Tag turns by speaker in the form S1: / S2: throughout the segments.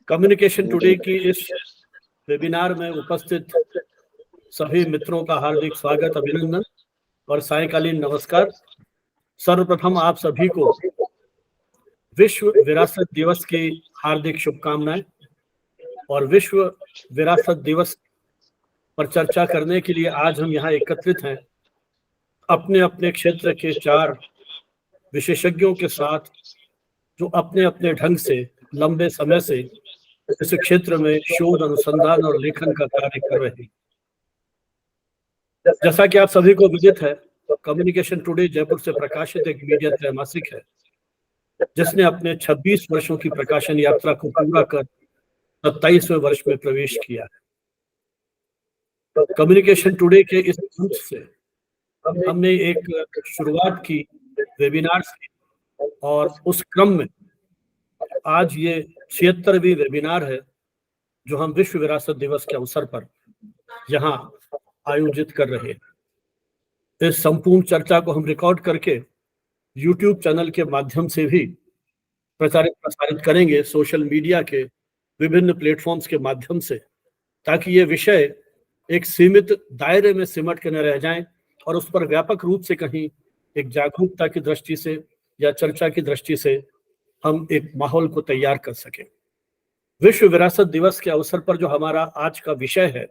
S1: Communication today की इस webinar में उपस्थित सभी मित्रों का हार्दिक स्वागत, अभिनंदन और सायंकालीन नमस्कार। सर्वप्रथम आप सभी को विश्व विरासत दिवस की हार्दिक शुभकामनाएं। और विश्व विरासत दिवस पर चर्चा करने के लिए आज हम यहाँ एकत्रित हैं, अपने अपने क्षेत्र के 4 विशेषज्ञों के साथ, जो अपने अपने ढंग से लंबे समय से इस क्षेत्र में शोध, अनुसंधान और लेखन का कार्य कर रहे हैं। जैसा कि आप सभी को विदित है, कम्युनिकेशन टुडे जयपुर से प्रकाशित एक मीडिया त्रैमासिक है, जिसने अपने 26 वर्षों की प्रकाशन यात्रा को पूरा कर 27वें वर्ष में प्रवेश किया है। कम्युनिकेशन टुडे के इस मंच से हमने एक शुरुआत की वेबिनार्स की, और उस क्रम में आज ये 76वीं वेबिनार है जो हम विश्व विरासत दिवस के अवसर पर यहाँ आयोजित कर रहे हैं। इस संपूर्ण चर्चा को हम रिकॉर्ड करके YouTube चैनल के माध्यम से भी प्रसारित करेंगे, सोशल मीडिया के विभिन्न प्लेटफॉर्म्स के माध्यम से, ताकि ये विषय एक सीमित दायरे में सिमट के न रह जाएं और उस पर व्यापक रूप से कहीं एक जागरूकता की दृष्टि से या चर्चा की दृष्टि से हम एक माहौल को तैयार कर सकें। विश्व विरासत दिवस के अवसर पर जो हमारा आज का विषय है,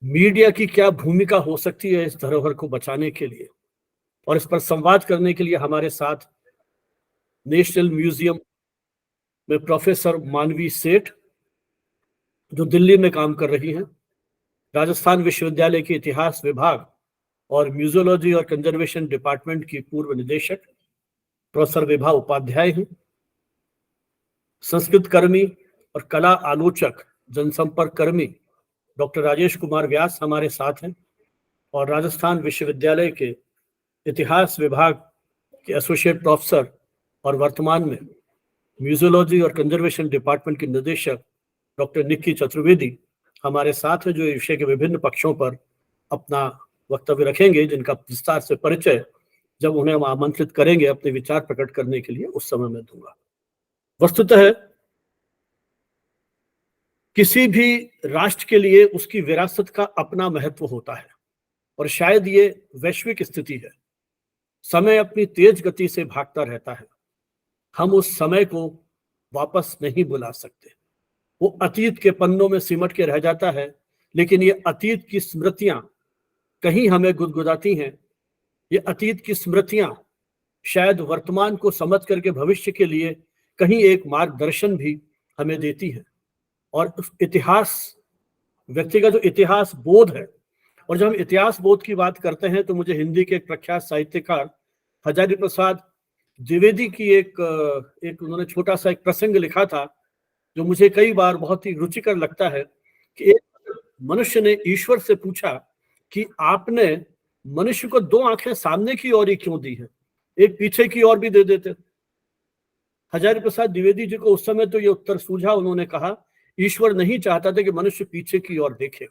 S1: मीडिया की क्या भूमिका हो सकती है इस धरोहर को बचाने के लिए, और इस पर संवाद करने के लिए हमारे साथ नेशनल म्यूजियम में प्रोफेसर मानवी सेठ, जो दिल्ली में काम कर रही हैं, राजस्थान विश्वविद्यालय के इतिहास विभाग और म्यूजियोलॉजी और कंजर्वेशन डिपार्टमेंट की पूर्व निदेशक प्रोफेसर विभा उपाध्याय हैं, संस्कृत कर्मी और कला आलोचक, जनसंपर्क कर्मी डॉक्टर राजेश कुमार व्यास हमारे साथ हैं, और राजस्थान विश्वविद्यालय के इतिहास विभाग के एसोसिएट प्रोफेसर और वर्तमान में म्यूजियोलॉजी और कंजर्वेशन डिपार्टमेंट के निदेशक डॉक्टर निक्की चतुर्वेदी हमारे साथ है, जो विषय के विभिन्न पक्षों पर अपना वक्तव्य रखेंगे, जिनका विस्तार से परिचय जब उन्हें हम आमंत्रित करेंगे अपने विचार प्रकट करने के लिए, उस समय मैं दूंगा। वस्तुतः किसी भी राष्ट्र के लिए उसकी विरासत का अपना महत्व होता है, और शायद ये वैश्विक स्थिति है। समय अपनी तेज गति से भागता रहता है, हम उस समय को वापस नहीं बुला सकते। वो अतीत के पन्नों में सिमट के रह जाता है, लेकिन ये अतीत की स्मृतियां कहीं हमें गुदगुदाती हैं। ये अतीत की स्मृतियां शायद वर्तमान को समझ करके भविष्य के लिए कहीं एक मार्गदर्शन भी हमें देती है। और उस इतिहास, व्यक्ति का जो इतिहास बोध है, और जब हम इतिहास बोध की बात करते हैं तो मुझे हिंदी के एक प्रख्यात साहित्यकार हजारी प्रसाद द्विवेदी की एक उन्होंने छोटा सा एक प्रसंग लिखा था, जो मुझे कई बार बहुत ही रुचिकर लगता है, कि एक मनुष्य ने ईश्वर से पूछा कि आपने मनुष्य को 2 आंखें सामने की ओर ही क्यों दी है, एक पीछे की ओर भी दे देते। हजारी प्रसाद द्विवेदी जी को उस समय तो ये उत्तर सूझा, उन्होंने कहा ईश्वर नहीं चाहता था कि मनुष्य पीछे की ओर देखे,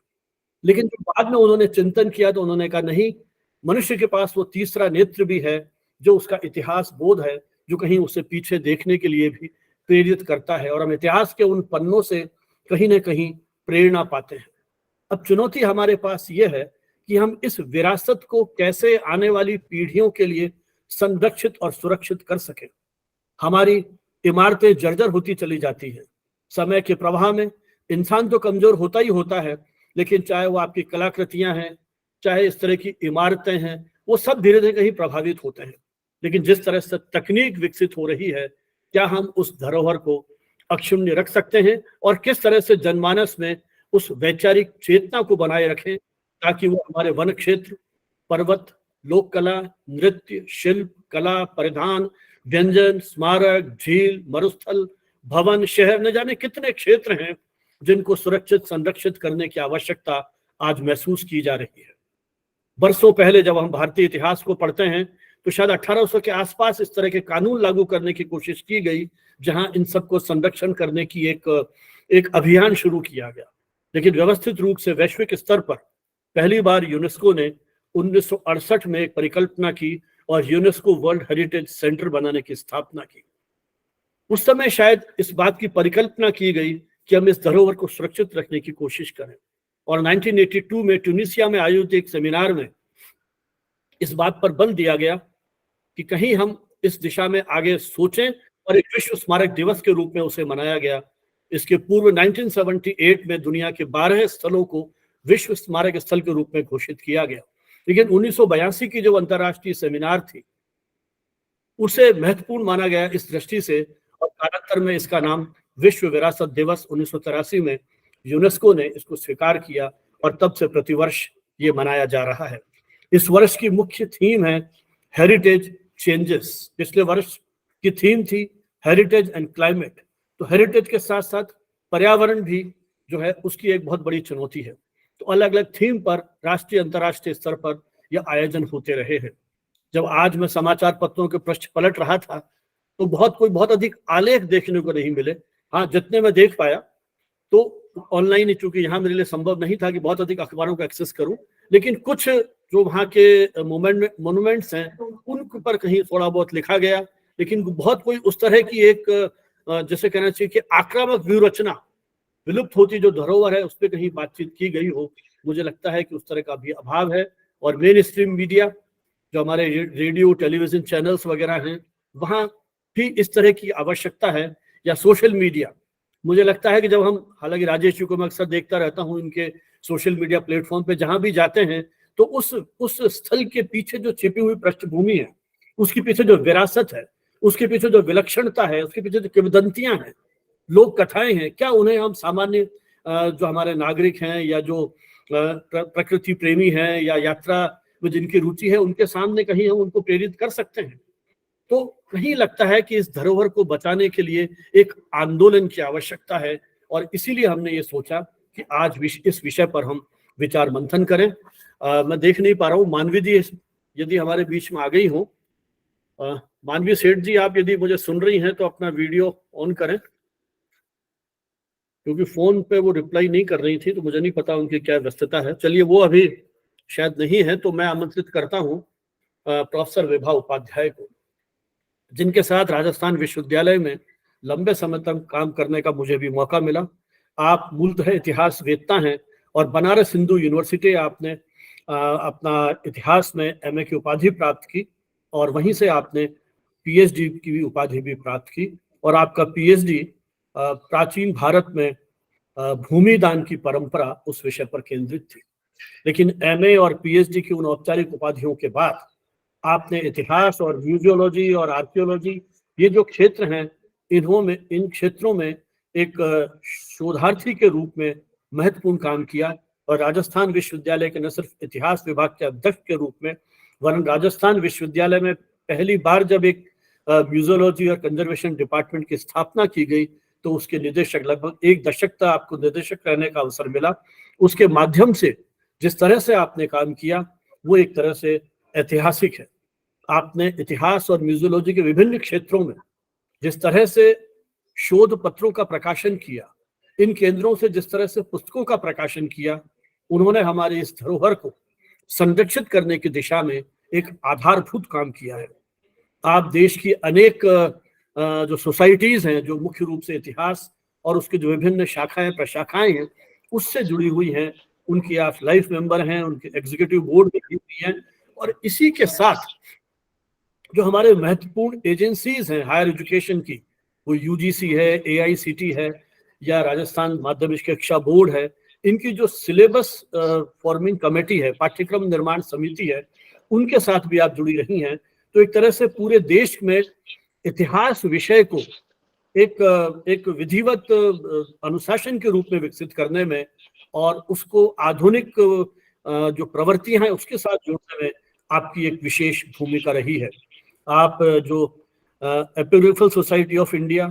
S1: लेकिन जब बाद में उन्होंने चिंतन किया तो उन्होंने कहा नहीं, मनुष्य के पास वो तीसरा नेत्र भी है, जो उसका इतिहास बोध है, जो कहीं उसे पीछे देखने के लिए भी प्रेरित करता है, और हम इतिहास के उन पन्नों से कहीं ना कहीं प्रेरणा पाते हैं। अब चुनौती हमारे पास ये है कि हम इस विरासत को कैसे आने वाली पीढ़ियों के लिए संरक्षित और सुरक्षित कर सकें। हमारी इमारतें जर्जर होती चली जाती हैं, समय के प्रवाह में इंसान तो कमजोर होता ही होता है, लेकिन चाहे वो आपकी कलाकृतियां हैं, चाहे इस तरह की इमारतें हैं, वो सब धीरे धीरे कहीं प्रभावित होते हैं। लेकिन जिस तरह से तकनीक विकसित हो रही है, क्या हम उस धरोहर को अक्षुण्य रख सकते हैं, और किस तरह से जनमानस में उस वैचारिक चेतना को बनाए रखें, ताकि वो हमारे वन क्षेत्र, पर्वत, लोक कला, नृत्य, शिल्प, कला, परिधान, व्यंजन, स्मारक, झील, मरुस्थल, भवन, शहर, न जाने कितने क्षेत्र हैं जिनको सुरक्षित संरक्षित करने की आवश्यकता आज महसूस की जा रही है। बरसों पहले जब हम भारतीय इतिहास को पढ़ते हैं तो शायद 1800 के आसपास इस तरह के कानून लागू करने की कोशिश की गई, जहां इन सबको संरक्षण करने की एक अभियान शुरू किया गया। लेकिन व्यवस्थित रूप से वैश्विक स्तर पर पहली बार यूनेस्को ने 1968 में एक परिकल्पना की और यूनेस्को वर्ल्ड हेरिटेज सेंटर बनाने की स्थापना की। उस समय शायद इस बात की परिकल्पना की गई कि हम इस धरोहर को सुरक्षित रखने की कोशिश करें, और 1982 में ट्यूनीसिया में आयोजित एक सेमिनार में इस बात पर बल दिया गया कि कहीं हम इस दिशा में आगे सोचें, और एक विश्व स्मारक दिवस के रूप में उसे मनाया गया। इसके पूर्व 1978 में दुनिया के 12 स्थलों को विश्व स्मारक स्थल के रूप में घोषित किया गया, लेकिन 1982 की जो अंतर्राष्ट्रीय सेमिनार थी उसे महत्वपूर्ण माना गया इस दृष्टि से, और कालांतर में इसका नाम विश्व विरासत दिवस 1983 में यूनेस्को ने इसको स्वीकार किया, और तब से प्रतिवर्ष ये मनाया जा रहा है। इस वर्ष की मुख्य थीम है हेरिटेज चेंजेस। पिछले वर्ष की थीम थी हेरिटेज एंड क्लाइमेट। तो हेरिटेज के साथ साथ पर्यावरण भी जो है उसकी एक बहुत बड़ी चुनौती है। तो अलग अलग थीम पर राष्ट्रीय अंतर्राष्ट्रीय स्तर पर यह आयोजन होते रहे हैं। जब आज मैं समाचार पत्रों के पृष्ठ पलट रहा था तो बहुत अधिक आलेख देखने को नहीं मिले। हाँ, जितने मैं देख पाया तो ऑनलाइन, चूंकि यहाँ मेरे लिए संभव नहीं था कि बहुत अधिक अखबारों को एक्सेस करूं, लेकिन कुछ जो वहाँ के मोन्यूमेंट्स हैं उन पर कहीं थोड़ा बहुत लिखा गया, लेकिन बहुत कोई उस तरह की एक जैसे कहना चाहिए कि आक्रामक व्यूह रचना, विलुप्त होती जो धरोहर है उस पर कहीं बातचीत की गई हो, मुझे लगता है कि उस तरह का भी अभाव है। और मेन स्ट्रीम मीडिया, जो हमारे रेडियो टेलीविजन चैनल्स वगैरह हैं, वहाँ भी इस तरह की आवश्यकता है। या सोशल मीडिया, मुझे लगता है कि जब हम, हालांकि राजेश जी को मैं अक्सर देखता रहता हूँ इनके सोशल मीडिया प्लेटफॉर्म पे, जहाँ भी जाते हैं तो उस स्थल के पीछे जो छिपी हुई पृष्ठभूमि है, उसके पीछे जो विरासत है, उसके पीछे जो विलक्षणता है, उसके पीछे जो किंवदंतियां हैं, लोक कथाएं हैं, क्या उन्हें हम सामान्य जो हमारे नागरिक हैं या जो प्रकृति प्रेमी हैं या यात्रा में जिनकी रुचि है, उनके सामने कहीं हम उनको प्रेरित कर सकते हैं? तो कहीं लगता है कि इस धरोहर को बचाने के लिए एक आंदोलन की आवश्यकता है, और इसीलिए हमने ये सोचा कि आज इस विषय पर हम विचार मंथन करें। मैं देख नहीं पा रहा हूँ मानवी जी यदि हमारे बीच में आ गई हो। मानवी सेठ जी, आप यदि मुझे सुन रही हैं तो अपना वीडियो ऑन करें, क्योंकि फोन पे वो रिप्लाई नहीं कर रही थी, तो मुझे नहीं पता उनकी क्या व्यस्तता है। चलिए, वो अभी शायद नहीं है, तो मैं आमंत्रित करता हूँ प्रोफेसर विभा उपाध्याय को, जिनके साथ राजस्थान विश्वविद्यालय में लंबे समय तक काम करने का मुझे भी मौका मिला। आप मूलतः इतिहास वेत्ता हैं, और बनारस हिंदू यूनिवर्सिटी आपने अपना इतिहास में एमए की उपाधि प्राप्त की, और वहीं से आपने पीएचडी की भी उपाधि भी प्राप्त की, और आपका पीएचडी प्राचीन भारत में भूमि दान की परंपरा उस विषय पर केंद्रित थी। लेकिन एमए और पीएचडी की उन औपचारिक उपाधियों के बाद आपने इतिहास और म्यूजियोलॉजी और आर्कियोलॉजी, ये जो क्षेत्र हैं, इन क्षेत्रों में एक शोधार्थी के रूप में महत्वपूर्ण काम किया, और राजस्थान विश्वविद्यालय के न सिर्फ इतिहास विभाग के अध्यक्ष के रूप में, वरन राजस्थान विश्वविद्यालय में पहली बार जब एक म्यूजियोलॉजी और कंजर्वेशन डिपार्टमेंट की स्थापना की गई तो उसके निदेशक, लगभग 1 दशक तक आपको निदेशक रहने का अवसर मिला। उसके माध्यम से जिस तरह से आपने काम किया वो एक तरह से ऐतिहासिक है। आपने इतिहास और म्यूजियोलॉजी के विभिन्न क्षेत्रों में जिस तरह से शोध पत्रों का प्रकाशन किया, इन केंद्रों से जिस तरह से पुस्तकों का प्रकाशन किया, उन्होंने हमारी इस धरोहर को संरक्षित करने की दिशा में एक आधारभूत काम किया है। आप देश की अनेक जो सोसाइटीज हैं, जो मुख्य रूप से इतिहास और उसके जो विभिन्न शाखाएं प्रशाखाएं हैं उससे जुड़ी हुई हैं, उनकी आप लाइफ मेंबर हैं, उनके एग्जीक्यूटिव बोर्ड में हुई हैं, और इसी के साथ जो हमारे महत्वपूर्ण एजेंसीज हैं हायर एजुकेशन की, वो यूजीसी है, एआईसीटी है, या राजस्थान माध्यमिक शिक्षा बोर्ड है, इनकी जो सिलेबस फॉर्मिंग कमेटी है, पाठ्यक्रम निर्माण समिति है, उनके साथ भी आप जुड़ी रही हैं। तो एक तरह से पूरे देश में इतिहास विषय को एक विधिवत अनुशासन के रूप में विकसित करने में, और उसको आधुनिक जो प्रवृत्तियां हैं उसके साथ जोड़ने में आपकी एक विशेष भूमिका रही है। आप जो epigraphical society of India,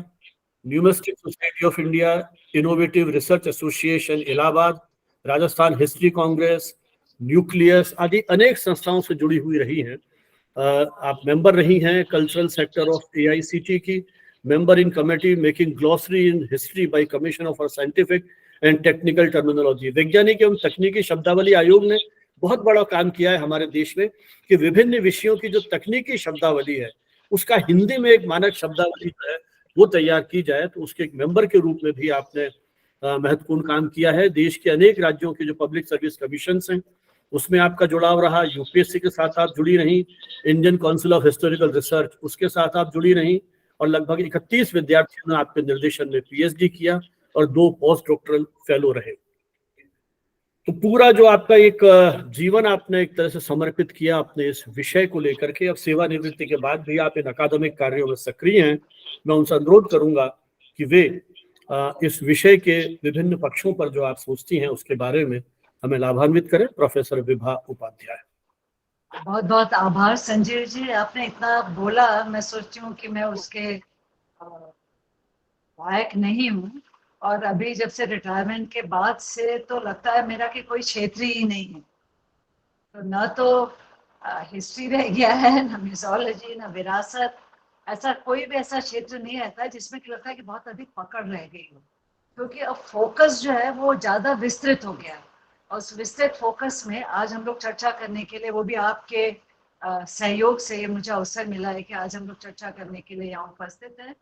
S1: numismatic society of India, innovative research association Allahabad, Rajasthan history congress, nucleus आदि अनेक संस्थाओं से जुड़ी हुई रही हैं। आप मेंबर रही हैं कल्चरल सेक्टर ऑफ एआईसीटी की, member in committee making glossary in history by commission of scientific and technical terminology. वैज्ञानिक एवं तकनीकी शब्दावली आयोग ने बहुत बड़ा काम किया है हमारे देश में कि विभिन्न विषयों की जो तकनीकी शब्दावली है उसका हिंदी में एक मानक शब्दावली है वो तैयार की जाए, तो उसके एक मेंबर के रूप में भी आपने महत्वपूर्ण काम किया है। देश के अनेक राज्यों के जो पब्लिक सर्विस कमीशन हैं उसमें आपका जुड़ाव रहा। यूपीएससी के साथ आप जुड़ी रही, Indian council of historical research उसके साथ आप जुड़ी रही, और लगभग 31 विद्यार्थियों ने आपके निर्देशन में पीएचडी किया और 2 पोस्ट डॉक्टरल फेलो रहे। तो पूरा जो आपका एक जीवन आपने एक तरह से समर्पित किया अपने इस विषय को लेकर के। अब सेवानिवृत्ति के बाद भी आप इन अकादमिक कार्यों में सक्रिय हैं। मैं उनसे अनुरोध करूंगा कि वे इस विषय के विभिन्न पक्षों पर जो आप सोचती हैं उसके बारे में हमें लाभान्वित करें। प्रोफेसर विभा उपाध्याय।
S2: बहुत बहुत आभार संजीव जी, आपने इतना बोला। मैं सोचती हूँ कि मैं उसके लायक नहीं हूँ, और अभी जब से रिटायरमेंट के बाद से तो लगता है मेरा कि कोई क्षेत्र ही नहीं है। तो न तो हिस्ट्री रह गया है, न मिसोलॉजी, न विरासत। ऐसा कोई भी ऐसा क्षेत्र नहीं रहता है जिसमें कि लगता है कि बहुत अधिक पकड़ रह गई हो, क्योंकि अब फोकस जो है वो ज्यादा विस्तृत हो गया है। और उस विस्तृत फोकस में आज हम लोग चर्चा करने के लिए, वो भी आपके सहयोग से मुझे अवसर मिला है कि आज हम लोग चर्चा करने के लिए यहाँ उपस्थित हैं।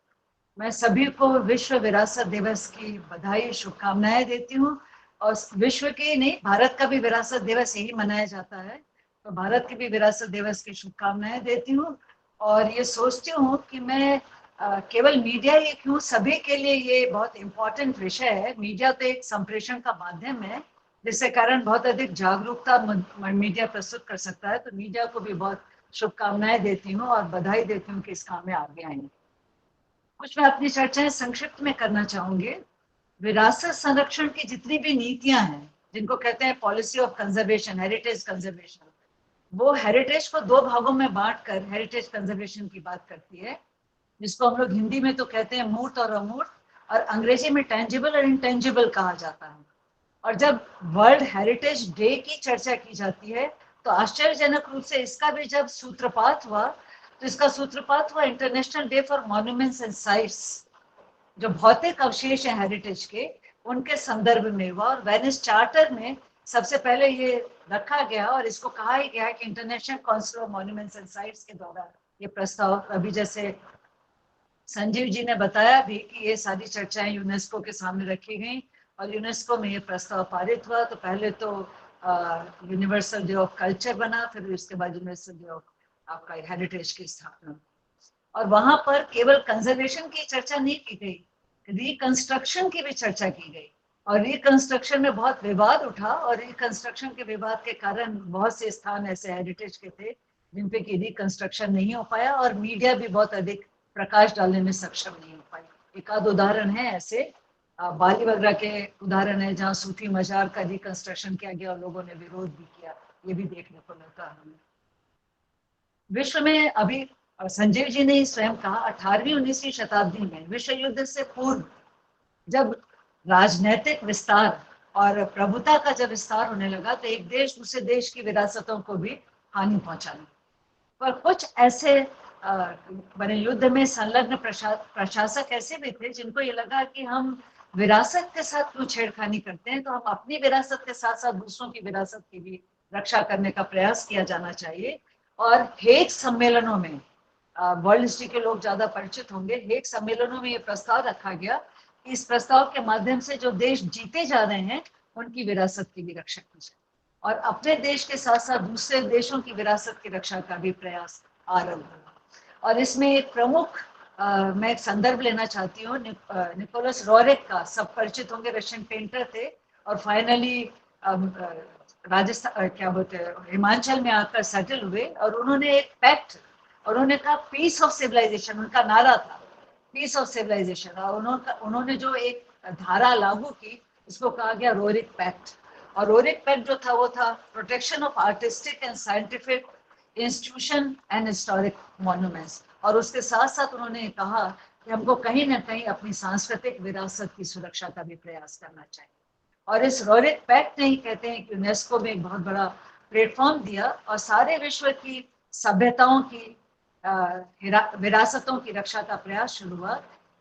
S2: मैं सभी को विश्व विरासत दिवस की बधाई, शुभकामनाएं देती हूँ। और विश्व के ही नहीं, भारत का भी विरासत दिवस यही मनाया जाता है, तो भारत के भी विरासत दिवस की शुभकामनाएं देती हूँ। और ये सोचती हूँ कि मैं केवल मीडिया ही क्यों, सभी के लिए ये बहुत इम्पोर्टेंट विषय है। मीडिया तो एक संप्रेषण का माध्यम है जिससे कारण बहुत अधिक जागरूकता मीडिया प्रस्तुत कर सकता है। तो मीडिया को भी बहुत शुभकामनाएं देती हूँ और बधाई देती हूँ कि इस काम में आगे आएंगे। कुछ मैं अपनी चर्चाएं संक्षिप्त में करना चाहूंगी। विरासत संरक्षण की जितनी भी नीतियां हैं, जिनको कहते हैं policy of conservation, heritage conservation, वो हेरिटेज को 2 भागों में बांटकर हेरिटेज कंजर्वेशन की बात करती है, जिसको हम लोग हिंदी में तो कहते हैं मूर्त और अमूर्त, और अंग्रेजी में टेंजिबल और इंटेंजिबल कहा जाता है। और जब वर्ल्ड हेरिटेज डे की चर्चा की जाती है तो आश्चर्यजनक रूप से इसका भी जब सूत्रपात हुआ, तो इसका सूत्रपात हुआ international day for monuments and sites, जो भौतिक अवशेष है हेरिटेज के, उनके संदर्भ में हुआ। और वेनिस चार्टर में सबसे पहले ये रखा गया और इसको कहा ही गया कि international council of monuments and sites के द्वारा ये प्रस्ताव, अभी जैसे संजीव जी ने बताया भी कि ये सारी चर्चाएं यूनेस्को के सामने रखी गई और यूनेस्को में ये प्रस्ताव पारित हुआ। तो पहले तो यूनिवर्सल डे ऑफ कल्चर बना, फिर उसके बाद यूनिवर्सल डे ऑफ आपका हेरिटेज की स्थापना। और वहां पर केवल कंजर्वेशन की चर्चा नहीं की गई, रिकंस्ट्रक्शन की भी चर्चा की गई। और रिकंस्ट्रक्शन में बहुत विवाद उठा, और रिकंस्ट्रक्शन के विवाद के कारण बहुत से स्थान ऐसे हेरिटेज के थे जिन पे की रिकंस्ट्रक्शन नहीं हो पाया, और मीडिया भी बहुत अधिक प्रकाश डालने में सक्षम नहीं हो पाई। एक आध उदाहरण है ऐसे, बाली वगैरह के उदाहरण है जहाँ सूफी मजार का रिकंस्ट्रक्शन किया गया और लोगों ने विरोध भी किया, ये भी देखने को मिलता है हमें। विश्व में अभी संजीव जी ने स्वयं कहा 18वीं 19वीं शताब्दी में विश्व युद्ध से पूर्व जब राजनीतिक विस्तार और प्रभुता का जब विस्तार होने लगा तो एक देश दूसरे देश की विरासतों को भी हानि पहुंचाने, पर कुछ ऐसे बने युद्ध में संलग्न प्रशासक ऐसे भी थे जिनको ये लगा कि हम विरासत के साथ क्यों छेड़खानी करते हैं, तो हम अपनी विरासत के साथ साथ दूसरों की विरासत की भी रक्षा करने का प्रयास किया जाना चाहिए। और हेग सम्मेलनों में, वर्ल्ड हिस्ट्री के लोग ज्यादा परिचित होंगे, हेग सम्मेलनों में ये प्रस्ताव रखा गया कि इस प्रस्ताव के माध्यम से जो देश जीते जा रहे हैं उनकी विरासत की भी रक्षा की जाए, और अपने देश के साथ साथ दूसरे देशों की विरासत की रक्षा का भी प्रयास आरंभ हुआ। और इसमें एक प्रमुख मैं एक संदर्भ लेना चाहती हूँ, निकोलस रोरेक का, सब परिचित होंगे, रशियन पेंटर थे और फाइनली राजस्थान क्या बोलते हैं हिमाचल में आकर सेटल हुए, और उन्होंने एक पैक्ट, उन्होंने कहा पीस ऑफ सिविलाइजेशन, उनका नारा था पीस ऑफ सिविलाइजेशन। और उन्होंने जो एक धारा लागू की उसको कहा गया रोरिक पैक्ट। और रोरिक पैक्ट जो था वो था protection of artistic and scientific institution and historic monuments. और उसके साथ साथ उन्होंने कहा कि हमको कहीं ना कहीं अपनी सांस्कृतिक विरासत की सुरक्षा का भी प्रयास करना चाहिए। और इस रोरिक पैक्ट ने ही कहते हैं कि यूनेस्को में एक बहुत बड़ा प्लेटफॉर्म दिया और सारे विश्व की सभ्यताओं की विरासतों की रक्षा का प्रयास शुरू हुआ।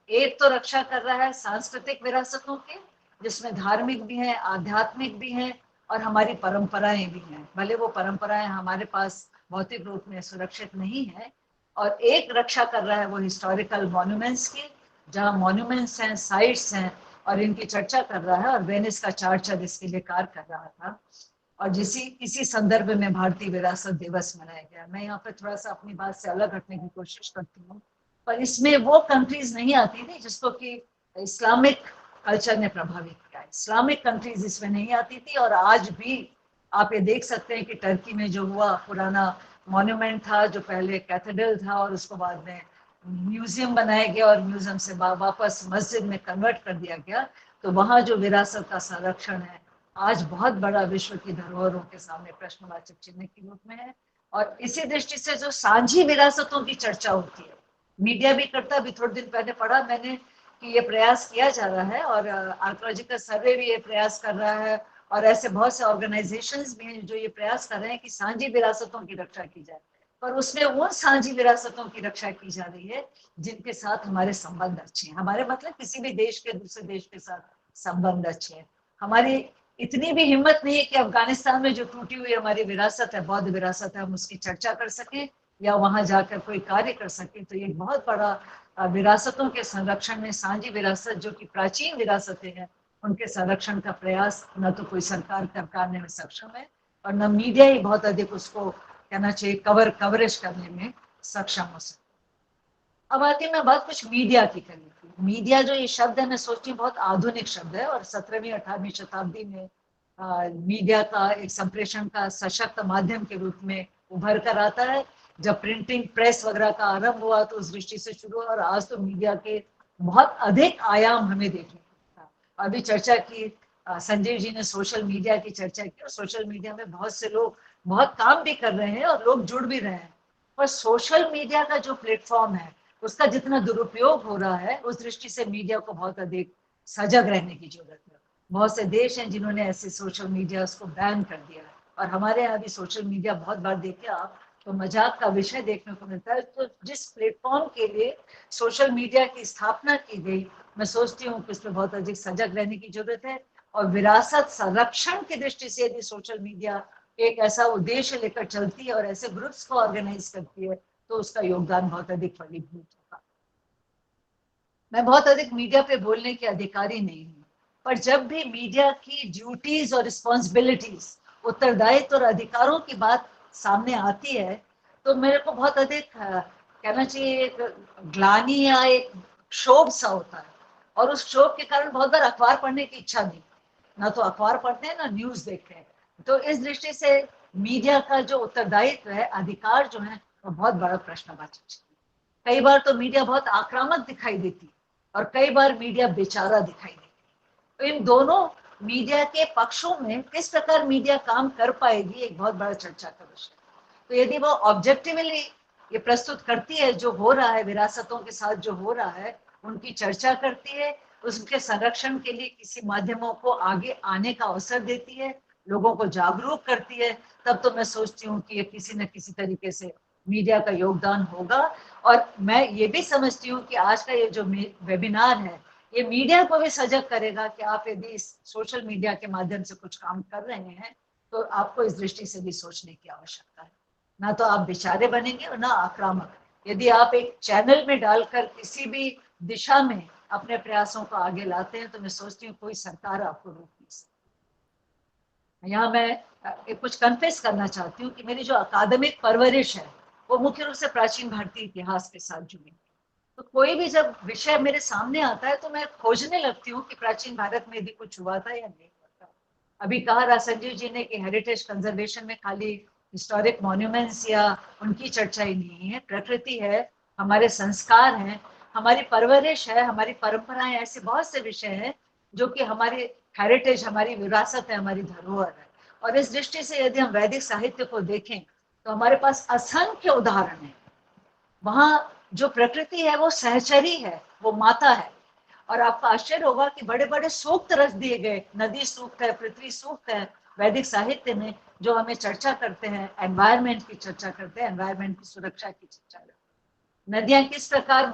S2: एक तो रक्षा कर रहा है सांस्कृतिक विरासतों की, जिसमें धार्मिक भी है, आध्यात्मिक भी है, और हमारी परंपराएं भी हैं, भले वो परंपराएं हमारे पास भौतिक रूप में सुरक्षित नहीं है। और एक रक्षा कर रहा है वो हिस्टोरिकल मॉन्यूमेंट्स की, जहाँ मॉन्यूमेंट्स हैं, साइट्स हैं, और इनकी चर्चा कर रहा है, और वेनिस का चार्टर इसके लिए कार्य कर रहा था। और इसी संदर्भ में भारतीय विरासत दिवस मनाया गया। मैं यहाँ पे थोड़ा सा अपनी बात से अलग हटने की कोशिश करती हूँ, पर इसमें वो कंट्रीज नहीं आती थी जिसको कि इस्लामिक कल्चर ने प्रभावित किया। इस्लामिक कंट्रीज इसमें नहीं आती थी, और आज भी आप ये देख सकते हैं कि टर्की में जो हुआ, पुराना मॉन्यूमेंट था जो पहले कैथेड्रल था और उसको बाद में म्यूजियम बनाया गया और म्यूजियम से वापस मस्जिद में कन्वर्ट कर दिया गया। तो वहाँ जो विरासत का संरक्षण है आज बहुत बड़ा विश्व की धरोहरों के सामने प्रश्नवाचक चिन्ह के रूप में है। और इसी दृष्टि से जो साझी विरासतों की चर्चा होती है, मीडिया भी करता है। अभी थोड़े दिन पहले पढ़ा मैंने कि ये प्रयास किया जा रहा है, और आर्कोलॉजिकल सर्वे भी ये प्रयास कर रहा है, और ऐसे बहुत से ऑर्गेनाइजेशंस भी हैं जो ये प्रयास कर रहे हैं कि साझी विरासतों की रक्षा की जाए। पर उसमें उन साझी विरासतों की रक्षा की जा रही है जिनके साथ हमारे संबंध अच्छे हैं। हमारे मतलब किसी भी देश के दूसरे देश के साथ संबंध अच्छे हैं। हमारी इतनी भी हिम्मत नहीं है कि अफगानिस्तान में जो टूटी हुई हमारी विरासत है, बौद्ध विरासत है, हम उसकी चर्चा कर सकें या वहां जाकर कोई कार्य कर सकें। तो ये बहुत बड़ा विरासतों के संरक्षण में साझी विरासत जो कि प्राचीन विरासतें हैं उनके संरक्षण का प्रयास न तो कोई सरकार करने में सक्षम है, और न मीडिया ही बहुत अधिक उसको कहना चाहिए कवरेज करने में सक्षम हो सकता। अब आती मैं बात कुछ मीडिया की करनी थी। मीडिया जो ये शब्द है, मैं सोचती हूँ बहुत आधुनिक शब्द है, और 17वीं 18वीं शताब्दी में मीडिया का एक संप्रेषण का सशक्त माध्यम के रूप में उभर कर आता है। जब प्रिंटिंग प्रेस वगैरह का आरंभ हुआ तो उस दृष्टि से शुरू हुआ, और आज तो मीडिया के बहुत अधिक आयाम हमें देखने को मिलता। अभी चर्चा की, संजीव जी ने सोशल मीडिया की चर्चा की, और सोशल मीडिया में बहुत से लोग बहुत काम भी कर रहे हैं और लोग जुड़ भी रहे हैं। पर सोशल मीडिया का जो प्लेटफॉर्म है उसका जितना दुरुपयोग हो रहा है, उस दृष्टि से मीडिया को बहुत अधिक सजग रहने की जरूरत है। बहुत से देश हैं जिन्होंने ऐसे सोशल मीडिया उसको बैन कर दिया है, और हमारे यहाँ भी सोशल मीडिया बहुत बार देखे आप तो मजाक का विषय देखने को मिलता है। तो जिस प्लेटफॉर्म के लिए सोशल मीडिया की स्थापना की गई, मैं सोचती हूँ कि उसमें बहुत अधिक सजग रहने की जरूरत है। और विरासत संरक्षण की दृष्टि से यदि सोशल मीडिया एक ऐसा उद्देश्य लेकर चलती है और ऐसे ग्रुप्स को ऑर्गेनाइज करती है तो उसका योगदान बहुत अधिक फलीभूत होगा। मैं बहुत अधिक मीडिया पे बोलने के अधिकारी नहीं हूँ, पर जब भी मीडिया की ड्यूटीज और रिस्पॉन्सिबिलिटीज, उत्तरदायित्व और अधिकारों की बात सामने आती है तो मेरे को बहुत अधिक कहना चाहिए एक ग्लानि या एक क्षोभ सा होता है। और उस क्षोभ के कारण बहुत बार अखबार पढ़ने की इच्छा नहीं, ना तो अखबार पढ़ते हैं ना न्यूज देखते हैं। तो इस दृष्टि से मीडिया का जो उत्तरदायित्व है, अधिकार जो है, वो बहुत बड़ा प्रश्नवाचक है। कई बार तो मीडिया बहुत आक्रामक दिखाई देती और कई बार मीडिया बेचारा दिखाई देती। तो इन दोनों मीडिया के पक्षों में किस प्रकार मीडिया काम कर पाएगी एक बहुत बड़ा चर्चा का विषय। तो यदि वो ऑब्जेक्टिवली ये प्रस्तुत करती है जो हो रहा है, विरासतों के साथ जो हो रहा है उनकी चर्चा करती है, उसके संरक्षण के लिए किसी माध्यमों को आगे आने का अवसर देती है, लोगों को जागरूक करती है, तब तो मैं सोचती हूँ कि ये किसी न किसी तरीके से मीडिया का योगदान होगा। और मैं ये भी समझती हूँ कि आज का ये जो वेबिनार है ये मीडिया को भी सजग करेगा कि आप यदि सोशल मीडिया के माध्यम से कुछ काम कर रहे हैं तो आपको इस दृष्टि से भी सोचने की आवश्यकता है। ना तो आप बेचारे बनेंगे और ना आक्रामक। यदि आप एक चैनल में डालकर किसी भी दिशा में अपने प्रयासों को आगे लाते हैं तो मैं सोचती हूँ कोई सरकार आपको रोक नहीं सकती। यहाँ मैं कुछ कन्फेस करना चाहती हूँ कि मेरी जो अकादमिक परवरिश है वो मुख्य रूप से प्राचीन भारतीय इतिहास के साथ जुड़ी। तो कोई भी जब विषय मेरे सामने आता है तो मैं खोजने लगती हूँ कि प्राचीन भारत में यदि कुछ हुआ था या नहीं हुआ था। अभी कहा रहा संजीव जी ने कि हेरिटेज कंजर्वेशन में खाली हिस्टोरिक मॉन्यूमेंट्स या उनकी चर्चा ही नहीं है, प्रकृति है, हमारे संस्कार हैं, हमारी परवरिश है, हमारी परंपराएं, ऐसे बहुत से विषय हैं जो कि हमारी हेरिटेज, हमारी विरासत है, हमारी धरोहर है। और इस दृष्टि से यदि हम वैदिक साहित्य को देखें तो हमारे पास असंख्य उदाहरण है। वहां जो प्रकृति है वो सहचरी है, वो माता है। और आपका आश्चर्य होगा कि बड़े बड़े सूक्त रच दिए गए, नदी सूक्त है, पृथ्वी सूक्त है वैदिक साहित्य में, जो हमें चर्चा करते हैं, एनवायरमेंट की चर्चा करते हैं, एनवायरमेंट की सुरक्षा की चर्चा करते हैं। नदियां किस प्रकार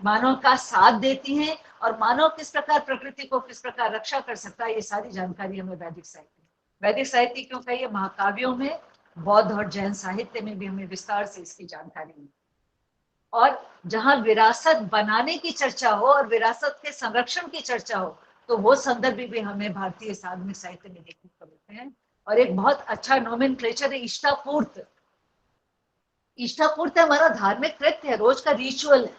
S2: मानव का साथ देती हैं और मानव किस प्रकार प्रकृति को किस प्रकार रक्षा कर सकता है, ये सारी जानकारी हमें वैदिक साहित्य क्यों कहिए, महाकाव्यों में, बौद्ध और जैन साहित्य में भी हमें विस्तार से इसकी जानकारी मिलती है। और जहां विरासत बनाने की चर्चा हो और विरासत के संरक्षण की चर्चा हो, तो वो संदर्भ भी हमें भारतीय आधुनिक साहित्य में देखने को मिलते हैं। और एक बहुत अच्छा नोमेनक्लेचर है इष्टापूर्त। इष्टापूर्त हमारा धार्मिक कृत्य है, रोज का रिचुअल है।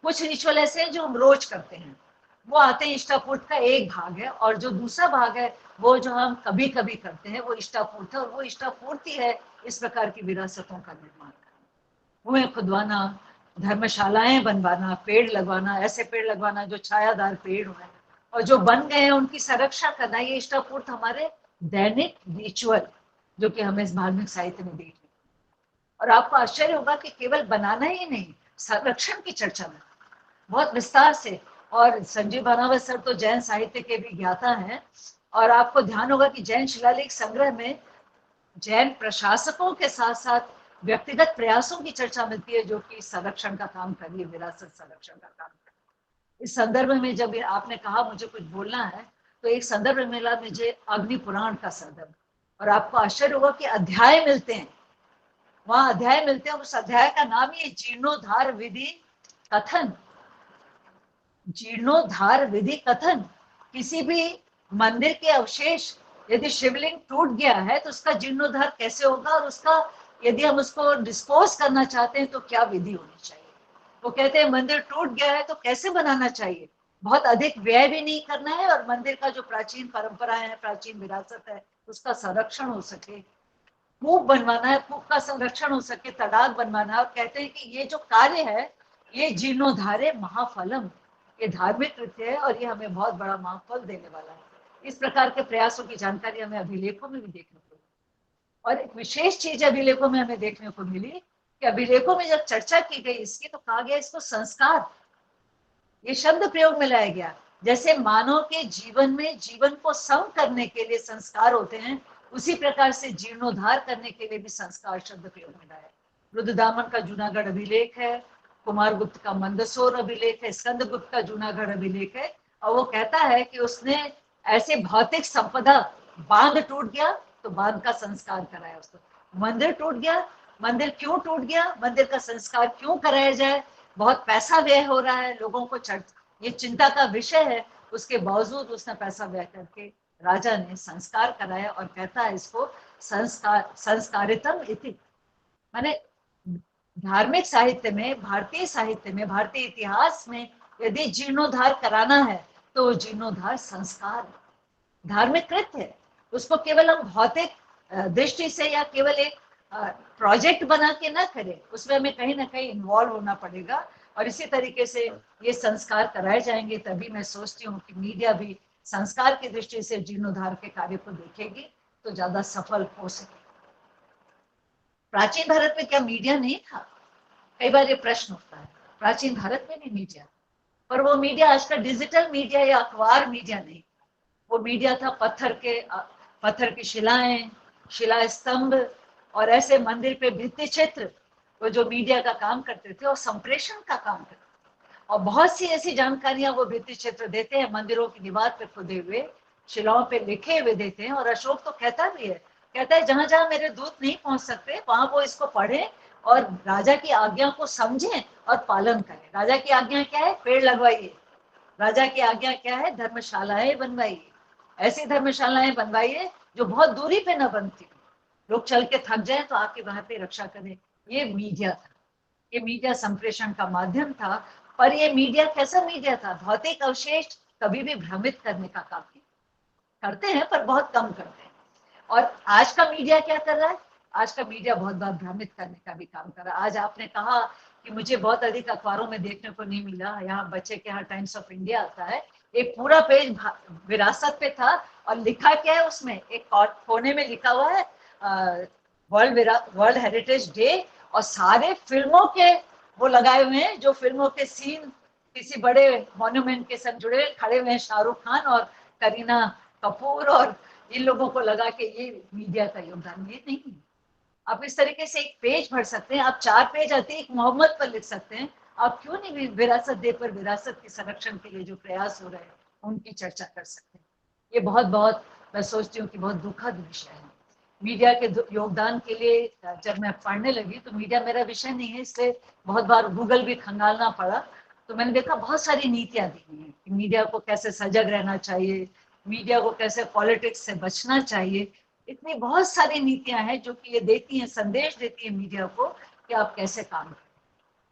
S2: कुछ रिचुअल ऐसे हैं जो हम रोज करते हैं, वो आते हैं इष्टापूर्त का एक भाग है। और जो दूसरा भाग है वो जो हम कभी कभी करते हैं वो इष्टापूर्त है। और वो इष्टापूर्ति है इस प्रकार की विरासतों का निर्माण करना, कुएं खुदवाना, धर्मशालाएं बनवाना, पेड़ लगवाना, ऐसे पेड़ लगवाना जो छायादार पेड़ हो, और जो बन गए हैं उनकी संरक्षा करना, ये इष्टापूर्त हमारे दैनिक रिचुअल जो कि हमें इस धार्मिक साहित्य में देखने। और आपको आश्चर्य होगा कि केवल बनाना ही नहीं, संरक्षण की चर्चा में बहुत विस्तार से। और संजीव बनावत सर तो जैन साहित्य के भी ज्ञाता हैं, और आपको ध्यान होगा कि जैन शिलालेख संग्रह में जैन प्रशासकों के साथ साथ व्यक्तिगत प्रयासों की चर्चा मिलती है जो कि संरक्षण का काम कर रही है, विरासत संरक्षण का काम कर रही है। इस संदर्भ में जब आपने कहा मुझे कुछ बोलना है, तो एक संदर्भ मिला मुझे अग्नि पुराण का संदर्भ। और आपको आश्चर्य होगा कि अध्याय मिलते हैं, वहां अध्याय मिलते हैं। उस अध्याय का नाम ही जीर्णोद्धार विधि कथन। जीर्णोद्धार विधि कथन, किसी भी मंदिर के अवशेष, यदि शिवलिंग टूट गया है तो उसका जीर्णोद्धार कैसे होगा, और उसका यदि हम उसको डिस्पोज करना चाहते हैं तो क्या विधि होनी चाहिए। वो कहते हैं मंदिर टूट गया है तो कैसे बनाना चाहिए, बहुत अधिक व्यय भी नहीं करना है, और मंदिर का जो प्राचीन परंपराएं है, प्राचीन विरासत है, उसका संरक्षण हो सके। कूप बनवाना है, कूप का संरक्षण हो सके, तड़ाग बनवाना है। और कहते हैं कि ये जो कार्य है ये जीर्णोद्धारे महाफलम, ये धार्मिक कृत्य है और ये हमें बहुत बड़ा महाफल देने वाला है। इस प्रकार के प्रयासों की जानकारी हमें अभिलेखों में भी देखने को मिली। और एक विशेष चीज अभिलेखों में हमें देखने को मिली कि अभिलेखों में जब चर्चा की गई इसकी, तो कहा गया इसको संस्कार, ये शब्द प्रयोग में लाया गया। जैसे मानव के जीवन में जीवन को सम करने के लिए संस्कार होते हैं, उसी प्रकार से जीर्णोद्धार करने के लिए भी संस्कार शब्द प्रयोग में लाया। रुद्रदामन का जूनागढ़ अभिलेख है, कुमार गुप्त का मंदसौर अभिलेख है, स्कंद गुप्त का जूनागढ़ अभिलेख है। और वो कहता है कि उसने ऐसे भौतिक संपदा, बांध टूट गया तो बांध का संस्कार कराया उसको, मंदिर टूट गया, मंदिर क्यों टूट गया, मंदिर का संस्कार क्यों कराया जाए, बहुत पैसा व्यय हो रहा है, लोगों को ये चिंता का विषय है, उसके बावजूद उसने पैसा व्यय करके राजा ने संस्कार कराया। और कहता है इसको संस्कार, संस्कारितम इति, माने धार्मिक साहित्य में, भारतीय साहित्य में, भारतीय इतिहास में यदि जीर्णोद्धार कराना है तो वो जीर्णोद्धार संस्कार, धार्मिक कृत्य है। उसको केवल हम भौतिक दृष्टि से या केवल एक प्रोजेक्ट बना के ना करें, उसमें हमें कहीं ना कहीं इन्वॉल्व होना पड़ेगा। और इसी तरीके से ये संस्कार कराए जाएंगे, तभी मैं सोचती हूँ कि मीडिया भी संस्कार की दृष्टि से जीर्णोद्धार के कार्य को देखेगी तो ज्यादा सफल हो सके। प्राचीन भारत में क्या मीडिया नहीं था? कई बार ये प्रश्न उठता है, प्राचीन भारत में भी मीडिया, पर वो मीडिया आज का डिजिटल मीडिया या अखबार मीडिया नहीं, वो मीडिया था पत्थर की शिलाएं, शिला स्तंभ, और ऐसे मंदिर पे भित्ति चित्र, वो जो मीडिया का काम करते थे और संप्रेषण का काम करते थे। और बहुत सी ऐसी जानकारियां वो भित्ति चित्र देते हैं, मंदिरों की दीवार पे खुदे हुए, शिलाओं पे लिखे हुए देते हैं। और अशोक तो कहता भी है, कहता है जहां जहां मेरे दूत नहीं पहुंच सकते वहां वो इसको पढ़े और राजा की आज्ञा को समझें और पालन करें। राजा की आज्ञा क्या है? पेड़ लगवाइए। राजा की आज्ञा क्या है? धर्मशालाएं बनवाइए। ऐसी धर्मशालाएं बनवाइए जो बहुत दूरी पे न बनती, लोग चल के थक जाए तो आके वहां पे रक्षा करें। ये मीडिया था, ये मीडिया संप्रेषण का माध्यम था। पर ये मीडिया कैसा मीडिया था? भौतिक अवशेष कभी भी भ्रमित करने का काम नहीं करते हैं, पर बहुत कम करते हैं। और आज का मीडिया क्या कर रहा है? आज का मीडिया बहुत बार भ्रमित करने का भी काम कर रहा है। आज आपने कहा कि मुझे बहुत अधिक अखबारों में देखने को नहीं मिला, यहाँ बच्चे के यहाँ टाइम्स ऑफ इंडिया आता है, एक पूरा पेज विरासत पे था। और लिखा क्या है उसमें? एक कोने में लिखा हुआ है वर्ल्ड हेरिटेज डे, और सारे फिल्मों के वो लगाए हुए हैं, जो फिल्मों के सीन किसी बड़े मॉन्यूमेंट के साथ जुड़े खड़े हुए हैं, शाहरुख खान और करीना कपूर, और इन लोगों को लगा के ये मीडिया का योगदान। ये नहीं, आप इस तरीके से एक पेज भर सकते हैं, आप 4 पेज अतीक मोहम्मद पर लिख सकते हैं। आप क्यों नहीं विरासत डे पर विरासत के संरक्षण के लिए जो प्रयास हो रहे हैं उनकी चर्चा कर सकते हैं? ये बहुत बहुत मैं सोचती हूँ कि बहुत दुखद विषय है। मीडिया के योगदान के लिए जब मैं पढ़ने लगी तो मीडिया मेरा विषय नहीं है, इसलिए बहुत बार गूगल भी खंगालना पड़ा। तो मैंने देखा बहुत सारी नीतियां दी हुई हैं कि मीडिया को कैसे सजग रहना चाहिए, मीडिया को कैसे पॉलिटिक्स से बचना चाहिए। इतनी बहुत सारी नीतियां हैं जो कि ये देती हैं, संदेश देती है मीडिया को कि आप कैसे काम करें।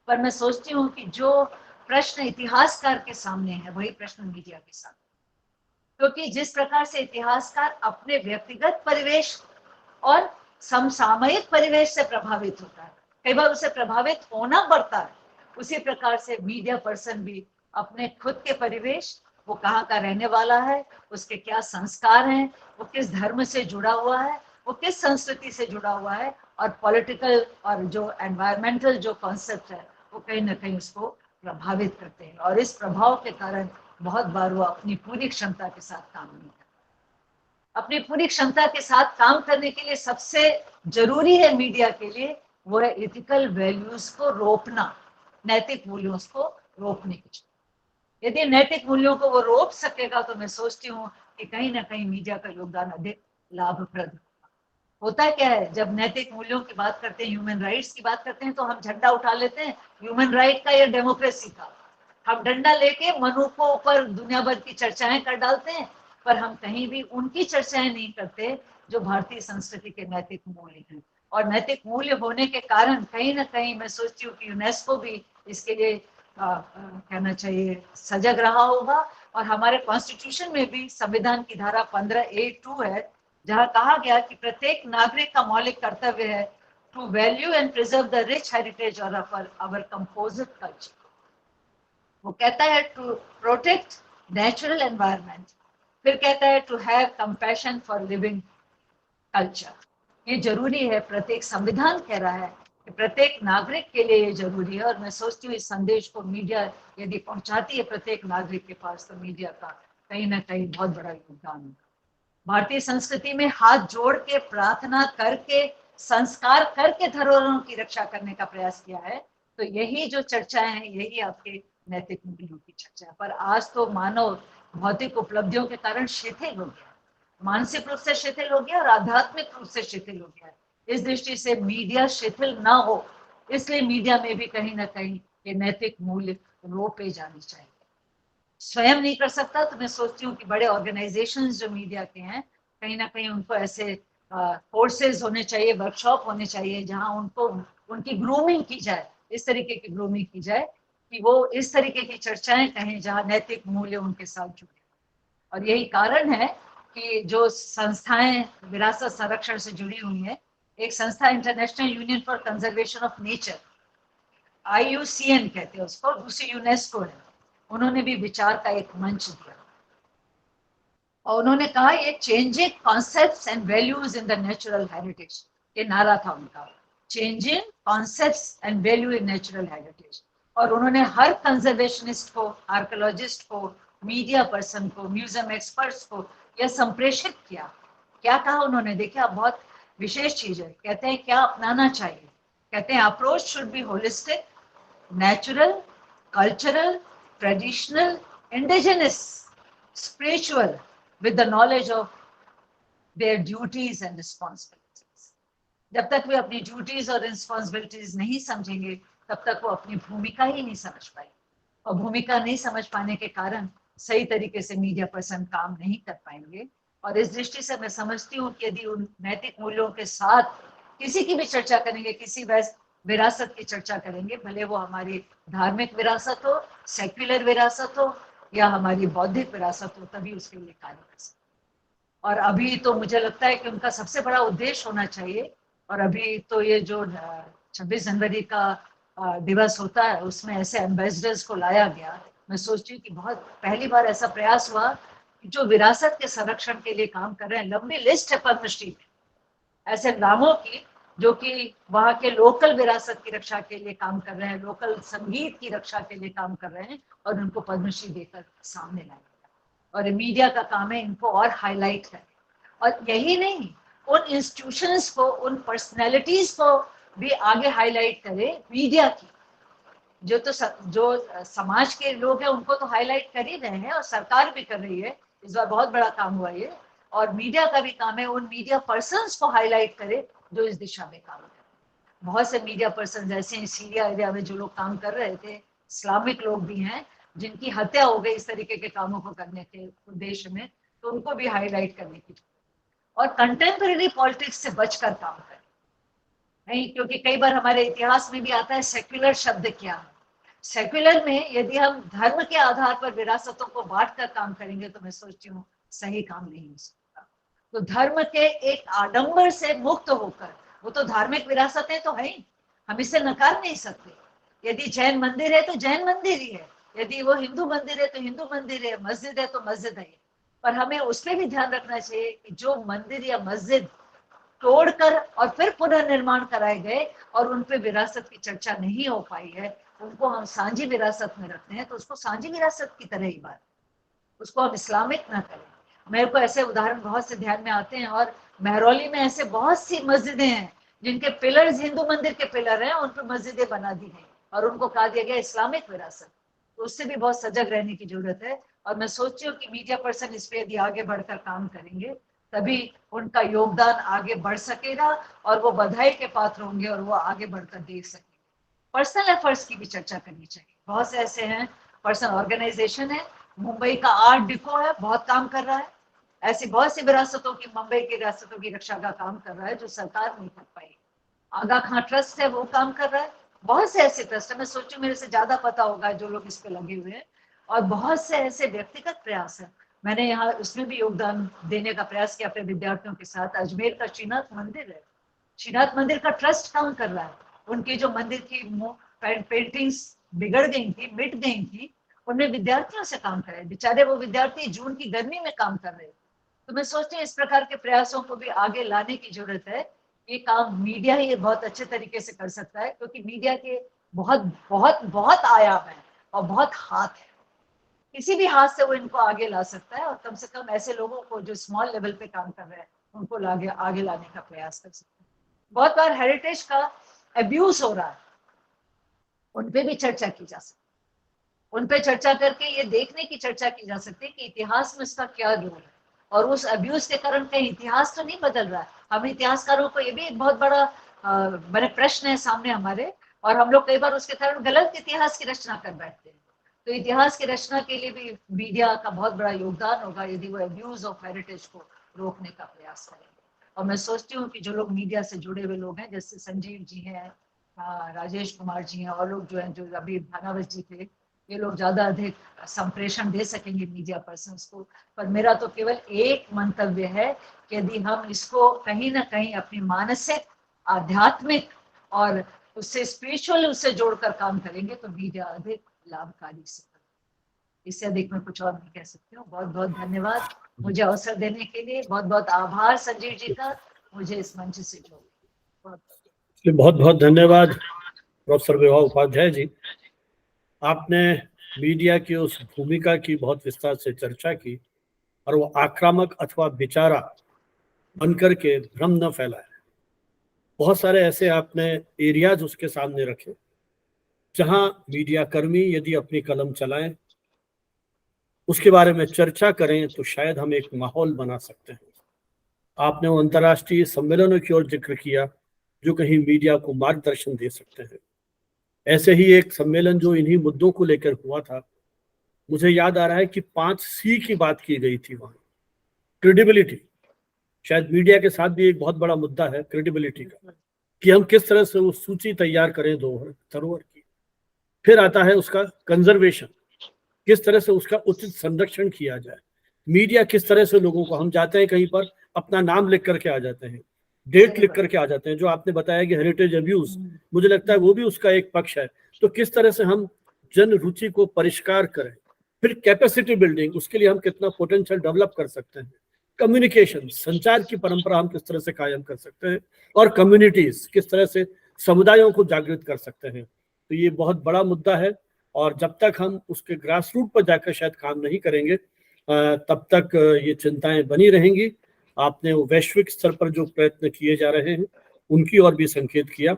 S2: पर मैं सोचती हूँ कि जो प्रश्न इतिहासकार के सामने है वही प्रश्न मीडिया के सामने, क्योंकि जिस प्रकार से इतिहासकार अपने व्यक्तिगत परिवेश और समसामयिक परिवेश से प्रभावित होता है, कई बार उसे प्रभावित होना पड़ता है, उसी प्रकार से मीडिया पर्सन भी अपने खुद के परिवेश, वो कहाँ का रहने वाला है, उसके क्या संस्कार हैं, वो किस धर्म से जुड़ा हुआ है, वो किस संस्कृति से जुड़ा हुआ है, और पॉलिटिकल और जो एनवायरमेंटल जो कॉन्सेप्ट है वो कहीं ना कहीं उसको प्रभावित करते हैं। और इस प्रभाव के कारण बहुत बार वो अपनी पूरी क्षमता के साथ काम नहीं करता। अपनी पूरी क्षमता के साथ काम करने के लिए सबसे जरूरी है मीडिया के लिए वो है इथिकल वैल्यूज को रोकना, नैतिक मूल्यों को रोकने की। यदि नैतिक मूल्यों को वो रोक सकेगा तो मैं सोचती हूँ कि कहीं ना कहीं मीडिया का योगदान अधिक लाभप्रद होता है। क्या है, जब नैतिक मूल्यों की बात करते हैं, ह्यूमन राइट्स की बात करते हैं, तो हम झंडा उठा लेते हैं ह्यूमन राइट का या डेमोक्रेसी का। हम डंडा लेके मनु को ऊपर दुनिया भर की चर्चाएं कर डालते हैं, पर हम कहीं भी उनकी चर्चाएं नहीं करते जो भारतीय संस्कृति के नैतिक मूल्य हैं। और नैतिक मूल्य होने के कारण कहीं ना कहीं मैं सोचती हूँ कि यूनेस्को भी इसके लिए कहना चाहिए सजग रहा होगा। और हमारे कॉन्स्टिट्यूशन में भी संविधान की धारा 15A(2) है, जहां कहा गया कि प्रत्येक नागरिक का मौलिक कर्तव्य है to value and preserve the rich heritage और आवर कंपोजिट कल्चर। वो कहता है टू प्रोटेक्ट नेचुरल एनवायरनमेंट, फिर कहता है to have compassion for living culture. ये जरूरी है, प्रत्येक संविधान कह रहा है कि प्रत्येक नागरिक के लिए ये जरूरी है। और मैं सोचती हूँ इस संदेश को मीडिया यदि पहुंचाती है प्रत्येक नागरिक के पास तो मीडिया का कहीं ना कहीं बहुत बड़ा योगदान होगा। भारतीय संस्कृति में हाथ जोड़ के प्रार्थना करके संस्कार करके धरोहरों की रक्षा करने का प्रयास किया है, तो यही जो चर्चाएं हैं यही आपके नैतिक मूल्यों की चर्चा है। पर आज तो मानव भौतिक उपलब्धियों के कारण शिथिल हो गया, मानसिक रूप से शिथिल हो गया और आध्यात्मिक रूप से शिथिल हो गया। इस दृष्टि से मीडिया शिथिल ना हो, इसलिए मीडिया में भी कहीं ना कहीं ये नैतिक मूल्य रोपे जाने चाहिए। स्वयं नहीं कर सकता तो मैं सोचती हूँ कि बड़े ऑर्गेनाइजेशंस जो मीडिया के हैं कहीं ना कहीं उनको ऐसे कोर्सेज होने चाहिए, वर्कशॉप होने चाहिए, जहां उनको उनकी ग्रूमिंग की जाए, इस तरीके की ग्रूमिंग की जाए कि वो इस तरीके की चर्चाएं कहें जहां नैतिक मूल्य उनके साथ जुड़े। और यही कारण है कि जो संस्थाएं विरासत संरक्षण से जुड़ी हुई है, एक संस्था international union for conservation of nature, IUCN कहते हैं उसको, दूसरी यूनेस्को है, उन्होंने भी विचार का एक मंच दिया और उन्होंने कहा ये changing concepts and values in the natural heritage, ये नारा था उनका, changing concepts and value in natural heritage. और उन्होंने हर कंजर्वेशनिस्ट को, आर्कियोलॉजिस्ट को, मीडिया पर्सन को, म्यूजियम एक्सपर्ट्स को यह संप्रेषित किया। क्या कहा उन्होंने, देखिए आप, बहुत विशेष चीज है, कहते हैं क्या अपनाना चाहिए, कहते हैं approach should be holistic, natural, cultural, traditional, indigenous, spiritual, with the knowledge of their duties and responsibilities. जब तक वे अपनी ड्यूटीज और रिस्पॉन्सिबिलिटीज नहीं समझेंगे तब तक वो अपनी भूमिका ही नहीं समझ पाएंगे, और भूमिका नहीं समझ पाने के कारण सही तरीके से मीडिया पर्सन काम नहीं कर पाएंगे। और इस दृष्टि से मैं समझती हूँ कि यदि उन नैतिक मूल्यों के साथ किसी की भी चर्चा करेंगे, किसी विरासत की चर्चा करेंगे, भले वो हमारी धार्मिक विरासत हो, सेक्युलर विरासत हो या हमारी बौद्धिक विरासत हो, तभी उसके लिए कार्य कर सकते। और अभी तो मुझे लगता है कि उनका सबसे बड़ा उद्देश्य होना चाहिए, और अभी तो ये जो 26 जनवरी का दिवस होता है उसमें ऐसे एम्बेसडर्स को लाया गया। मैं सोचती हूँ कि बहुत पहली बार ऐसा प्रयास हुआ कि जो विरासत के संरक्षण के लिए काम कर रहे हैं, लंबी लिस्ट है पद्मश्री में ऐसे नामों की जो कि वहाँ के लोकल विरासत की रक्षा के लिए काम कर रहे हैं, लोकल संगीत की रक्षा के लिए काम कर रहे हैं, और उनको पद्मश्री देकर सामने लाया। और मीडिया का काम है इनको और हाईलाइट करें, और यही नहीं, उन इंस्टीट्यूशंस को, उन पर्सनैलिटीज को भी आगे हाईलाइट करे मीडिया की। जो समाज के लोग हैं उनको तो हाईलाइट कर ही रहे हैं और सरकार भी कर रही है, इस बार बहुत बड़ा काम हुआ ये, और मीडिया का भी काम है उन मीडिया पर्सन्स को हाईलाइट करे जो इस दिशा में काम करें। बहुत से मीडिया पर्सन ऐसे हैं सीरिया एरिया में जो लोग काम कर रहे थे, इस्लामिक लोग भी हैं जिनकी हत्या हो गई इस तरीके के कामों को करने के उद्देश्य में, तो उनको भी हाईलाइट करने की। और कंटेम्परेरी पॉलिटिक्स से बचकर काम करें, नहीं, क्योंकि कई बार हमारे इतिहास में भी आता है सेक्युलर शब्द क्या है। सेक्युलर में यदि हम धर्म के आधार पर विरासतों को बांट कर काम करेंगे तो मैं सोचती हूँ सही काम नहीं हो सकता। तो धर्म के एक आडंबर से मुक्त होकर, वो तो धार्मिक विरासतें तो है ही, हम इसे नकार नहीं सकते। यदि जैन मंदिर है तो जैन मंदिर ही है, यदि वो हिंदू मंदिर है तो हिंदू मंदिर है, मस्जिद है तो मस्जिद है। पर हमें उस पर भी ध्यान रखना चाहिए कि जो मंदिर या मस्जिद तोड़कर और फिर पुनर्निर्माण कराए गए और उन पे विरासत की चर्चा नहीं हो पाई है, उनको हम सांझी विरासत में रखते हैं, तो उसको सांझी विरासत की तरह ही बात, उसको हम इस्लामिक ना करें। मेरे को ऐसे उदाहरण बहुत से ध्यान में आते हैं, और महरौली में ऐसे बहुत सी मस्जिदें हैं जिनके पिलर्स हिंदू मंदिर के पिलर हैं, उन पर मस्जिदें बना दी गई और उनको कहा दिया गया इस्लामिक विरासत। तो उससे भी बहुत सजग रहने की जरूरत है। और मैं सोचती हूँ कि मीडिया पर्सन इस पे यदि आगे बढ़कर काम करेंगे तभी उनका योगदान आगे बढ़ सकेगा और वो बधाई के पात्र होंगे और वो आगे बढ़कर देख सकेंगे। पर्सनल एफर्ट्स की भी चर्चा करनी चाहिए। बहुत से ऐसे हैं, पर्सनल ऑर्गेनाइजेशन है, मुंबई का आर्ट डिको है, बहुत काम कर रहा है, ऐसी बहुत सी विरासतों की, मुंबई की विरासतों की रक्षा का काम कर रहा है जो सरकार नहीं कर पाई। आगा खां ट्रस्ट है, वो काम कर रहा है। बहुत से ऐसे ट्रस्ट है, मैं सोचू मेरे से ज्यादा पता होगा जो लोग इस पे लगे हुए हैं। और बहुत से ऐसे व्यक्तिगत प्रयास है, मैंने यहाँ उसमें भी योगदान देने का प्रयास किया अपने विद्यार्थियों के साथ। अजमेर का श्रीनाथ मंदिर है, श्रीनाथ मंदिर का ट्रस्ट काम कर रहा है। उनकी जो मंदिर की पेंटिंग्स बिगड़ गई थी, मिट गई थी, उनमें विद्यार्थियों से काम करे। बेचारे वो विद्यार्थी जून की गर्मी में काम कर रहे हैं। तो मैं सोचती हूँ इस प्रकार के प्रयासों को भी आगे लाने की जरूरत है। ये काम मीडिया ही बहुत अच्छे तरीके से कर सकता है, क्योंकि मीडिया के बहुत बहुत बहुत आयाम है और बहुत हाथ है। किसी भी हाथ से वो इनको आगे ला सकता है, और कम से कम ऐसे लोगों को जो स्मॉल लेवल पे काम कर रहे हैं उनको आगे लाने का प्रयास कर सकते हैं। बहुत बार हेरिटेज का अब्यूज हो रहा है, उन पे भी चर्चा की जा सकती है। उन पे चर्चा करके ये देखने की चर्चा की जा सकती है कि इतिहास में इसका क्या रोल है, और उस अब्यूज के कारण कहीं इतिहास तो नहीं बदल रहा है। हम इतिहासकारों को ये भी एक बहुत बड़ा बड़े प्रश्न है सामने हमारे, और हम लोग कई बार उसके कारण गलत इतिहास की रचना कर बैठते हैं। तो इतिहास की रचना के लिए भी मीडिया का बहुत बड़ा योगदान होगा यदि वो अब्यूज ऑफ हेरिटेज को रोकने का प्रयास करेंगे। और मैं सोचती हूँ कि जो लोग मीडिया से जुड़े हुए लोग हैं, जैसे संजीव जी हैं, राजेश कुमार जी हैं, और लोग जो हैं, जो अभी भानावत जी थे, ये लोग ज्यादा अधिक संप्रेषण दे सकेंगे मीडिया पर्सन्स को। पर मेरा तो केवल एक मंतव्य है कि यदि हम इसको कहीं ना कहीं अपनी मानसिक, आध्यात्मिक और उससे स्पिरिचुअल उससे जोड़कर काम करेंगे तो मीडिया अधिक लाभकारी से। इससे अधिक मैं कुछ और नहीं कह सकती हूँ। बहुत बहुत धन्यवाद मुझे अवसर देने के लिए। बहुत बहुत आभार संजीव जी का मुझे इस मंच से जोड़ने।
S1: बहुत बहुत धन्यवाद प्रोफेसर विभा उपाध्याय जी। आपने मीडिया की उस भूमिका की बहुत विस्तार से चर्चा की, और वो आक्रामक अथवा बेचारा बनकर के भ्रम न फैलाए। बहुत सारे ऐसे आपने एरियाज उसके सामने रखे जहां मीडिया कर्मी यदि अपनी कलम चलाएं, उसके बारे में चर्चा करें, तो शायद हम एक माहौल बना सकते हैं। आपने वो अंतर्राष्ट्रीय सम्मेलनों की ओर जिक्र किया जो कहीं मीडिया को मार्गदर्शन दे सकते हैं। ऐसे ही एक सम्मेलन जो इन्हीं मुद्दों को लेकर हुआ था, मुझे याद आ रहा है कि 5C की बात की गई थी वहां। क्रेडिबिलिटी, शायद मीडिया के साथ भी एक बहुत बड़ा मुद्दा है क्रेडिबिलिटी का, कि हम किस तरह से वो सूची तैयार करें धरोहर की। फिर आता है उसका कंजर्वेशन, किस तरह से उसका उचित संरक्षण किया जाए। मीडिया किस तरह से लोगों को, हम जाते हैं कहीं पर अपना नाम लिख करके आ जाते हैं, डेट लिख करके आ जाते हैं। जो आपने बताया कि हेरिटेज अब्यूज, मुझे लगता है वो भी उसका एक पक्ष है। तो किस तरह से हम जन रुचि को परिष्कार करें। फिर कैपेसिटी बिल्डिंग, उसके लिए हम कितना पोटेंशियल डेवलप कर सकते हैं। कम्युनिकेशन, संचार की परंपरा हम किस तरह से कायम कर सकते हैं, और कम्युनिटीज किस तरह से समुदायों को जागृत कर सकते हैं। तो ये बहुत बड़ा मुद्दा है, और जब तक हम उसके ग्रास रूट पर जाकर शायद काम नहीं करेंगे तब तक ये चिंताएं बनी रहेंगी। आपने वो वैश्विक स्तर पर जो प्रयत्न किए जा रहे हैं उनकी ओर भी संकेत किया।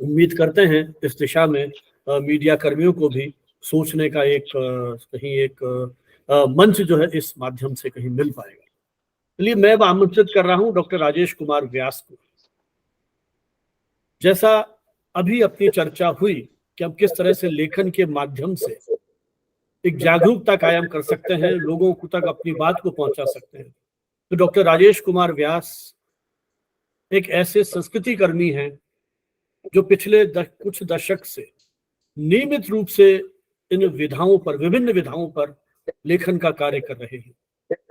S1: उम्मीद करते हैं इस दिशा में मीडिया कर्मियों को भी सोचने का एक कहीं एक मंच जो है इस माध्यम से कहीं मिल पाएगा। लिए मैं आमंत्रित कर रहा हूं डॉक्टर राजेश कुमार व्यास को। जैसा अभी अपनी चर्चा हुई कि हम किस तरह से लेखन के माध्यम से एक जागरूकता कायम कर सकते हैं, लोगों को तक अपनी बात को पहुंचा सकते हैं, तो डॉक्टर राजेश कुमार व्यास एक ऐसे संस्कृति कर्मी हैं जो पिछले कुछ दशक से नियमित रूप से इन विधाओं पर, विभिन्न विधाओं पर लेखन का कार्य कर रहे हैं।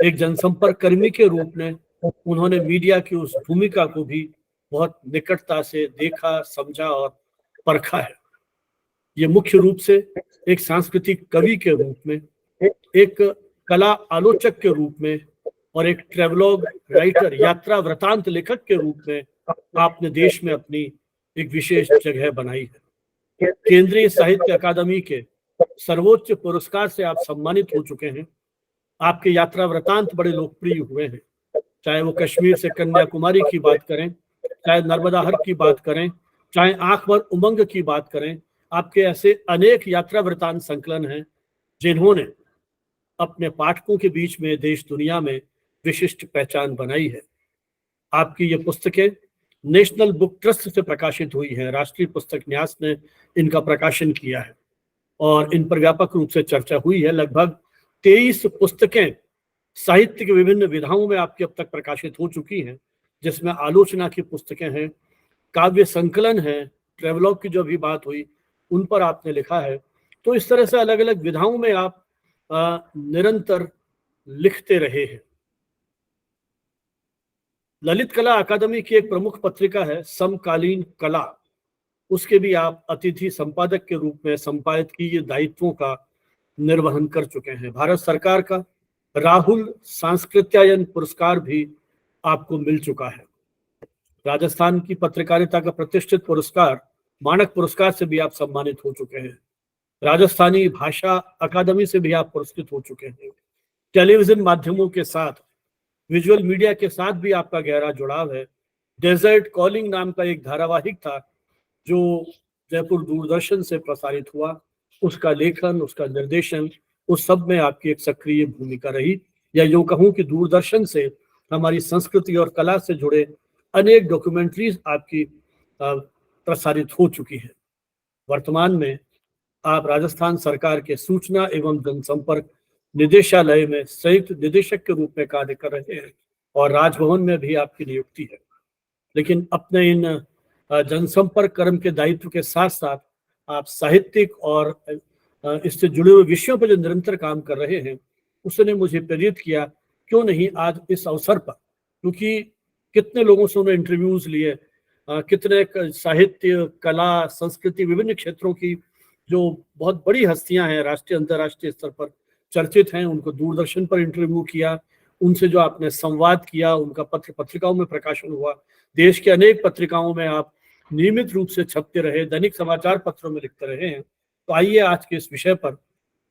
S1: एक जनसंपर्क कर्मी के रूप में उन्होंने मीडिया की उस भूमिका को भी बहुत निकटता से देखा, समझा और परखा है। ये मुख्य रूप से एक सांस्कृतिक कवि के रूप में, एक कला आलोचक के रूप में और एक ट्रेवलॉग राइटर, यात्रा वृतांत लेखक के रूप में आपने देश में अपनी एक विशेष जगह बनाई है। केंद्रीय साहित्य अकादमी के सर्वोच्च पुरस्कार से आप सम्मानित हो चुके हैं। आपके यात्रा वृतांत बड़े लोकप्रिय हुए हैं, चाहे वो कश्मीर से कन्याकुमारी की बात करें, चाहे नर्मदा हर की बात करें, चाहे आंख भर उमंग की बात करें। आपके ऐसे अनेक यात्रा वृतांत संकलन हैं जिन्होंने अपने पाठकों के बीच में देश दुनिया में विशिष्ट पहचान बनाई है। आपकी ये पुस्तकें नेशनल बुक ट्रस्ट से प्रकाशित हुई हैं, राष्ट्रीय पुस्तक न्यास ने इनका प्रकाशन किया है और इन पर व्यापक रूप से चर्चा हुई है। लगभग 23 पुस्तकें साहित्य के विभिन्न विधाओं में आपकी अब तक प्रकाशित हो चुकी हैं, जिसमें आलोचना की पुस्तकें हैं, काव्य संकलन है, ट्रेवलॉग की जो अभी बात हुई उन पर आपने लिखा है। तो इस तरह से अलग अलग विधाओं में आप निरंतर लिखते रहे हैं। ललित कला अकादमी की एक प्रमुख पत्रिका है समकालीन कला, उसके भी आप अतिथि संपादक के रूप में संपादकीय दायित्वों का निर्वहन कर चुके हैं। भारत सरकार का राहुल सांस्कृत्यायन पुरस्कार भी आपको मिल चुका है। राजस्थान की पत्रकारिता का प्रतिष्ठित पुरस्कार मानक पुरस्कार से भी आप सम्मानित हो चुके हैं। राजस्थानी भाषा अकादमी से भी आप पुरस्कृत हो चुके हैं। टेलीविजन माध्यमों के साथ, विजुअल मीडिया के साथ भी आपका गहरा जुड़ाव है। डेजर्ट कॉलिंग नाम का एक धारावाहिक था जो जयपुर दूरदर्शन से प्रसारित हुआ, उसका लेखन, उसका निर्देशन, उस सब में आपकी एक सक्रिय भूमिका रही। या यूं कहूं कि दूरदर्शन से हमारी संस्कृति और कला से जुड़े अनेक डॉक्यूमेंट्रीज आपकी प्रसारित हो चुकी है। वर्तमान में आप राजस्थान सरकार के सूचना एवं जनसंपर्क निदेशालय में संयुक्त निदेशक के रूप में कार्य कर रहे हैं और राजभवन में भी आपकी नियुक्ति है। लेकिन अपने इन जनसंपर्क कर्म के दायित्व के साथ साथ आप साहित्यिक और इससे जुड़े हुए विषयों पर जो निरंतर काम कर रहे हैं, उसने मुझे प्रेरित किया क्यों नहीं आज इस अवसर पर, क्योंकि कितने लोगों से उन्होंने इंटरव्यूज लिए, कितने साहित्य, कला, संस्कृति, विभिन्न क्षेत्रों की जो बहुत बड़ी हस्तियां हैं, राष्ट्रीय अंतर्राष्ट्रीय स्तर पर चर्चित हैं, उनको दूरदर्शन पर इंटरव्यू किया, उनसे जो आपने संवाद किया, उनका पत्रिकाओं में प्रकाशन हुआ। देश के अनेक पत्रिकाओं में आप नियमित रूप से छपते रहे, दैनिक समाचार पत्रों में लिखते रहे हैं। तो आइए आज के इस विषय पर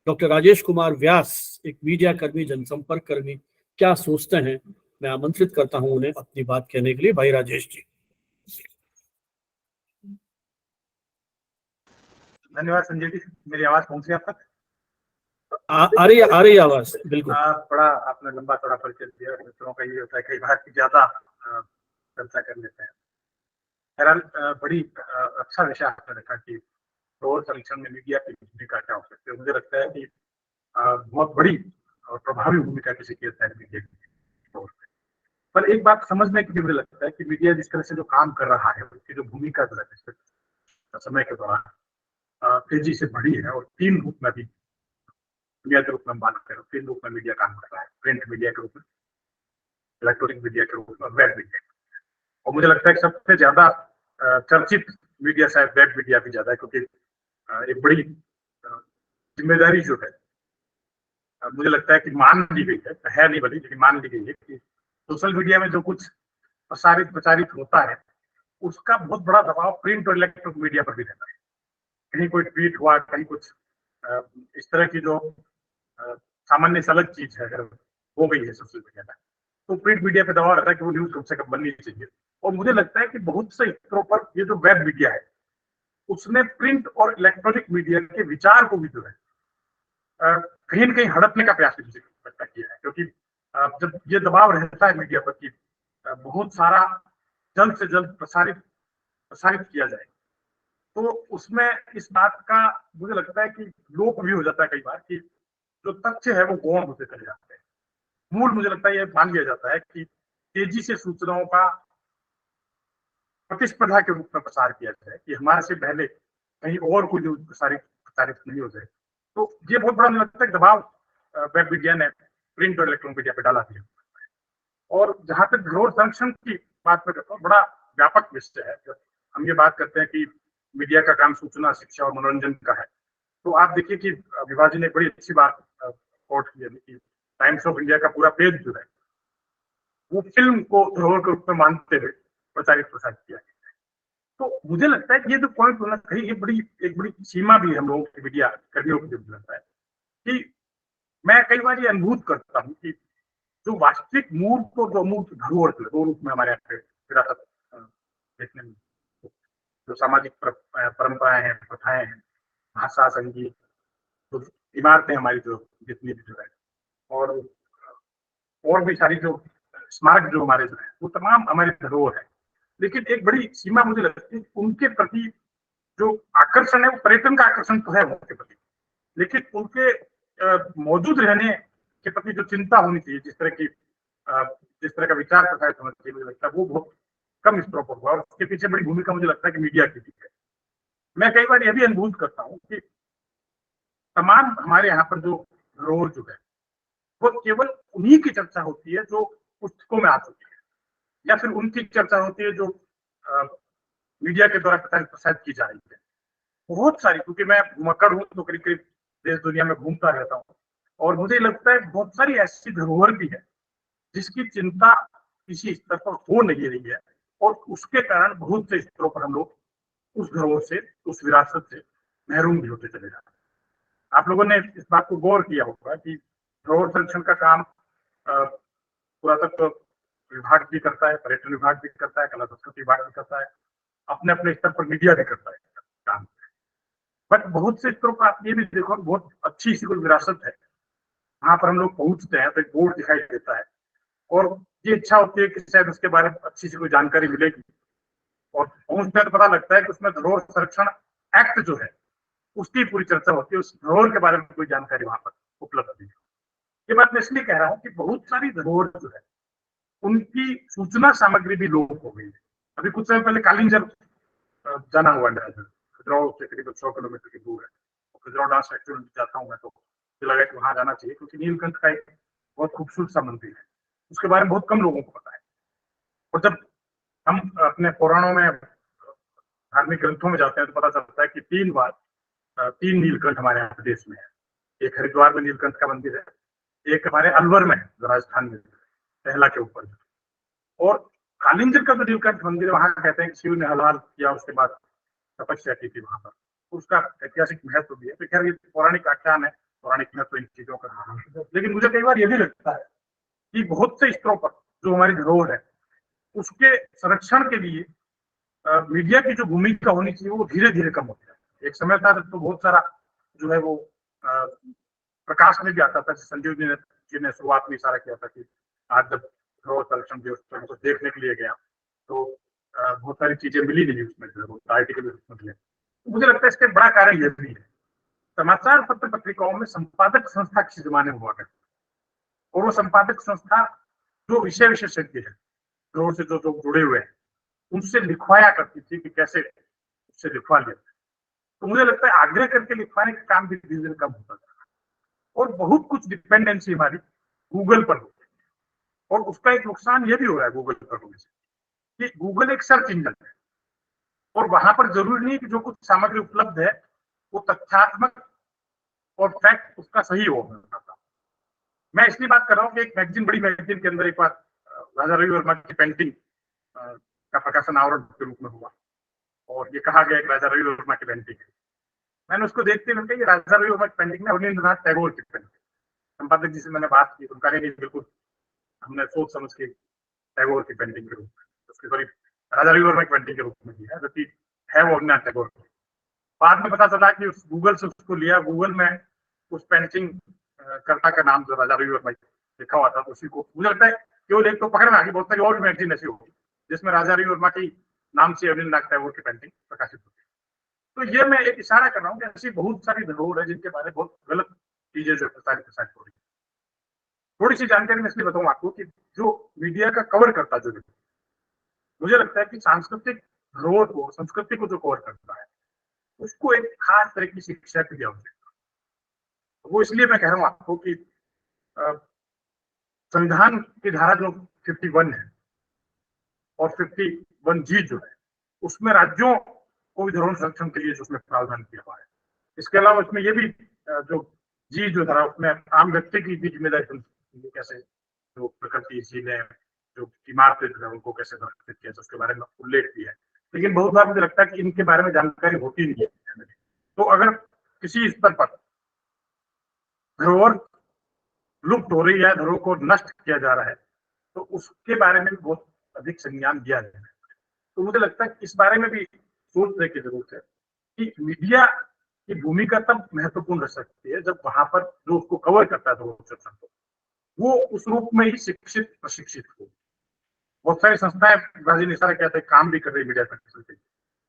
S1: डॉक्टर राजेश कुमार व्यास, एक मीडिया कर्मी, जनसंपर्क कर्मी, क्या सोचते हैं, मैं आमंत्रित करता हूं उन्हें अपनी बात कहने के लिए। भाई राजेश जी।
S3: धन्यवाद संजय जी, मेरी आवाज पहुंच रही है आप तक?
S1: आ रही आवाज, बिल्कुल।
S3: बड़ा आपने लंबा थोड़ा परिचय दिया। मित्रों का ये होता है कई बार की ज्यादा चर्चा कर लेते हैं। बहरहाल बड़ी अच्छा विषय आपने रखा कि शोर संरक्षण में मीडिया की भूमिका क्या हो सकती है। मुझे लगता है कि बहुत बड़ी और प्रभावी भूमिका किसी की है मीडिया की। पर एक बात समझने की मुझे लगता है कि मीडिया जिस तरह से जो काम कर रहा है, उसकी जो भूमिका जो है समय के दौरान तेजी से बढ़ी है और 3 रूप में भी मीडिया के रूप में बात करें, 3 रूप में मीडिया काम कर रहा है। प्रिंट मीडिया के रूप में, इलेक्ट्रॉनिक मीडिया के रूप में और वेब मीडिया। और मुझे लगता है कि सबसे ज्यादा चर्चित मीडिया शायद वेब मीडिया भी ज्यादा है, क्योंकि एक बड़ी जिम्मेदारी जो है मुझे लगता है कि मान ली गई है नहीं बनी, लेकिन मान ली गई है कि सोशल मीडिया में जो कुछ प्रचारित होता है उसका बहुत बड़ा दबाव प्रिंट और इलेक्ट्रॉनिक मीडिया पर भी रहता है। कहीं कोई ट्वीट हुआ, कहीं कुछ इस तरह की जो सामान्य से अलग चीज है अगर हो गई है सोशल मीडिया में, तो प्रिंट मीडिया पे दबाव रहता है कि वो न्यूज कम से कम बननी चाहिए। और मुझे लगता है कि बहुत से स्तरों पर ये जो वेब मीडिया है उसने प्रिंट और इलेक्ट्रॉनिक मीडिया के विचार को भी जो है कहीं न कहीं हड़पने का प्रयास किया है। क्योंकि जब ये दबाव रहता है मीडिया पर कि बहुत सारा जल्द से जल्द प्रसारित किया जाए, तो उसमें इस बात का मुझे लगता है कि लोप भी हो जाता है कई बार कि जो तथ्य है वो गौण होते चले जाते हैं। मूल मुझे लगता है ये मान लिया जाता है कि तेजी से सूचनाओं का प्रतिस्पर्धा के रूप में प्रसार किया जाए कि हमारे से पहले कहीं और कोई न्यूज प्रसारित नहीं हो जाए। तो ये बहुत बड़ा मुझे लगता है दबाव वेब मीडिया ने प्रिंट और इलेक्ट्रॉनिक मीडिया पे डाला दिया। और जहां तक धरोहर संरक्षण की बात में करता हूँ, बड़ा व्यापक विषय है। जब हम ये बात करते हैं कि मीडिया का काम सूचना, शिक्षा और मनोरंजन का है, तो आप देखिए कि विभाजी ने बड़ी अच्छी बात कोट की है कि टाइम्स ऑफ इंडिया का पूरा पेज जो है वो फिल्म को धरोहर के रूप में मानते हुए प्रसारित किया गया है। तो मुझे लगता है कि ये जो पॉइंट होना चाहिए, ये एक बड़ी सीमा भी है हम लोगों की मीडिया कर्मियों की। मुझे लगता है कि मैं कई बार ये अनुभूत करता हूँ कि जो वास्तविक मूर्त और जो अमूर्त धरोहर दो रूप में हमारे यहाँ पे विरासत देखने में, जो सामाजिक परंपराएं हैं, प्रथाएं हैं, भाषा, संगीत, जो इमारतें हमारी जो जितनी भी जो है, और भी सारी जो स्मारक जो हमारे जो है, वो तमाम हमारी धरोहर है। लेकिन एक बड़ी सीमा मुझे लगती है उनके प्रति जो आकर्षण है, वो पर्यटन का आकर्षण तो है उनके प्रति, लेकिन उनके मौजूद रहने के प्रति जो चिंता होनी चाहिए, जिस तरह का विचार प्रसारित होना चाहिए, मुझे लगता है वो बहुत कम स्तरों पर हुआ। और उसके पीछे बड़ी भूमिका मुझे लगता है कि मीडिया की भी है। मैं कई बार यह भी अनुभूत करता हूँ कि तमाम हमारे यहाँ पर जो धरोहर जो है वो केवल उन्हीं की चर्चा होती है जो पुस्तकों में आ चुकी है, या फिर उनकी चर्चा होती है जो मीडिया के द्वारा प्रसारित की जा रही है। बहुत सारी, क्योंकि मैं घुमक्कड़ हूँ तो करीब करीब देश दुनिया में घूमता रहता हूँ, और मुझे लगता है बहुत सारी ऐसी धरोहर भी है जिसकी चिंता किसी स्तर पर हो नहीं रही है, और उसके कारण बहुत से स्तरों पर हम लोग उस धरोहर से, उस विरासत से महरूम भी होते चले जाते हैं। आप लोगों ने इस बात को गौर किया होगा कि धरोहर संरक्षण का काम पुरातत्व विभाग भी करता है, पर्यटन विभाग भी करता है, कला संस्कृति विभाग भी करता है, अपने अपने स्तर पर मीडिया भी करता है काम। बट बहुत से स्तरों पर आप ये भी देखो, बहुत अच्छी सी कोई विरासत है, वहां पर हम लोग पहुंचते हैं तो एक बोर्ड दिखाई देता है, और ये इच्छा होती है कि शायद उसके बारे में अच्छी सी कोई जानकारी मिलेगी, और पहुंचते हैं तो पता लगता है कि उसमें धरोहर संरक्षण एक्ट जो है उसकी पूरी चर्चा होती है, उस धरोहर के बारे में कोई जानकारी वहां पर उपलब्ध नहीं है। ये बात मैं इसलिए कह रहा हूँ कि बहुत सारी धरोहर जो है उनकी सूचना सामग्री भी लोप हो गई है। अभी कुछ समय पहले कालिंजर जाना हुआ है, खजुराहो से करीब 100 किलोमीटर की दूर है। खजुराहो डांस फेस्टिवल जाता हूँ मैं, तो मुझे लगा कि वहां जाना चाहिए, क्योंकि नीलकंठ का एक बहुत खूबसूरत सा मंदिर है, उसके बारे में बहुत कम लोगों को पता है। और जब हम अपने पुराणों में, धार्मिक ग्रंथों में जाते हैं तो पता चलता है कि 3 नीलकंठ हमारे यहाँ प्रदेश में है। एक हरिद्वार में नीलकंठ का मंदिर है, एक हमारे अलवर में राजस्थान में पहला के ऊपर, और कालिंजर का जो नीलकंठ मंदिर है वहां कहते हैं कि शिव ने हलाल किया, उसके बाद तपस्या की थी वहां पर, उसका ऐतिहासिक महत्व भी है। तो खैर ये पौराणिक आख्यान है, पौराणिक महत्व इन चीजों का। लेकिन मुझे कई बार ये भी लगता है कि बहुत से स्तरों पर जो हमारी धरोहर है उसके संरक्षण के लिए मीडिया की जो भूमिका होनी चाहिए वो धीरे धीरे कम होती है। एक समय था तो बहुत सारा जो है वो प्रकाश में भी आता था। संजीव जी ने शुरुआत में इशारा किया था कि आज जब धरोहर संरक्षण दिवस को देखने के लिए गया तो बहुत सारी चीजें मिली नहीं उसमें, आर्टिकल उसमें मिले। मुझे लगता है इसका बड़ा कारण यह भी है, समाचार पत्र पत्रिकाओं में संपादक संस्था किसी जमाने में हुआ करती, और वो संपादक संस्था जो विषय विशेषज्ञ है, धरोहर से जो जुड़े हुए हैं, उनसे लिखवाया करती थी कि कैसे उससे लिखवा लिया। तो मुझे लगता है आग्रह करके लिखवाने का काम भी धीरे धीरे कम होता था, और बहुत कुछ डिपेंडेंसी हमारी गूगल पर होती है। और उसका एक नुकसान ये भी हो रहा है गूगल पर होने से कि गूगल एक सर्च इंजन है, और वहां पर जरूरी नहीं कि जो कुछ सामग्री उपलब्ध है वो तथ्यात्मक और फैक्ट उसका सही हो। मैं इसलिए बात कर रहा हूँ कि एक मैगजीन, बड़ी मैगजीन के अंदर एक बार राजा रवि वर्मा की पेंटिंग का प्रकाशन आवरण के रूप में हुआ, और ये कहा गया कि राजा रवि वर्मा की पेंटिंग है। मैंने उसको देखते हुए कहा राजा रवि वर्मा की पेंटिंग में रविंद्रनाथ टैगोर की पेंटिंग। संपादक जी से मैंने बात की, उनका नहीं, बिल्कुल हमने सोच समझ के टैगोर की पेंटिंग के रूप में, उसके सॉरी राजा रवि वर्मा की पेंटिंग के रूप में किया है, जबकि है वो रविंद्रनाथ टैगोर की। बाद में पता चला कि उस गूगल से उसको लिया, गूगल में उस पेंटिंग कर्ता का नाम जो राजा रवि वर्मा लिखा हुआ था, तो उसी को मुझे लगता है केवल एक तो पकड़ में आ गई, बहुत सारी और भी मैगजीन ऐसी होगी जिसमें राजा रवि वर्मा की नाम से अनिल टैगोर की पेंटिंग प्रकाशित होती है। तो ये मैं एक इशारा कर रहा हूँ कि ऐसी बहुत सारी धरोहर है जिनके बारे में बहुत गलत चीजें जो प्रसारित हो रही है। थोड़ी सी जानकारी मैं इसलिए बताऊँ आपको कि जो मीडिया का कवर करता जो व्यक्ति, मुझे लगता है कि सांस्कृतिक धरोहर को, संस्कृति को जो कवर करता है, उसको एक खास तरह की शिक्षा की आवश्यकता है। वो इसलिए मैं कह रहा हूँ आपको कि संविधान की धारा जो 51 है और 51G जो है, उसमें राज्यों को भी धरोहर संरक्षण के लिए उसमें प्रावधान किया हुआ है। इसके अलावा उसमें ये भी जो जी जो धारा, उसमें आम व्यक्ति की भी जिम्मेदारी कैसे जो प्रकृति जी ने जो इमारतें जो है उनको कैसे संरक्षित किया उसके बारे में उल्लेख भी है। लेकिन बहुत बार मुझे लगता है कि इनके बारे में जानकारी होती नहीं है। तो अगर किसी स्तर पर धरोहर लुप्त हो रही है, धरोहर को नष्ट किया जा रहा है, तो उसके बारे में भी बहुत अधिक संज्ञान दिया जाए। तो मुझे लगता है कि इस बारे में भी सोचने की जरूरत है कि मीडिया की भूमिका तब महत्वपूर्ण रह सकती है जब वहां पर जो उसको कवर करता है धरोहर संरक्षण को, वो उस रूप में ही शिक्षित प्रशिक्षित हो। बहुत सारी संस्थाएं राजीव इशारा कहते हैं काम भी कर रही मीडिया प्रशिक्षण के,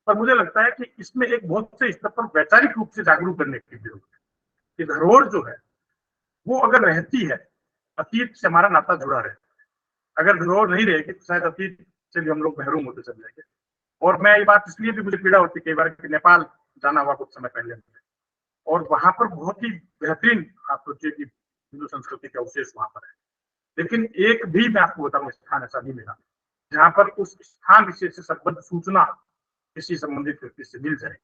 S3: पर मुझे लगता है कि इसमें एक बहुत से स्तर पर वैचारिक रूप से जागरूक करने की जरूरत है कि धरोहर जो है वो अगर रहती है, अतीत से हमारा नाता जुड़ा रहे। अगर धरोहर नहीं रहेगी तो शायद अतीत से भी हम लोग महरूम होते चले जाएंगे। और मैं ये बात इसलिए भी मुझे पीड़ा होती है कई बार कि नेपाल जाना हुआ कुछ समय पहले, और वहां पर बहुत ही बेहतरीन, आप सोचिए कि हिंदू संस्कृति का अवशेष वहां पर है, लेकिन एक भी मैं आपको बताऊं स्थान ऐसा नहीं मिला जहां पर उस स्थान विशेष से संबद्ध सूचना किसी संबंधित व्यक्ति से मिल जाए,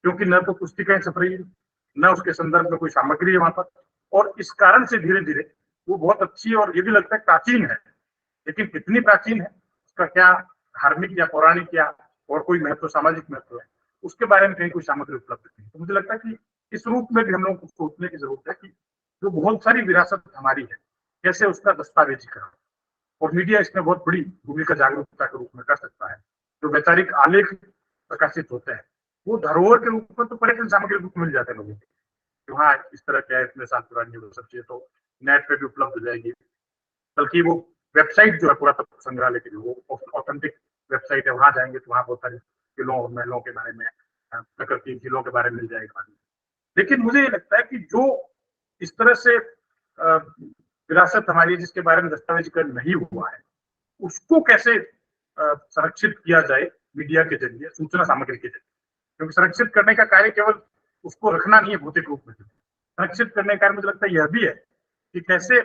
S3: क्योंकि न तो पुस्तिकाएं छप रही है, न उसके संदर्भ में कोई सामग्री है वहां पर। और इस कारण से धीरे धीरे वो बहुत अच्छी और ये भी लगता है प्राचीन है, लेकिन कितनी प्राचीन है, उसका क्या धार्मिक या पौराणिक या और कोई महत्व, सामाजिक महत्व है, उसके बारे में कहीं कोई सामग्री उपलब्ध नहीं। तो मुझे लगता है कि इस रूप में भी हम लोगों को सोचने की जरूरत है कि जो बहुत सारी विरासत हमारी है, कैसे उसका दस्तावेजीकरण, और मीडिया इसमें बहुत बड़ी भूमिका जागरूकता के रूप में कर सकता है। जो वैचारिक आलेख प्रकाशित होते हैं वो धरोहर के रूप में तो पर्यटन सामग्री के रूप में मिल जाते हैं लोगों को, हाँ इस तरह क्या है, इतने साल पुरानी वो सब चीजें तो नेट पे भी उपलब्ध हो जाएगी। बल्कि वो वेबसाइट जो है पुरातत्व संग्रहालय की, वो ऑथेंटिक वेबसाइट है, वहां जाएंगे तो वहां बहुत सारे किलों और महलों के बारे में, प्रकृति जिलों के बारे में मिल जाएगा। लेकिन मुझे ये लगता है कि जो इस तरह से विरासत हमारी जिसके बारे में दस्तावेजीकरण नहीं हुआ है, उसको कैसे संरक्षित किया जाए मीडिया के जरिए, सूचना सामग्री के जरिए। क्योंकि संरक्षित करने का कार्य केवल उसको रखना नहीं है भौतिक रूप में, संरक्षित करने का कार्य मुझे लगता है यह भी है कि कैसे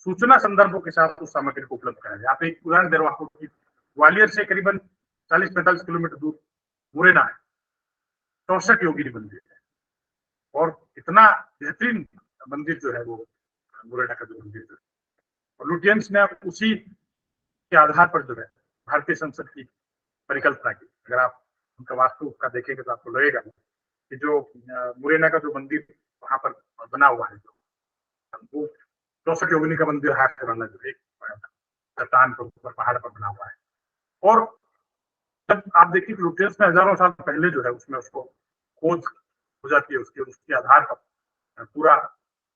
S3: सूचना संदर्भों के साथ उस सामग्री को उपलब्ध कराया जाए। आप एक उदाहरण दे रहा हूँ आपको कि ग्वालियर से करीबन 40-45 किलोमीटर दूर मुरैना है, 64 योगिनी मंदिर है, और इतना बेहतरीन मंदिर जो है वो मुरैना का जो मंदिर है, और लुटियंस ने उसी के आधार पर जो है भारतीय संसद की परिकल्पना की। अगर आप उनका वास्तु का देखेंगे तो आपको लगेगा कि जो मुरैना का जो मंदिर वहां पर बना हुआ है, वो 64 योगिनी का मंदिर हाथ से बना, जो एक चट्टान पर ऊपर पहाड़ पर बना हुआ है। और जब आप देखिए कि लुटियंस में हजारों साल पहले जो है उसमें उसको खोज हो जाती है, उसके आधार पर पूरा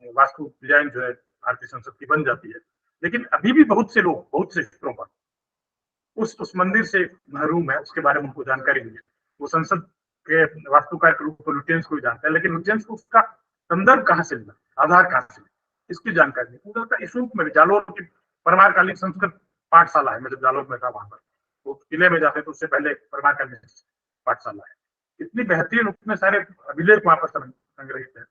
S3: वास्तु डिजाइन जो है भारतीय संसद की बन जाती है। लेकिन अभी भी बहुत से लोग बहुत से क्षेत्रों पर उस मंदिर से महरूम है, उसके बारे में उनको जानकारी नहीं है। वो संसद के वास्तुकार के रूप में लुटियंस को भी जानता है, लेकिन लुटियंस को उसका संदर्भ कहाँ से मिला, आधार कहाँ से, इसकी जानकारी नहीं। मुझे लगता है इस रूप में जालोर की परमारकालीन संस्कृत पाठशाला है, मैं जब जालोर में था वहां पर, तो किले में जाते तो उससे पहले परमारकालीन पाठशाला है, इतनी बेहतरीन, उसमें सारे अभिलेख वहां पर संग्रहित है।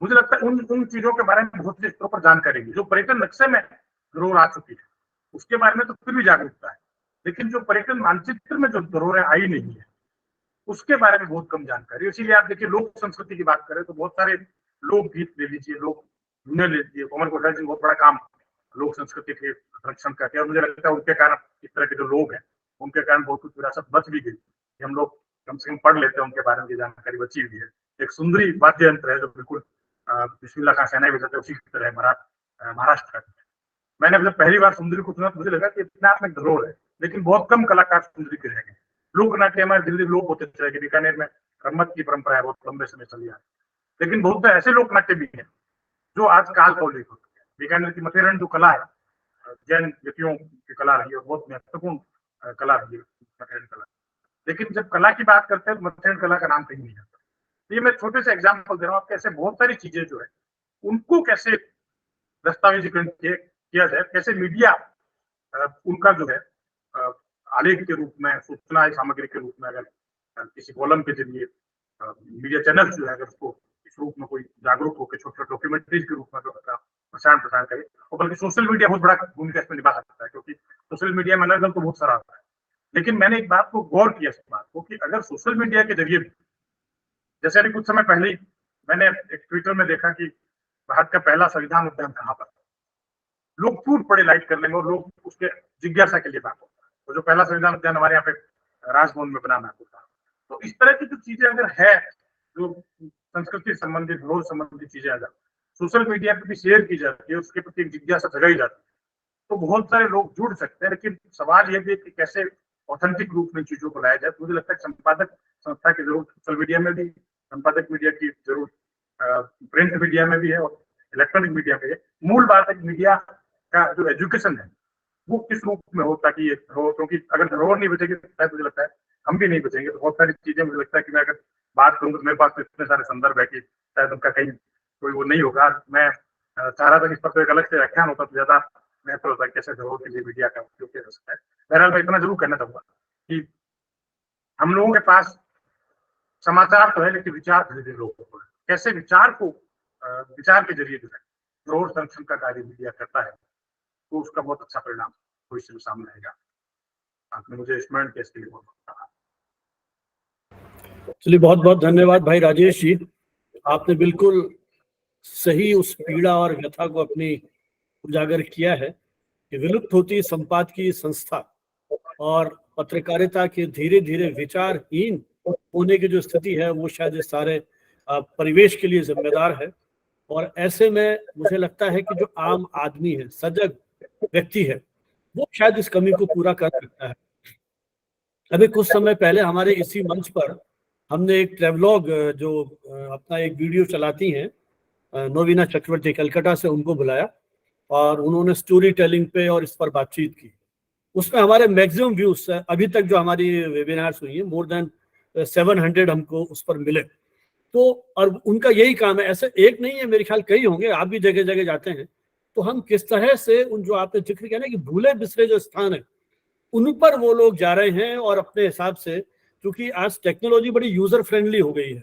S3: मुझे लगता है उन चीजों के बारे में बहुत से स्तरों पर जानकारी जो पर्यटन नक्शे में जरूर आ चुकी है, उसके बारे में तो फिर भी जागरूकता है, लेकिन जो पर्यटन मानचित्र में जो धरोहरें आई नहीं है उसके बारे में बहुत कम जानकारी। इसीलिए आप देखिए लोक संस्कृति की बात करें तो बहुत सारे लोकगीत ले लीजिए, लोक धुनें ले लीजिए, कोमल कोठारी जी बहुत बड़ा काम लोक संस्कृति के संरक्षण का किया। मुझे लगता है उनके कारण इस तरह के जो लोग हैं उनके कारण बहुत कुछ विरासत बच भी गई, हम लोग कम से कम पढ़ लेते हैं, उनके बारे में जानकारी बची हुई है। एक सुंदरी वाद्य यंत्र है जो बिल्कुल बिस्मिल्लाह खां सेनाई बजाते उसी की तरह महाराष्ट्र का। मैंने जब पहली बार सुंदरी को सुना तो मुझे लगा कि इतना आप में धरोहर है, लेकिन बहुत कम कलाकार सुंदरी के रह गए। लोक नाट्य हमारे धीरे धीरे लोप होते चले गए। बीकानेर में कर्मठ की परंपरा है, बहुत लंबे समय चली आ रही, लेकिन बहुत ऐसे लोक नाट्य भी हैं जो आज काल का उल्लेख होते हैं। विज्ञान की मथेरन जो कला है, जैन व्यक्तियों की कला रही है, बहुत महत्वपूर्ण कला रही है मथेरन कला। लेकिन जब कला की बात करते हैं तो मथेरन कला का नाम कहीं नहीं आता। ये मैं छोटे से एग्जाम्पल दे रहा हूँ आपको, ऐसे बहुत सारी चीजें जो है उनको कैसे दस्तावेजीकरण किया जाए, कैसे मीडिया उनका जो है आलेख के रूप में, सूचना सामग्री के रूप में, अगर किसी कॉलम के जरिए मीडिया चैनल जो है अगर उसको इस रूप में कोई जागरूक होकर छोटे छोटे डॉक्यूमेंट्रीज के रूप में प्रसारण करे, और बल्कि सोशल मीडिया बहुत बड़ा भूमिका इसमें निभा सकता है, क्योंकि सोशल मीडिया में अनर्गल तो बहुत सारा आता है। लेकिन मैंने एक बात को गौर किया, इस बात को, कि अगर सोशल मीडिया के जरिए भी, जैसे अभी कुछ समय पहले ही मैंने एक ट्विटर में देखा कि भारत का पहला संविधान उद्यान कहाँ पर, लोग टूट पड़े लाइक करने में, और लोग उसके जिज्ञासा के लिए बात होता है। तो जो पहला संविधान उद्यान हमारे यहाँ पे राजभवन में बना था, तो इस तरह की जो चीजें अगर है, जो संस्कृति संबंधित, धरोहर संबंधित चीजें अगर सोशल मीडिया पे भी शेयर की जाती है, उसके प्रति जिज्ञासा जगाई जाती है, तो बहुत सारे लोग जुड़ सकते हैं। लेकिन सवाल ये भी है कि कैसे ऑथेंटिक रूप में चीजों को लाया जाए। मुझे लगता है संपादक संस्था की जरूरत सोशल मीडिया में भी, संपादक मीडिया की जरूरत प्रिंट मीडिया में भी है और इलेक्ट्रॉनिक मीडिया में है। मूल बात है मीडिया का जो एजुकेशन है वो किस रूप में हो, ताकि ये धरोहर, क्योंकि अगर धरोहर नहीं बचेगी तो शायद मुझे लगता है हम भी नहीं बचेंगे। तो बहुत सारी चीजें मुझे लगता है कि मैं अगर बात करूँ तो मेरे पास तो इतने सारे संदर्भ है कि शायद उनका कहीं कोई वो नहीं होगा। मैं चाह रहा था कि इस पर तो एक अलग से व्याख्यान होता तो ज्यादा बेहतर होता है, कैसे धरोहर के लिए मीडिया का उपयोग किया जा सकता है। बहरहाल मैं इतना जरूर कहना चाहूंगा कि हम लोगों के पास समाचार तो है, लेकिन विचार धीरे धीरे लोगों को, कैसे विचार को विचार के जरिए जो है धरोहर संरक्षण का कार्य मीडिया करता है, तो उसका बहुत अच्छा परिणाम भविष्य में सामने आएगा। आपने मुझे स्मरण किया, इसके लिए बहुत धन्यवाद।
S1: चलिए, बहुत बहुत धन्यवाद भाई राजेश जी। आपने बिल्कुल सही उस पीड़ा और व्यथा को अपनी उजागर किया है कि विलुप्त होती संपादकीय संस्था और पत्रकारिता के धीरे धीरे विचारहीन होने की जो स्थिति है वो शायद इस सारे परिवेश के लिए जिम्मेदार है। और ऐसे में मुझे लगता है कि जो आम आदमी है, सजग व्यक्ति है, वो शायद इस कमी को पूरा कर सकता है। अभी कुछ समय पहले हमारे इसी मंच पर हमने एक ट्रेवलॉग जो अपना एक वीडियो चलाती हैं, नवीना चक्रवर्ती कलकत्ता से, उनको बुलाया और उन्होंने स्टोरी टेलिंग पे और इस पर बातचीत की। उसमें हमारे मैक्सिमम व्यूज अभी तक जो हमारी वेबिनार्स हुई है, मोर देन 700 हमको उस पर मिले। तो और उनका यही काम है, ऐसे एक नहीं है, मेरे ख्याल कई होंगे, आप भी जगह जगह जाते हैं। तो हम किस तरह से उन जो आपने जिक्र किया ना कि भूले बिसरे जो स्थान है उन पर वो लोग जा रहे हैं और अपने हिसाब से, क्योंकि आज टेक्नोलॉजी बड़ी यूजर फ्रेंडली हो गई है।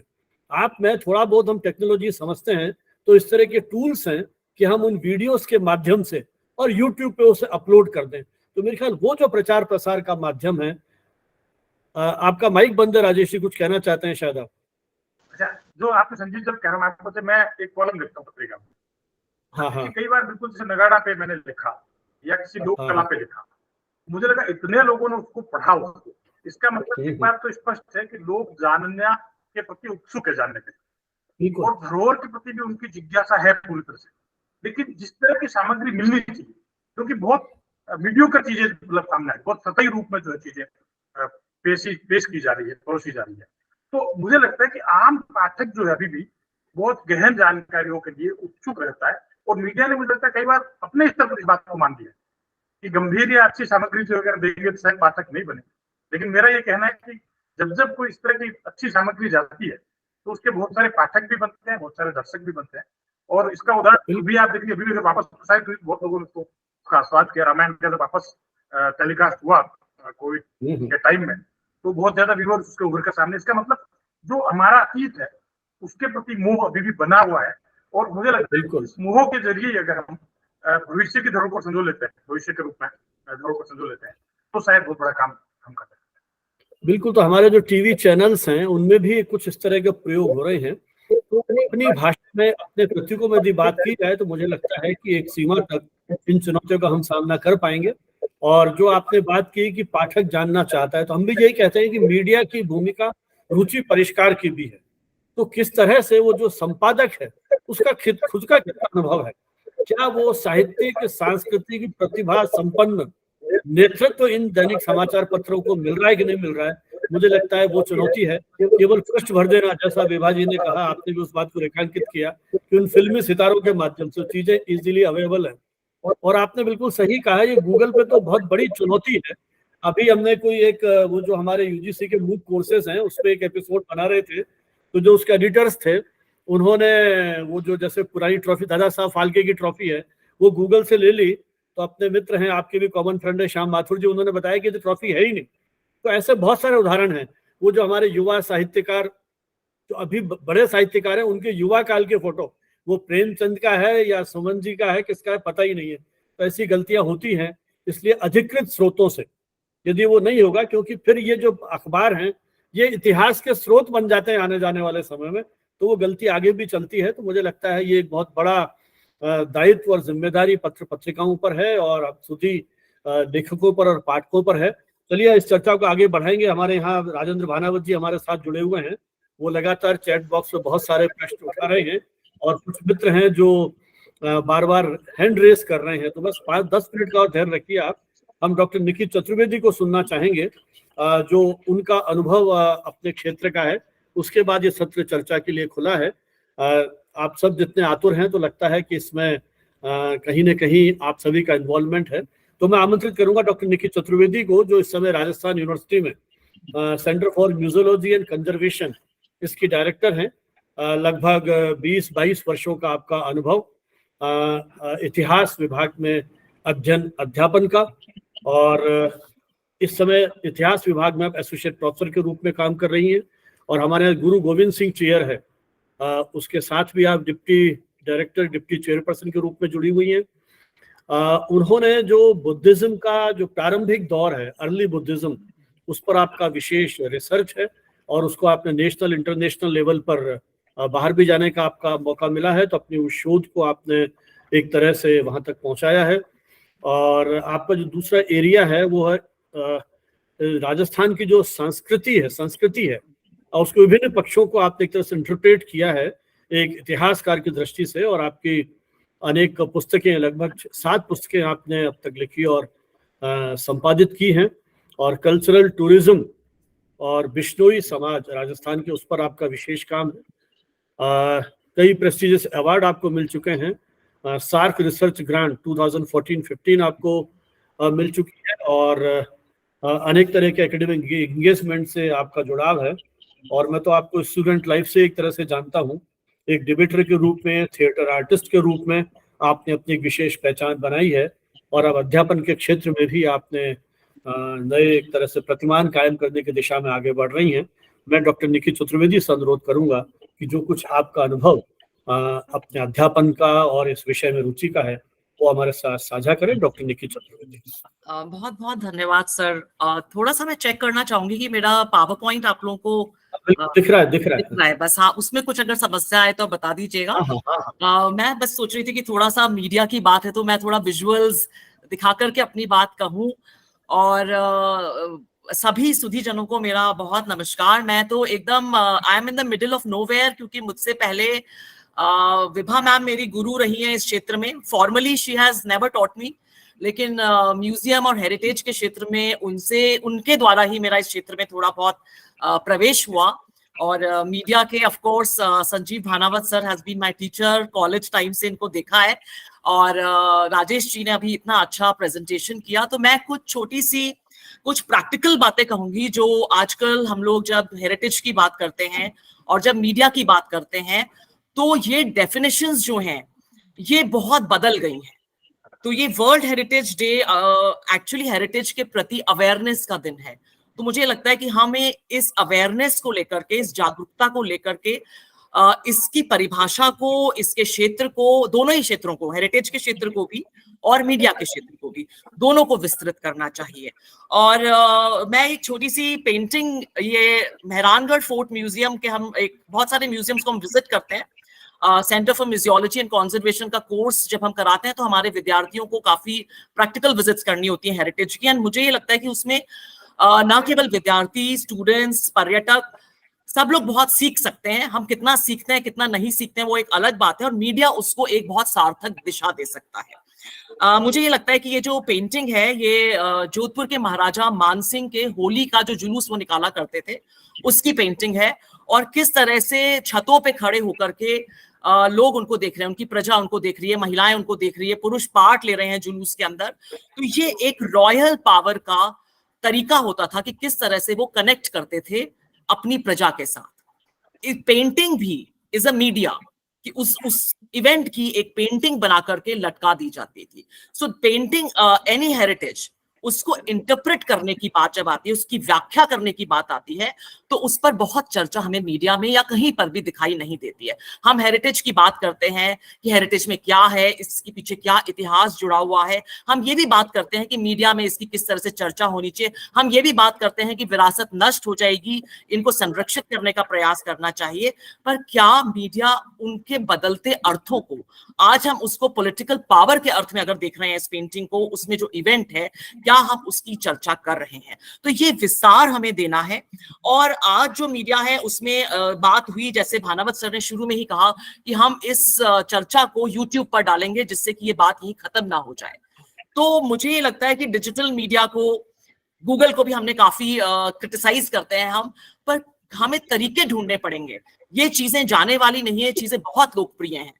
S1: आप मैं थोड़ा बहुत हम टेक्नोलॉजी समझते हैं, तो इस तरह के टूल्स हैं कि हम उन वीडियोस के माध्यम से और यूट्यूब पे उसे अपलोड कर दें। तो मेरे ख्याल वो जो प्रचार प्रसार का माध्यम है। आपका माइक बंद है राजेश जी, कुछ कहना चाहते हैं शायद आप?
S3: अच्छा, जो आपने संजीव जब कह रहा हूँ आपको, मैं एक कॉलम लिखता हूँ पत्रिका में। हाँ, कई बार बिल्कुल जैसे नगाड़ा पे मैंने लिखा या किसी लोक कला पे लिखा, मुझे लगा इतने लोगों ने उसको पढ़ा उसको, इसका मतलब एक बात तो स्पष्ट है कि लोग जानने के प्रति उत्सुक है, जानने के लिए, और धरोहर के प्रति भी उनकी जिज्ञासा है पूरी तरह से। लेकिन जिस तरह की सामग्री मिलनी चाहिए, क्योंकि बहुत मीडियोकर चीजें मतलब सामने है, बहुत सतही रूप में जो है चीजें पेश की जा रही है, परोसी जा रही है। तो मुझे लगता है कि आम पाठक जो है अभी भी बहुत गहन जानकारियों के लिए उत्सुक रहता है, और मीडिया ने मुझे लगता है कई बार अपने स्तर पर इस बात को मान लिया कि गंभीर या अच्छी सामग्री जो अगर देंगे तो शायद पाठक नहीं बने। लेकिन मेरा ये कहना है कि जब जब कोई इस तरह की अच्छी सामग्री जाती है तो उसके बहुत सारे पाठक भी बनते हैं, बहुत सारे दर्शक भी बनते हैं। और इसका उदाहरण भी आप देखिए, अभी वापस शायद बहुत लोगों ने उसका आस्वाद किया। रामायण का जब वापस टेलीकास्ट हुआ कोविड के टाइम में, तो बहुत ज्यादा व्यूअर्स उसके उभर कर सामने। इसका मतलब जो हमारा अतीत है उसके प्रति मोह अभी भी बना हुआ है, और मुझे लगता है इस मोह के जरिए अगर हम भविष्य की धरोहर को संजो लेते हैं, भविष्य के रूप में धरोहर को संजो लेते हैं, तो शायद बहुत बड़ा काम हम कर सकते हैं।
S1: बिल्कुल। तो हमारे जो टीवी चैनल्स हैं उनमें भी कुछ इस तरह के प्रयोग हो रहे हैं। तो अपनी भाषा में, अपने प्रतीकों में यदि बात की जाए तो मुझे लगता है कि एक सीमा तक इन चुनौतियों का हम सामना कर पाएंगे। और जो आपने बात की कि पाठक जानना चाहता है, तो हम भी यही कहते हैं कि मीडिया की भूमिका रुचि परिष्कार की भी है। तो किस तरह से वो जो संपादक है उसका खुद का कितना अनुभव है, क्या वो साहित्यिक सांस्कृतिक प्रतिभा संपन्न नेतृत्व इन दैनिक समाचार पत्रों को मिल रहा है कि नहीं मिल रहा है, मुझे लगता है वो चुनौती है। केवल पृष्ठ भर देना, जैसा विभा जी ने कहा, आपने भी उस बात को रेखांकित किया कि उन फिल्मी सितारों के माध्यम से चीजें इजीली अवेलेबल है। और आपने बिल्कुल सही कहा, ये गूगल पे तो बहुत बड़ी चुनौती है। अभी हमने कोई एक वो जो हमारे यूजीसी के मूक कोर्सेज हैं उस पे एक एपिसोड बना रहे थे, तो जो उसके एडिटर्स थे उन्होंने वो जो जैसे पुरानी ट्रॉफी दादा साहब फाल्के की ट्रॉफी है वो गूगल से ले ली, तो अपने मित्र हैं, आपके भी कॉमन फ्रेंड है श्याम माथुर जी, उन्होंने बताया कि ये ट्रॉफी है ही नहीं। तो ऐसे बहुत सारे उदाहरण हैं। वो जो हमारे युवा साहित्यकार, जो अभी बड़े साहित्यकार हैं, उनके युवा काल के फोटो, वो प्रेमचंद का है या सुमन जी का है, किसका है पता ही नहीं है। तो ऐसी गलतियां होती हैं, इसलिए अधिकृत स्रोतों से यदि वो नहीं होगा, क्योंकि फिर ये जो अखबार हैं ये इतिहास के स्रोत बन जाते हैं आने जाने वाले समय में, तो वो गलती आगे भी चलती है। तो मुझे लगता है ये एक बहुत बड़ा दायित्व और जिम्मेदारी पत्र पत्रिकाओं पर है और अब सुधी लेखकों पर और पाठकों पर है। चलिए इस चर्चा को आगे बढ़ाएंगे। हमारे यहाँ राजेंद्र भानावत जी हमारे साथ जुड़े हुए हैं, वो लगातार चैट बॉक्स में बहुत सारे प्रश्न उठा रहे हैं और कुछ मित्र हैं जो बार बार हैंड रेस कर रहे हैं। तो बस 5-10 मिनट का और ध्यान रखिए आप। हम डॉक्टर निखिल चतुर्वेदी को सुनना चाहेंगे जो उनका अनुभव अपने क्षेत्र का है। उसके बाद ये सत्र चर्चा के लिए खुला है। आप सब जितने आतुर हैं तो लगता है कि इसमें कहीं न कहीं आप सभी का इन्वॉल्वमेंट है। तो मैं आमंत्रित करूंगा डॉक्टर निखिल चतुर्वेदी को, जो इस समय राजस्थान यूनिवर्सिटी में centre for museology and conservation इसकी डायरेक्टर हैं। लगभग 20-22 वर्षों का आपका अनुभव इतिहास विभाग में अध्यापन का, और इस समय इतिहास विभाग में आप एसोसिएट प्रोफेसर के रूप में काम कर रही हैं। और हमारे यहाँ गुरु गोविंद सिंह चेयर है, उसके साथ भी आप डिप्टी डायरेक्टर, डिप्टी चेयरपर्सन के रूप में जुड़ी हुई हैं। उन्होंने जो बुद्धिज्म का जो प्रारंभिक दौर है, अर्ली बुद्धिज्म, उस पर आपका विशेष रिसर्च है और उसको आपने नेशनल इंटरनेशनल लेवल पर बाहर भी जाने का आपका मौका मिला है। तो अपनी उस शोध को आपने एक तरह से वहां तक पहुंचाया है। और आपका जो दूसरा एरिया है वो है राजस्थान की जो संस्कृति है और उसके विभिन्न पक्षों को आपने एक तरह से इंटरप्रेट किया है एक इतिहासकार की दृष्टि से। और आपकी अनेक पुस्तकें, लगभग 7 पुस्तकें आपने अब तक लिखी और संपादित की हैं। और कल्चरल टूरिज्म और बिश्नोई समाज राजस्थान के, उस पर आपका विशेष काम है। कई प्रेस्टिजियस अवार्ड आपको मिल चुके हैं। सार्क रिसर्च ग्रांट 2014-15 आपको मिल चुकी है और अनेक तरह के एकेडमिक एंगेजमेंट से आपका जुड़ाव है। और मैं तो आपको स्टूडेंट लाइफ से एक तरह से जानता हूँ, एक डिबेटर के रूप में, थिएटर आर्टिस्ट के रूप में आपने अपनी एक विशेष पहचान बनाई है। और अब अध्यापन के क्षेत्र में भी आपने नए एक तरह से प्रतिमान कायम करने की दिशा में आगे बढ़ रही हैं। मैं डॉक्टर निखिल चतुर्वेदी से अनुरोध करूंगा कि जो कुछ आपका अनुभव अपने अध्यापन का और इस विषय में रुचि का है वो हमारे साथ साझा करें। डॉक्टर निखिल चतुर्वेदी।
S4: बहुत बहुत धन्यवाद सर। थोड़ा सा मैं चेक करना चाहूंगी कि मेरा पावर पॉइंट आप लोगों को
S1: दिख रहा है
S4: बस। हाँ, उसमें कुछ अगर समस्या है तो बता दीजिएगा। मैं बस सोच रही थी कि थोड़ा सा मीडिया की बात है तो मैं थोड़ा विजुअल्स दिखा करके अपनी बात कहूँ। और सभी सुधीजनों को मेरा बहुत नमस्कार। मैं तो एकदम I am in the middle of nowhere, क्योंकि मुझसे पहले विभा मैम मेरी गुरु रही हैं इस क्षेत्र में। Formally she has never taught me, लेकिन म्यूजियम और हेरिटेज के क्षेत्र में उनके द्वारा ही मेरा इस क्षेत्र में थोड़ा बहुत प्रवेश हुआ। और मीडिया के of course Sanjeev Bhanawat sir has been my teacher, college time से इनको देखा है। और राजेश जी ने अभी इतना अच्छा प्रेजेंटेशन किया। तो मैं कुछ प्रैक्टिकल बातें कहूंगी जो आजकल हम लोग जब हेरिटेज की बात करते हैं और जब मीडिया की बात करते हैं तो ये डेफिनेशंस जो हैं ये बहुत बदल गई हैं। तो ये world heritage day actually heritage के प्रति अवेयरनेस का दिन है। तो मुझे लगता है कि हमें इस अवेयरनेस को लेकर के, इस जागरूकता को लेकर के इसकी परिभाषा को, इसके क्षेत्र को, दोनों ही क्षेत्रों को, हेरिटेज के क्षेत्र को भी और मीडिया के क्षेत्र को भी, दोनों को विस्तृत करना चाहिए। और मैं एक छोटी सी पेंटिंग, ये मेहरानगढ़ फोर्ट म्यूजियम के, हम बहुत सारे म्यूजियम्स को हम विजिट करते हैं। Centre for museology and conservation का कोर्स जब हम कराते हैं तो हमारे विद्यार्थियों को काफी प्रैक्टिकल विजिट्स करनी होती है हेरिटेज की। एंड मुझे ये लगता है कि उसमें न केवल विद्यार्थी, स्टूडेंट्स, पर्यटक, सब लोग बहुत सीख सकते हैं। हम कितना सीखते हैं, कितना नहीं सीखते हैं, वो एक अलग बात है, और मीडिया उसको एक बहुत सार्थक दिशा दे सकता है। मुझे ये लगता है कि ये जो पेंटिंग है ये जोधपुर के महाराजा मानसिंह के होली का जो जुलूस वो निकाला करते थे उसकी पेंटिंग है, और किस तरह से छतों पे खड़े होकर के लोग उनको देख रहे हैं, उनकी प्रजा उनको देख रही है, महिलाएं उनको देख रही है, पुरुष पार्ट ले रहे हैं जुलूस के अंदर। तो ये एक रॉयल पावर का तरीका होता था कि किस तरह से वो कनेक्ट करते थे अपनी प्रजा के साथ। पेंटिंग भी इज अ मीडिया, कि उस इवेंट की एक पेंटिंग बना करके लटका दी जाती थी। सो पेंटिंग एनी हेरिटेज, उसको इंटरप्रेट करने की बात जब आती है, उसकी व्याख्या करने की बात आती है, तो उस पर बहुत चर्चा हमें मीडिया में या कहीं पर भी दिखाई नहीं देती है। हम हेरिटेज की बात करते हैं कि हेरिटेज में क्या है, इसके पीछे क्या इतिहास जुड़ा हुआ है। हम ये भी बात करते हैं कि मीडिया में इसकी किस तरह से चर्चा होनी चाहिए। हम ये भी बात करते हैं कि विरासत नष्ट हो जाएगी, इनको संरक्षित करने का प्रयास करना चाहिए। पर क्या मीडिया उनके बदलते अर्थों को, आज हम उसको पॉलिटिकल पावर के अर्थ में अगर देख रहे हैं इस पेंटिंग को, उसमें जो इवेंट है, क्या हम उसकी चर्चा कर रहे हैं? तो ये विस्तार हमें देना है। और आज जो मीडिया है उसमें बात हुई, जैसे भानावत सर ने शुरू में ही कहा कि हम इस चर्चा को यूट्यूब पर डालेंगे जिससे कि ये बात यहीं खत्म ना हो जाए। तो मुझे ये लगता है कि डिजिटल मीडिया को, गूगल को भी हमने काफी क्रिटिसाइज करते हैं हम, पर हमें तरीके ढूंढने पड़ेंगे। ये चीजें जाने वाली नहीं है, चीजें बहुत लोकप्रिय हैं,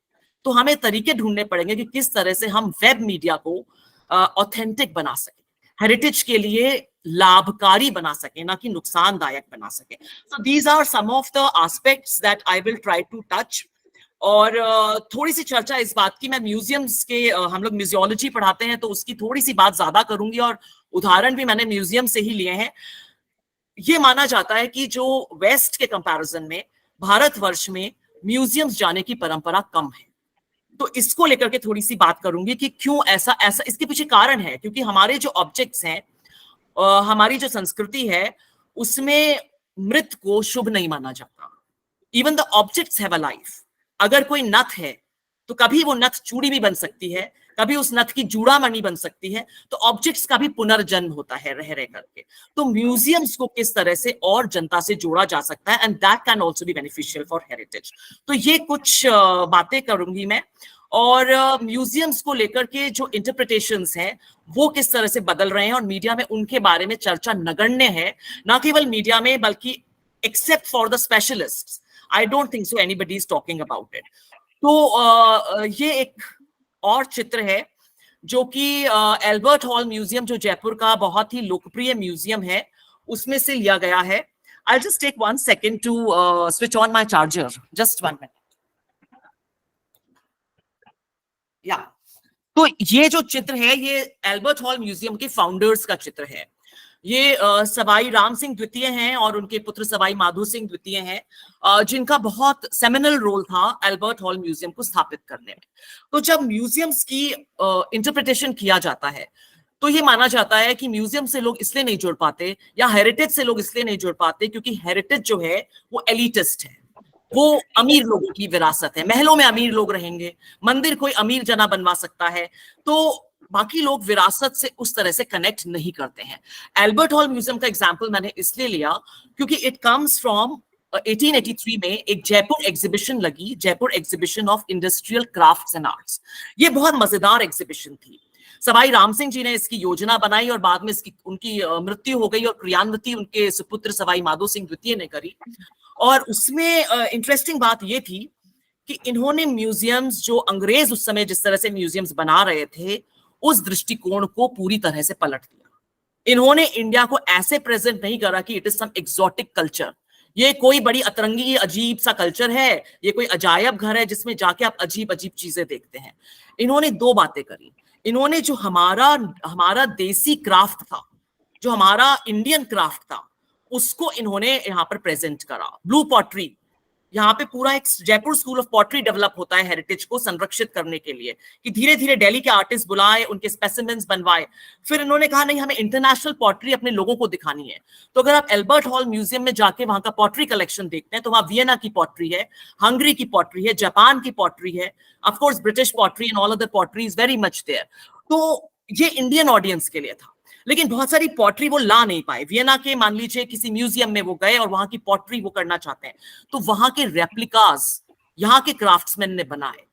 S4: तो हमें तरीके ढूंढने पड़ेंगे कि किस तरह से हम वेब मीडिया को ऑथेंटिक बना सके, हेरिटेज के लिए लाभकारी बना सके, ना कि नुकसानदायक बना सके। So these are some of the aspects that I will try to touch. और थोड़ी सी चर्चा इस बात की, मैं म्यूजियम्स के, हम लोग म्यूजियोलॉजी पढ़ाते हैं तो उसकी थोड़ी सी बात ज्यादा करूंगी, और उदाहरण भी मैंने म्यूजियम से ही लिए हैं। ये माना जाता है कि जो वेस्ट के कंपैरिजन में भारतवर्ष में म्यूजियम्स जाने की परंपरा कम है। तो इसको लेकर के थोड़ी सी बात करूंगी कि क्यों ऐसा इसके पीछे कारण है, क्योंकि हमारे जो ऑब्जेक्ट्स हैं, हमारी जो संस्कृति है, उसमें मृत को शुभ नहीं माना जाता। Even the objects have a life. अगर कोई नथ है तो कभी वो नथ चूड़ी भी बन सकती है, कभी उस नथ की जूड़ामणि बन सकती है। तो ऑब्जेक्ट्स का भी पुनर्जन्म होता है रह रह करके। तो म्यूजियम्स को किस तरह से और जनता से जोड़ा जा सकता है, and that can also be beneficial for heritage. तो ये कुछ बातें करूंगी मैं। और म्यूजियम्स को लेकर के जो इंटरप्रिटेशंस हैं वो किस तरह से बदल रहे हैं, और मीडिया में उनके बारे में चर्चा नगण्य है, ना केवल मीडिया में बल्कि except for the specialists, I don't think so anybody is talking about it. तो ये एक और चित्र है जो कि एल्बर्ट हॉल म्यूजियम, जो जयपुर का बहुत ही लोकप्रिय म्यूजियम है, उसमें से लिया गया है। I'll just take 1 second to switch on my charger. Just 1 minute. Yeah. तो ये जो चित्र है ये एल्बर्ट हॉल म्यूजियम के फाउंडर्स का चित्र है। ये सवाई राम सिंह द्वितीय हैं और उनके पुत्र सवाई माधो सिंह द्वितीय हैं, जिनका बहुत सेमिनल रोल था एल्बर्ट हॉल म्यूजियम को स्थापित करने में। तो जब म्यूजियम्स की इंटरप्रिटेशन किया जाता है तो ये माना जाता है कि म्यूजियम से लोग इसलिए नहीं जुड़ पाते, या हेरिटेज से लोग इसलिए नहीं जुड़ पाते क्योंकि हेरिटेज जो है वो एलिटिस्ट है, वो अमीर लोगों की विरासत है। महलों में अमीर लोग रहेंगे, मंदिर कोई अमीर जना बनवा सकता है, तो बाकी लोग विरासत से उस तरह से कनेक्ट नहीं करते हैं। एल्बर्ट हॉल म्यूजियम का एग्जांपल मैंने इसलिए लिया क्योंकि इट कम्स फ्रॉम 1883 में एक जयपुर एग्जीबिशन लगी, Jaipur exhibition of industrial crafts and arts. ये बहुत मजेदार एग्जीबिशन थी। सवाई राम सिंह जी ने इसकी योजना बनाई और बाद में इसकी उनकी मृत्यु हो गई और क्रियान्विति उनके सुपुत्र सवाई माधो सिंह द्वितीय ने करी। और उसमें इंटरेस्टिंग बात ये थी कि इन्होंने म्यूजियम्स, जो अंग्रेज उस समय जिस तरह से म्यूजियम्स बना रहे थे, उस दृष्टिकोण को पूरी तरह से पलट दिया। इन्होंने इंडिया को ऐसे प्रेजेंट नहीं करा कि it is some exotic culture, ये कोई बड़ी अतरंगी अजीब सा कल्चर है, ये कोई अजायब घर है जिसमें जाके आप अजीब अजीब चीजें देखते हैं। इन्होंने दो बातें करी। इन्होंने जो हमारा देसी क्राफ्ट था, जो हमारा इंडियन क्राफ्ट था, उसको इन्होंने यहाँ पर प्रेजेंट करा। ब्लू पॉटरी, यहाँ पे पूरा एक Jaipur school of pottery develop होता है हेरिटेज को संरक्षित करने के लिए, कि धीरे धीरे दिल्ली के आर्टिस्ट बुलाए, उनके स्पेसिमेंस बनवाए। फिर इन्होंने कहा नहीं, हमें इंटरनेशनल पॉटरी अपने लोगों को दिखानी है। तो अगर आप एल्बर्ट हॉल म्यूजियम में जाके वहां का पॉटरी कलेक्शन देखते हैं तो वहां वियना की पॉटरी है, हंगरी की पॉटरी है, जापान की पॉटरी है, of course British pottery and all other pottery is very much there. तो ये इंडियन ऑडियंस के लिए था, लेकिन बहुत सारी पॉटरी वो ला नहीं पाए। वियना के मान लीजिए किसी म्यूजियम में वो गए और वहां की पॉटरी वो करना चाहते हैं, तो वहां के रेप्लिकास यहाँ के क्राफ्ट्समैन ने बनाए।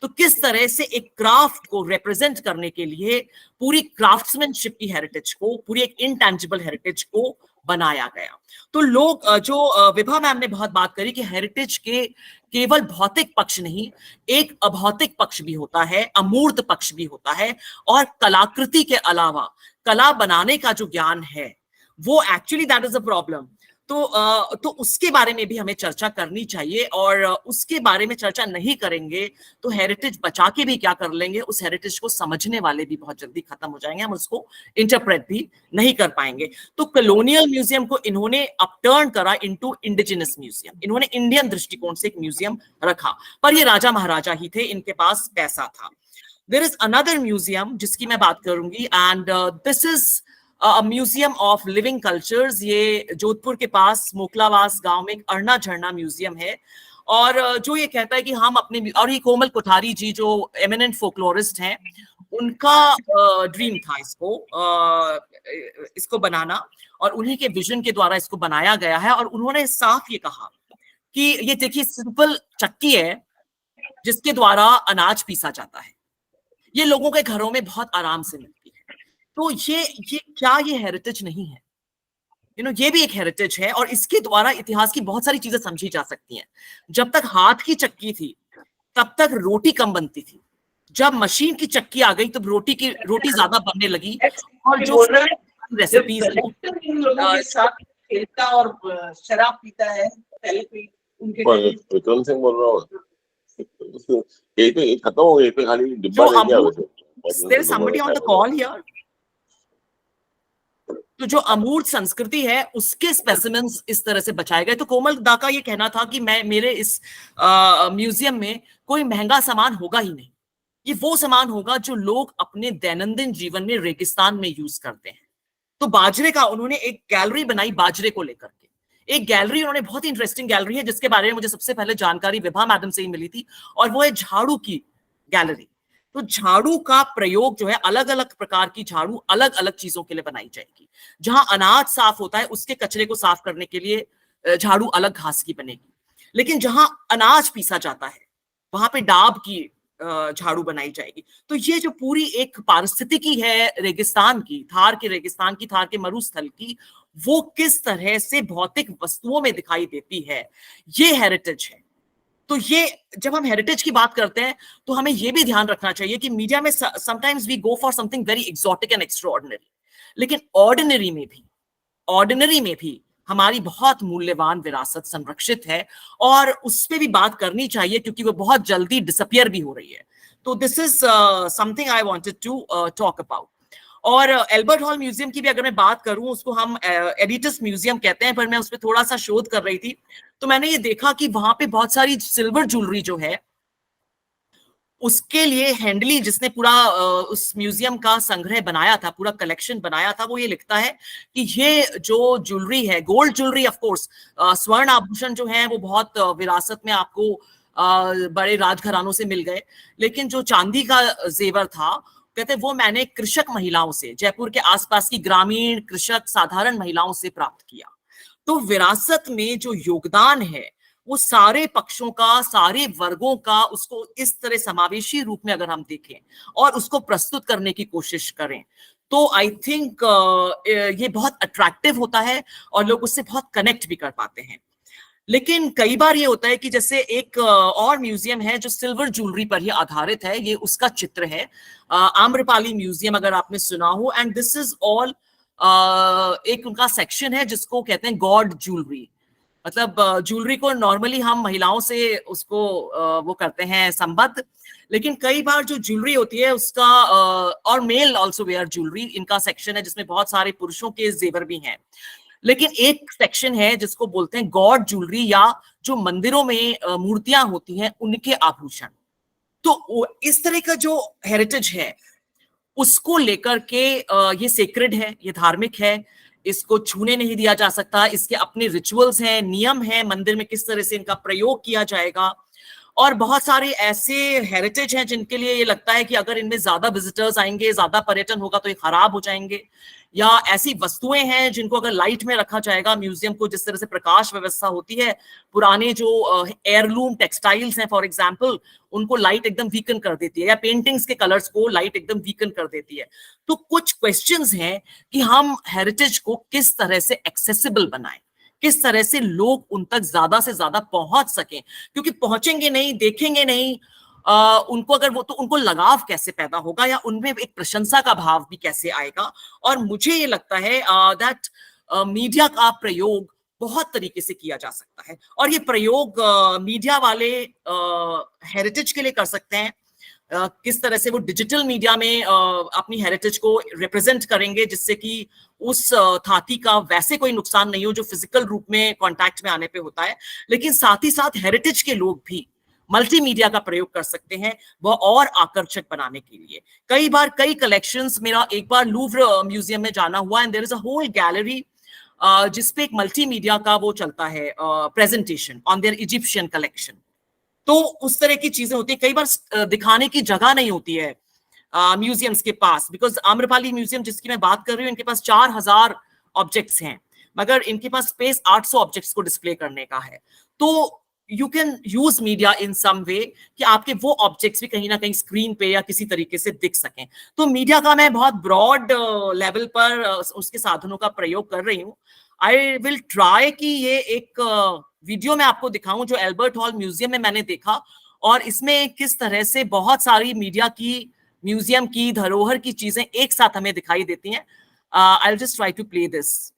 S4: तो किस तरह से एक क्राफ्ट को रिप्रेजेंट करने के लिए पूरी क्राफ्ट्समैनशिप की हेरिटेज को, पूरी एक इंटेंजिबल हेरिटेज को बनाया गया। तो लोग जो विभा मैम ने बहुत बात करी कि हेरिटेज के केवल भौतिक पक्ष नहीं, एक अभौतिक पक्ष भी होता है, अमूर्त पक्ष भी होता है, और कलाकृति के अलावा कला बनाने का जो ज्ञान है वो actually that is a problem. तो उसके बारे में भी हमें चर्चा करनी चाहिए, और उसके बारे में चर्चा नहीं करेंगे तो हेरिटेज बचा के भी क्या कर लेंगे, उस हेरिटेज को समझने वाले भी बहुत जल्दी खत्म हो जाएंगे, हम उसको इंटरप्रेट भी नहीं कर पाएंगे। तो कॉलोनियल म्यूजियम को इन्होंने अपटर्न करा इनटू इंडिजिनस म्यूजियम, इन्होंने इंडियन दृष्टिकोण से एक म्यूजियम रखा, पर ये राजा महाराजा ही थे, इनके पास पैसा था। देयर इज अनदर म्यूजियम जिसकी मैं बात करूंगी, and this is museum of living cultures. ये जोधपुर के पास मोकलावास गांव में एक अरना झरना म्यूजियम है, और जो ये कहता है कि हम अपने, और ये कोमल कोठारी जी जो एमिनेंट फोकलोरिस्ट हैं, उनका ड्रीम था इसको बनाना, और उन्हीं के विजन के द्वारा इसको बनाया गया है। और उन्होंने साफ ये कहा कि ये देखिए सिंपल चक्की है जिसके द्वारा अनाज पीसा जाता है, ये लोगों के घरों में बहुत आराम से मिलती है। तो ये क्या ये हेरिटेज नहीं है? ये भी एक हेरिटेज है, और इसके द्वारा इतिहास की बहुत सारी चीजें समझी जा सकती हैं। जब तक हाथ की चक्की थी तब तक रोटी कम बनती थी, जब मशीन की चक्की आ गई तो रोटी ज्यादा बनने लगी, और जो रेसिपीज
S5: इन लोगों के साथ खेलता और शराब पीता है, पहले उनके
S6: विक्रम सिंह बोल रहा हूँ, ये खत्म हो गया, खाली डिब्बा रह गया वैसे।
S4: There is somebody on the call here. तो जो अमूर्त संस्कृति है उसके स्पेसिमेंस इस तरह से बचाए गए। तो कोमल दा का ये कहना था कि मेरे इस म्यूजियम में कोई महंगा सामान होगा ही नहीं, ये वो सामान होगा जो लोग अपने दैनंदिन जीवन में रेगिस्तान में यूज करते हैं। तो बाजरे का उन्होंने एक गैलरी बनाई, बाजरे को लेकर के एक गैलरी, उन्होंने बहुत ही इंटरेस्टिंग गैलरी है जिसके बारे में मुझे सबसे पहले जानकारी विभा मैडम से ही मिली थी, और वो है झाड़ू की गैलरी। तो झाड़ू का प्रयोग जो है, अलग अलग प्रकार की झाड़ू अलग अलग चीजों के लिए बनाई जाएगी। जहां अनाज साफ होता है उसके कचरे को साफ करने के लिए झाड़ू अलग घास की बनेगी, लेकिन जहां अनाज पीसा जाता है वहां पे डाब की झाड़ू बनाई जाएगी। तो ये जो पूरी एक पारिस्थितिकी है रेगिस्तान की, थार के मरुस्थल की, वो किस तरह से भौतिक वस्तुओं में दिखाई देती है, ये हेरिटेज है। तो ये जब हम हेरिटेज की बात करते हैं तो हमें ये भी ध्यान रखना चाहिए कि मीडिया में sometimes we go for something very exotic and extraordinary, लेकिन ऑर्डिनरी में भी हमारी बहुत मूल्यवान विरासत संरक्षित है, और उस पर भी बात करनी चाहिए क्योंकि वो बहुत जल्दी डिसअपियर भी हो रही है। तो this is something I wanted to talk about. और एल्बर्ट हॉल म्यूजियम की भी अगर मैं बात करूं, उसको हम एडिटर्स म्यूजियम कहते हैं, पर मैं उस पर थोड़ा सा शोध कर रही थी तो मैंने ये देखा कि वहां पे बहुत सारी सिल्वर ज्वेलरी जो है उसके लिए हैंडली, जिसने पूरा उस म्यूजियम का संग्रह बनाया था, पूरा कलेक्शन बनाया था, वो ये लिखता है कि ये जो ज्वेलरी है, गोल्ड ज्वेलरी, ऑफ कोर्स स्वर्ण आभूषण जो है वो बहुत विरासत में आपको बड़े राजघरानों से मिल गए, लेकिन जो चांदी का जेवर था, कहते वो मैंने कृषक महिलाओं से, जयपुर के आसपास की ग्रामीण कृषक साधारण महिलाओं से प्राप्त किया। तो विरासत में जो योगदान है वो सारे पक्षों का, सारे वर्गों का, उसको इस तरह समावेशी रूप में अगर हम देखें और उसको प्रस्तुत करने की कोशिश करें तो आई थिंक ये बहुत अट्रैक्टिव होता है और लोग उससे बहुत कनेक्ट भी कर पाते हैं। लेकिन कई बार ये होता है कि जैसे एक और म्यूजियम है जो सिल्वर ज्वेलरी पर ही आधारित है, ये उसका चित्र है, आम्रपाली म्यूजियम, अगर आपने सुना हो, एंड दिस इज ऑल एक उनका सेक्शन है जिसको कहते हैं गॉड ज्वेलरी। मतलब ज्वेलरी को नॉर्मली हम महिलाओं से उसको वो करते हैं संबद्ध, लेकिन कई बार जो ज्वेलरी होती है उसका और मेल ऑल्सो वेयर ज्वेलरी, इनका सेक्शन है जिसमें बहुत सारे पुरुषों के जेवर भी हैं। लेकिन एक सेक्शन है जिसको बोलते हैं गॉड ज्वेलरी, या जो मंदिरों में मूर्तियां होती हैं उनके आभूषण। तो इस तरह का जो हेरिटेज है उसको लेकर के ये सेक्रेड है, ये धार्मिक है, इसको छूने नहीं दिया जा सकता, इसके अपने रिचुअल्स हैं, नियम हैं, मंदिर में किस तरह से इनका प्रयोग किया जाएगा। और बहुत सारे ऐसे हेरिटेज हैं जिनके लिए ये लगता है कि अगर इनमें ज्यादा विजिटर्स आएंगे, ज्यादा पर्यटन होगा तो ये खराब हो जाएंगे, या ऐसी वस्तुएं हैं जिनको अगर लाइट में रखा जाएगा म्यूजियम को, जिस तरह से प्रकाश व्यवस्था होती है, पुराने जो एयरलूम टेक्सटाइल्स हैं फॉर एग्जांपल, उनको लाइट एकदम वीकन कर देती है, या पेंटिंग्स के कलर्स को लाइट एकदम वीकन कर देती है। तो कुछ क्वेश्चंस हैं कि हम हेरिटेज को किस तरह से एक्सेसिबल बनाएं, किस तरह से लोग उन तक ज्यादा से ज्यादा पहुंच सकें, क्योंकि पहुंचेंगे नहीं, देखेंगे नहीं, उनको अगर वो, तो उनको लगाव कैसे पैदा होगा, या उनमें एक प्रशंसा का भाव भी कैसे आएगा। और मुझे ये लगता है दैट मीडिया का प्रयोग बहुत तरीके से किया जा सकता है, और ये प्रयोग मीडिया वाले हेरिटेज के लिए कर सकते हैं। किस तरह से वो डिजिटल मीडिया में अपनी हेरिटेज को रिप्रेजेंट करेंगे, जिससे कि उस धाती का वैसे कोई नुकसान नहीं हो जो फिजिकल रूप में कांटेक्ट में आने पे होता है। लेकिन साथ ही साथ हेरिटेज के लोग भी मल्टीमीडिया का प्रयोग कर सकते हैं वह और आकर्षक बनाने के लिए। कई बार कई कलेक्शंस, मेरा एक बार लूव्र म्यूजियम में जाना हुआ, and there is a whole gallery जिसपे एक मल्टीमीडिया का वो चलता है presentation on there Egyptian collection. तो उस तरह की चीजें होती है, कई बार दिखाने की जगह नहीं होती है म्यूजियम्स के पास, बिकॉज आम्रपाली म्यूजियम जिसकी मैं बात कर रही हूँ, इनके पास 4000 ऑब्जेक्ट्स हैं, मगर इनके पास स्पेस 800 ऑब्जेक्ट्स को डिस्प्ले करने का है। तो यू कैन यूज मीडिया इन सम वे कि आपके वो ऑब्जेक्ट्स भी कहीं ना कहीं स्क्रीन पे या किसी तरीके से दिख सकें। तो मीडिया का मैं बहुत ब्रॉड लेवल पर उसके साधनों का प्रयोग कर रही हूँ। आई विल ट्राई कि ये एक वीडियो मैं आपको दिखाऊं जो एल्बर्ट हॉल म्यूजियम में मैंने देखा, और इसमें किस तरह से बहुत सारी मीडिया की, म्यूजियम की, धरोहर की चीजें एक साथ हमें दिखाई देती हैं। I will just try to play this.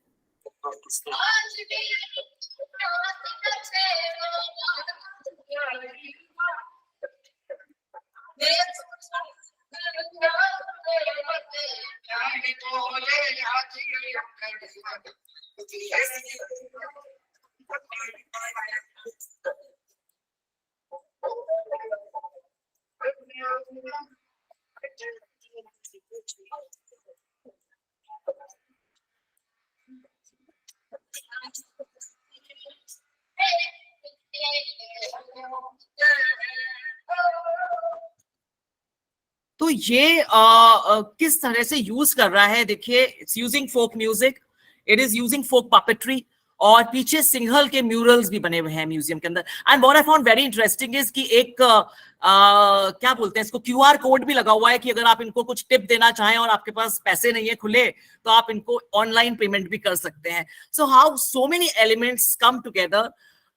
S4: तो ये किस तरह से यूज कर रहा है, देखिए, it's using folk music, it is using folk puppetry, और पीछे सिंघल के म्यूरल्स भी बने हुए हैं म्यूजियम के अंदर। And what I found very interesting is कि एक क्या बोलते हैं इसको, क्यूआर कोड भी लगा हुआ है कि अगर आप इनको कुछ टिप देना चाहें और आपके पास पैसे नहीं है खुले, तो आप इनको ऑनलाइन पेमेंट भी कर सकते हैं। So how so many elements come together,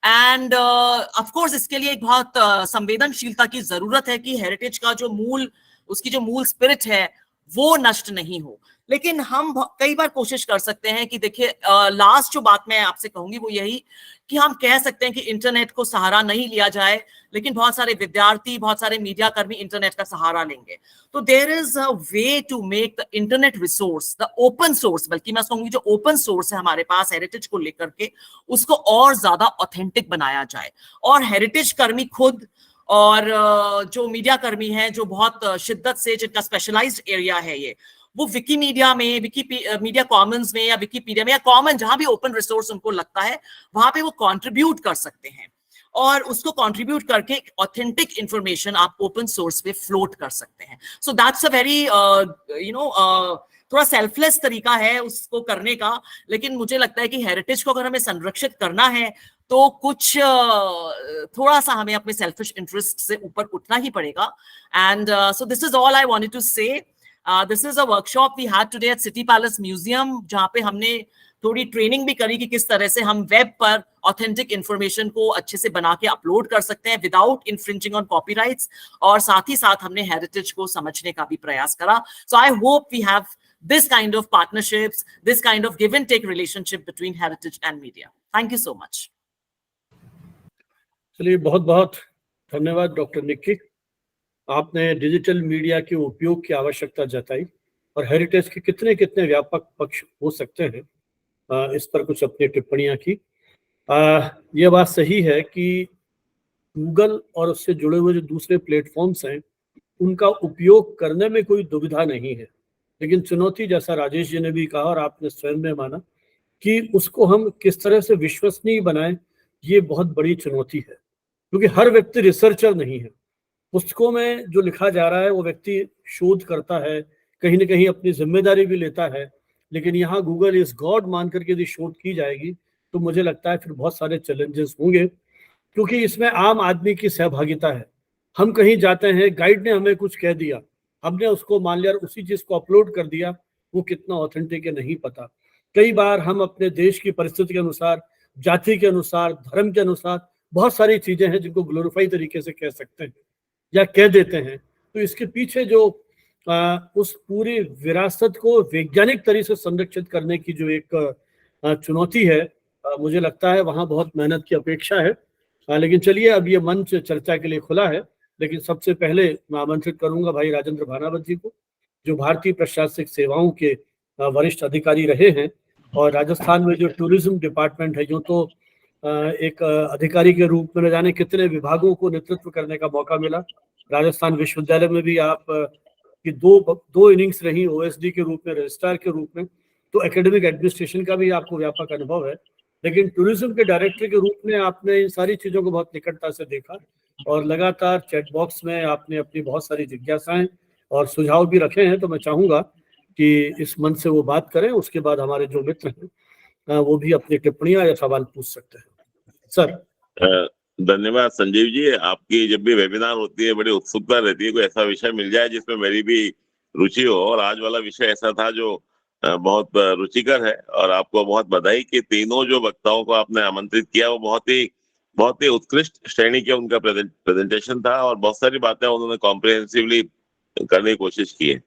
S4: end of course इसके लिए एक बहुत संवेदनशीलता की जरूरत है कि हेरिटेज का जो मूल, उसकी जो मूल स्पिरिट है वो नष्ट नहीं हो। लेकिन हम कई बार कोशिश कर सकते हैं कि देखिए, लास्ट जो बात मैं आपसे कहूंगी वो यही कि हम कह सकते हैं कि इंटरनेट को सहारा नहीं लिया जाए, लेकिन बहुत सारे विद्यार्थी, बहुत सारे मीडिया कर्मी इंटरनेट का सहारा लेंगे। तो there is a way to make the internet resource, the open source, बल्कि मैं कहूंगी जो ओपन सोर्स है हमारे पास हेरिटेज को लेकर के, उसको और ज्यादा ऑथेंटिक बनाया जाए। और हेरिटेज कर्मी खुद, और जो मीडिया कर्मी हैं जो बहुत शिद्दत से, जिनका स्पेशलाइज्ड एरिया है ये, वो विकीमीडिया में, मीडिया कॉमन्स में या विकीपीडिया में या कॉमन जहां भी ओपन रिसोर्स उनको लगता है वहां पे वो कंट्रीब्यूट कर सकते हैं, और उसको कंट्रीब्यूट करके ऑथेंटिक इंफॉर्मेशन आप ओपन सोर्स पे फ्लोट कर सकते हैं। सो दैट्स अ वेरी थोड़ा सेल्फलेस तरीका है उसको करने का, लेकिन मुझे लगता है कि हेरिटेज को अगर हमें संरक्षित करना है तो कुछ थोड़ा सा हमें अपने सेल्फिश इंटरेस्ट से ऊपर उठना ही पड़ेगा। And so this is all I wanted to say. This is a workshop we had today at city palace museum, जहाँ पे हमने थोड़ी ट्रेनिंग भी करी कि किस तरह से हम वेब पर ऑथेंटिक इंफॉर्मेशन को अच्छे से बना के अपलोड कर सकते हैं विदाउट इन्फ्रिंजिंग ऑन कॉपीराइट्स, और साथ ही साथ हमने हेरिटेज को समझने का भी प्रयास करा। So I hope we have this kind of partnerships, this kind of give and take relationship between heritage and media. Thank you so much.
S1: चलिए, बहुत बहुत धन्यवाद डॉक्टर निक्की। आपने डिजिटल मीडिया के उपयोग की आवश्यकता जताई और हेरिटेज के कितने कितने व्यापक पक्ष हो सकते हैं, इस पर कुछ अपनी टिप्पणियां की। यह बात सही है कि गूगल और उससे जुड़े हुए जो दूसरे प्लेटफॉर्म्स हैं उनका उपयोग करने में कोई दुविधा नहीं है, लेकिन चुनौती, जैसा राजेश जी ने भी कहा और आपने स्वयं में माना, कि उसको हम किस तरह से विश्वसनीय बनाएं, ये बहुत बड़ी चुनौती है। क्योंकि हर व्यक्ति रिसर्चर नहीं है। पुस्तकों में जो लिखा जा रहा है वो व्यक्ति शोध करता है, कहीं ना कहीं अपनी जिम्मेदारी भी लेता है, लेकिन यहाँ गूगल इज गॉड मान करके यदि शोध की जाएगी तो मुझे लगता है फिर बहुत सारे चैलेंजेस होंगे, क्योंकि इसमें आम आदमी की सहभागिता है। हम कहीं जाते हैं, गाइड ने हमें कुछ कह दिया, हमने उसको मान लिया, उसी चीज को अपलोड कर दिया, वो कितना ऑथेंटिक है नहीं पता। कई बार हम अपने देश की परिस्थिति के अनुसार, जाति के अनुसार, धर्म के अनुसार बहुत सारी चीजें हैं जिनको ग्लोरीफाई तरीके से कह सकते हैं या कह देते हैं। तो इसके पीछे जो उस पूरी विरासत को वैज्ञानिक तरीके से संरक्षित करने की जो एक चुनौती है, मुझे लगता है वहाँ बहुत मेहनत की अपेक्षा है। लेकिन चलिए, अब ये मंच चर्चा के लिए खुला है, लेकिन सबसे पहले मैं आमंत्रित करूंगा भाई राजेंद्र भानावत जी को, जो भारतीय प्रशासनिक सेवाओं के वरिष्ठ अधिकारी रहे हैं और राजस्थान में जो टूरिज्म डिपार्टमेंट है, जो तो एक अधिकारी के रूप में न जाने कितने विभागों को नेतृत्व करने का मौका मिला। राजस्थान विश्वविद्यालय में भी आप की दो इनिंग्स रही, ओएसडी के रूप में, रजिस्ट्रार के रूप में, तो एकेडमिक एडमिनिस्ट्रेशन का भी आपको व्यापक अनुभव है। लेकिन टूरिज्म के डायरेक्टर के रूप में आपने इन सारी चीजों को बहुत निकटता से देखा और लगातार चैट बॉक्स में आपने अपनी बहुत सारी जिज्ञासाएं और सुझाव भी रखे हैं। तो मैं चाहूंगा कि इस मंच से वो बात करें, उसके बाद हमारे जो मित्र हैं वो भी अपनी टिप्पणियां या सवाल पूछ सकते हैं। सर।
S6: धन्यवाद संजीव जी। आपकी जब भी वेबिनार होती है बड़ी उत्सुकता रहती है, कोई ऐसा विषय मिल जाए जिसमें मेरी भी रुचि हो, और आज वाला विषय ऐसा था जो बहुत रुचिकर है। और आपको बहुत बधाई कि तीनों जो वक्ताओं को आपने आमंत्रित किया वो बहुत ही उत्कृष्ट श्रेणी के उनका प्रेजेंटेशन था और बहुत सारी बातें उन्होंने कॉम्प्रिहेंसिवली करने की कोशिश की है।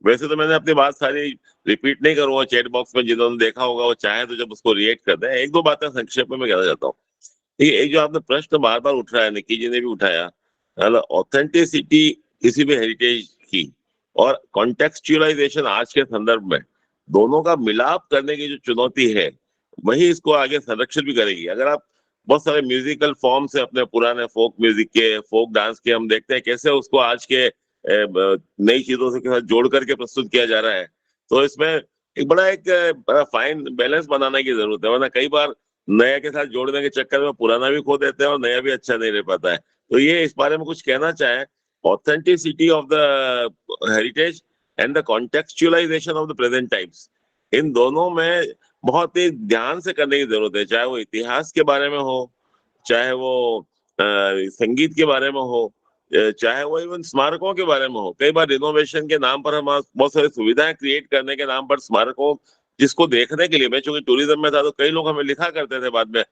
S6: वैसे तो मैंने अपनी बात सारी रिपीट नहीं करूंगा, चैट बॉक्स में जिन्होंने देखा होगा वो चाहे तो जब उसको रिएक्ट कर दें। एक दो बातें संक्षेप में मैं कहना चाहता हूँ। एक जो आपने प्रश्न बार बार उठ रहा है, निकी जी ने भी उठाया, ऑथेंटिसिटी किसी भी हेरिटेज की और कॉन्टेक्सचुअलाइजेशन आज के संदर्भ में, दोनों का मिलाप करने की जो चुनौती है वही इसको आगे संरक्षित भी करेगी। अगर आप बहुत सारे म्यूजिकल फॉर्म से, अपने पुराने फोक म्यूजिक के, फोक डांस के, हम देखते हैं कैसे उसको आज के नई चीजों से के साथ जोड़ करके प्रस्तुत किया जा रहा है, तो इसमें एक बड़ा फाइन बैलेंस बनाने की जरूरत है। वरना कई बार नया के साथ जोड़ने के चक्कर में पुराना भी खो देते हैं और नया भी अच्छा नहीं रह पाता है। तो ये इस बारे में कुछ कहना चाहे, authenticity of the heritage and the contextualisation of the present times, इन दोनों में बहुत ही ध्यान से करने की जरूरत है। चाहे वो इतिहास के बारे में हो, चाहे वो संगीत के बारे में हो, चाहे वो इवन स्मारकों के बारे में हो। कई बार रिनोवेशन के नाम पर हम बहुत सारी सुविधाएं क्रिएट करने के नाम पर स्मारकों जिसको देखने के लिए, मैं चूंकि टूरिज्म में था तो कई लोग हमें लिखा करते थे बाद में,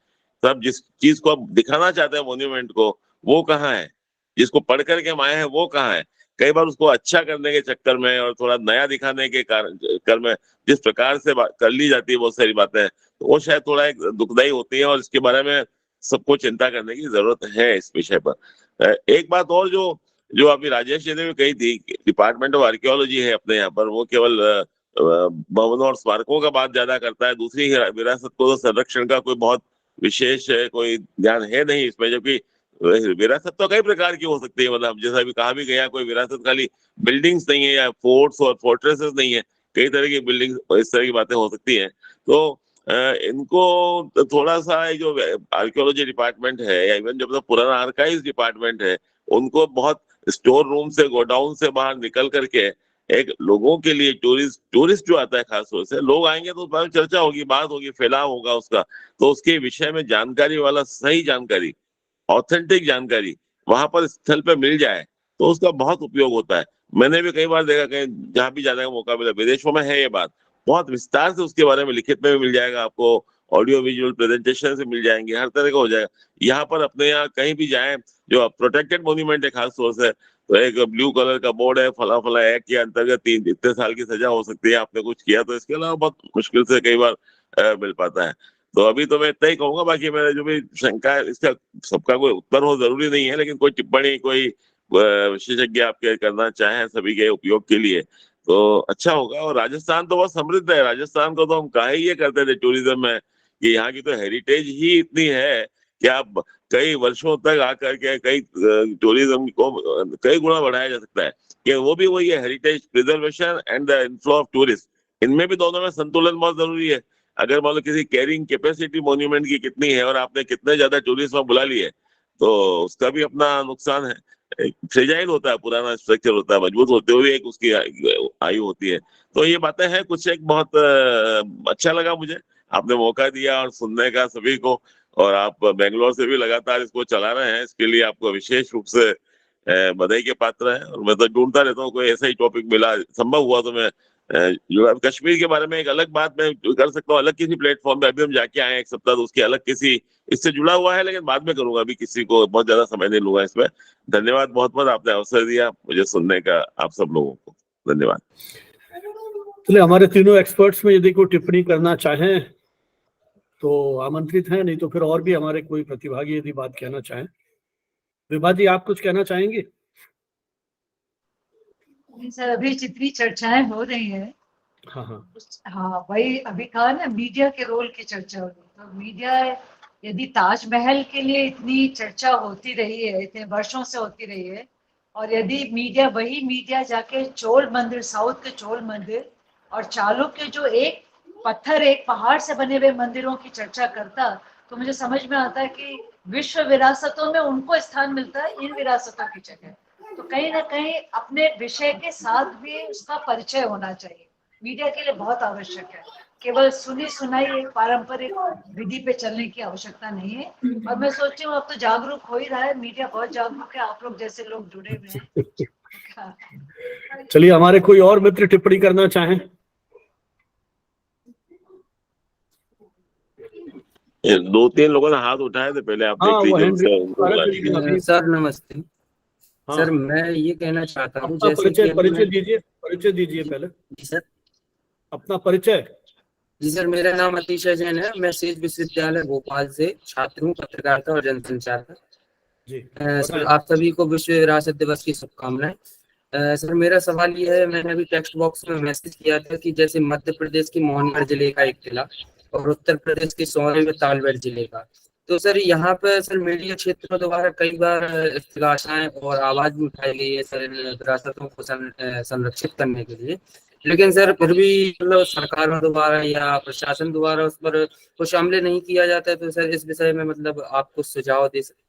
S6: सब जिस चीज को आप दिखाना चाहते हैं मोन्यूमेंट को, वो कहाँ है, जिसको पढ़ करके हम आए हैं वो कहाँ है। कई बार उसको अच्छा करने के चक्कर में और थोड़ा नया दिखाने के कर में जिस प्रकार से कर ली जाती है बहुत सारी बातें, तो वो शायद थोड़ा एक दुखदायी होती है और इसके बारे में सबको चिंता करने की जरूरत है इस विषय पर। एक बात और जो अभी राजेश जी ने भी कही थी, डिपार्टमेंट ऑफ आर्कियोलॉजी है अपने यहाँ पर, वो केवल भवनों और स्मारकों का बात ज्यादा करता है, दूसरी विरासत को तो संरक्षण का कोई बहुत विशेष कोई ध्यान है नहीं इसमें। जबकि विरासत तो कई प्रकार की हो सकती है, मतलब जैसा भी कहा भी गया, कोई विरासत खाली बिल्डिंग्स नहीं है या फोर्ट्स और फोर्ट्रेसेस नहीं है, कई तरह की बिल्डिंग्स, इस तरह की बातें हो सकती हैं। तो इनको थोड़ा सा जो आर्कियोलॉजी डिपार्टमेंट है या इवन जब पुराना आर्काइव्स डिपार्टमेंट है, उनको बहुत स्टोर रूम से, गोडाउन से बाहर निकल करके एक लोगों के लिए, टूरिस्ट जो आता है खास तौर से, लोग आएंगे तो उस बारे में चर्चा होगी, बात होगी, फैलाव होगा उसका, तो उसके विषय में जानकारी वाला, सही जानकारी, ऑथेंटिक जानकारी वहां पर स्थल पे मिल जाए तो उसका बहुत उपयोग होता है। मैंने भी कई बार देखा, कहीं जहां भी जाने का मौका मिला, विदेशों में है ये बात, बहुत विस्तार से उसके बारे में लिखित में भी मिल जाएगा आपको, ऑडियो विजुअल प्रेजेंटेशन से मिल जाएंगे, हर तरह का हो जाएगा। यहाँ पर अपने यहाँ कहीं भी जाए, जो प्रोटेक्टेड मोन्यूमेंट है खास तौर से, तो एक ब्लू कलर का बोर्ड है, फला फला एक्ट के अंतर्गत इतने साल की सजा हो सकती है आपने कुछ किया तो, इसके अलावा बहुत मुश्किल से कई बार मिल पाता है। तो अभी तो मैं इतना ही कहूंगा, बाकी मेरा जो भी शंका है इसका सबका कोई उत्तर हो जरूरी नहीं है, लेकिन कोई टिप्पणी, कोई विशेषज्ञ आपके करना चाहे सभी के उपयोग के लिए तो अच्छा होगा। और राजस्थान तो बहुत समृद्ध है, राजस्थान को तो हम कहा ही ये करते थे टूरिज्म में कि यहाँ की तो हेरिटेज ही इतनी है कि आप कई वर्षों तक आकर के कई टूरिज्म को कई गुना बढ़ाया जा सकता है। कि वो भी वही है, heritage preservation and the inflow of tourist, इनमें भी दोनों में संतुलन बहुत जरूरी है। अगर मान लो किसी कैरिंग कैपेसिटी मोन्यूमेंट की कितनी है और आपने कितने ज्यादा टूरिस्ट वहां बुला लिए, तो उसका भी अपना नुकसान है। फ्रेजाइल होता है, पुराना स्ट्रक्चर होता है, मजबूत होते हुए एक उसकी आयु होती है। तो ये बातें हैं कुछ, एक बहुत अच्छा लगा मुझे, आपने मौका दिया और सुनने का सभी को, और आप बेंगलोर से भी लगातार इसको चला रहे हैं, इसके लिए आपको विशेष रूप से बधाई के पात्र है। और मैं तो ढूंढता रहता हूँ कोई ऐसा ही टॉपिक मिला, संभव हुआ तो मैं जो अब कश्मीर के बारे में एक अलग बात मैं कर सकता हूँ, अलग किसी प्लेटफॉर्म पे। अभी हम जाके आए एक सप्ताह, तो उसकी अलग किसी इससे जुड़ा हुआ है, लेकिन बाद में करूंगा, अभी किसी को बहुत ज्यादा समय नहीं लूंगा इसमें। धन्यवाद बहुत बहुत, आपने अवसर दिया मुझे सुनने का, आप सब लोगों को धन्यवाद।
S1: चलिए, हमारे तीनों एक्सपर्ट्स में यदि कोई टिप्पणी करना चाहें तो आमंत्रित हैं, नहीं तो फिर और भी हमारे कोई प्रतिभागी यदि बात कहना चाहें। विभा जी, आप कुछ कहना चाहेंगे?
S2: सर, अभी जितनी चर्चाएं हो रही हैं,
S1: हाँ,
S2: वही अभी कहा ना, मीडिया के रोल की चर्चा हो रही है। तो मीडिया, यदि ताजमहल के लिए इतनी चर्चा होती रही है, इतने वर्षों से होती रही है, और यदि वही मीडिया जाके चोल मंदिर, साउथ के चोल मंदिर और चालुक्य जो एक पहाड़ से बने हुए मंदिरों की चर्चा करता, तो मुझे समझ में आता है कि विश्व विरासतों में उनको स्थान मिलता है इन विरासतों की जगह। तो कहीं ना कहीं अपने विषय के साथ भी उसका परिचय होना चाहिए, मीडिया के लिए बहुत आवश्यक है। केवल सुनी सुनाई एक पारंपरिक विधि पे चलने की आवश्यकता नहीं है। और मैं सोचती हूँ अब तो जागरूक हो ही रहा है, मीडिया बहुत जागरूक है, आप लोग जैसे लोग जुड़े हुए हैं।
S1: चलिए, हमारे कोई और मित्र टिप्पणी करना चाहें?
S6: दो तीन लोगों ने हाथ उठाए थे, पहले आप देख लीजिए।
S7: सर नमस्ते। सर, मैं ये कहना चाहता हूँ, जैसे
S1: परिचय दीजिए पहले।
S7: जी सर,
S1: अपना परिचय।
S7: जी सर, मेरा नाम अतिशय जैन है, मैं सेज विश्वविद्यालय भोपाल से छात्र हूँ, पत्रकारिता और जनसंचार का।
S1: जी
S7: सर, आप सभी को विश्व विरासत दिवस की शुभकामनाएं। सर, मेरा सवाल ये है, मैंने अभी टेक्स्ट बॉक्स में मैसेज किया था कि जैसे मध्य प्रदेश की मोहनगढ़ जिले का एक किला और उत्तर प्रदेश के सोने में तालबेर जिले का, तो सर यहाँ पर सर मीडिया क्षेत्रों द्वारा कई बार इस्तिगासाएं और आवाज भी उठाई गई है सर इन विरासतों को संरक्षित करने के लिए, लेकिन सर फिर भी मतलब सरकारों द्वारा या प्रशासन द्वारा उस पर कुछ अमल नहीं किया जाता है। तो सर इस विषय में मतलब आप कुछ सुझाव दे सकते?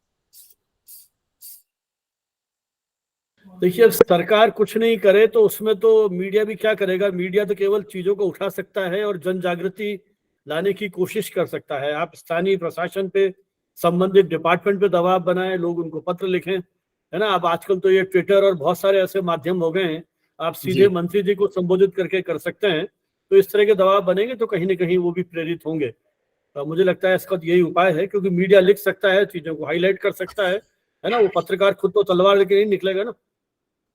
S1: देखिए, सरकार कुछ नहीं करे तो उसमें तो मीडिया भी क्या करेगा। मीडिया तो केवल चीजों को उठा सकता है और जन जागृति लाने की कोशिश कर सकता है। आप स्थानीय प्रशासन पे, संबंधित डिपार्टमेंट पे दबाव बनाएं, लोग उनको पत्र लिखें, है ना। अब आजकल तो ये ट्विटर और बहुत सारे ऐसे माध्यम हो गए हैं, आप सीधे मंत्री जी को संबोधित करके कर सकते हैं। तो इस तरह के दबाव बनेंगे तो कहीं ना कहीं वो भी प्रेरित होंगे। तो मुझे लगता है इसका यही उपाय है, क्योंकि मीडिया लिख सकता है, चीजों को हाईलाइट कर सकता है ना। वो पत्रकार खुद तो तलवार लेके नहीं निकलेगा ना।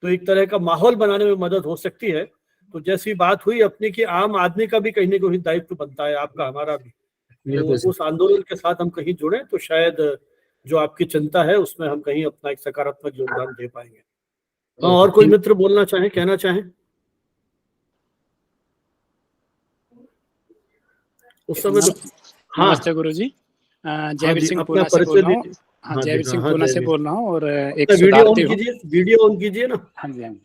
S1: तो एक तरह का माहौल बनाने में मदद हो सकती है। तो जैसी बात हुई अपनी कि आम आदमी का भी कहीं ना कहीं दायित्व बनता है, आपका हमारा भी, तो उस आंदोलन के साथ हम कहीं जुड़े तो शायद जो आपकी चिंता है उसमें हम कहीं अपना एक सकारात्मक योगदान दे पाएंगे। तो और कोई मित्र बोलना चाहें, कहना चाहें? उस समय तो
S8: नमस्ते गुरुजी, जयवीर सिंह पूना से बोल रहा हूँ। हाँ, जयवीर सिंह पूना से बोल रहा हूँ और एक शोधार्थी हूँ।
S1: वीडियो ऑन कीजिए ना।
S8: हाँ जी, हाँ जी।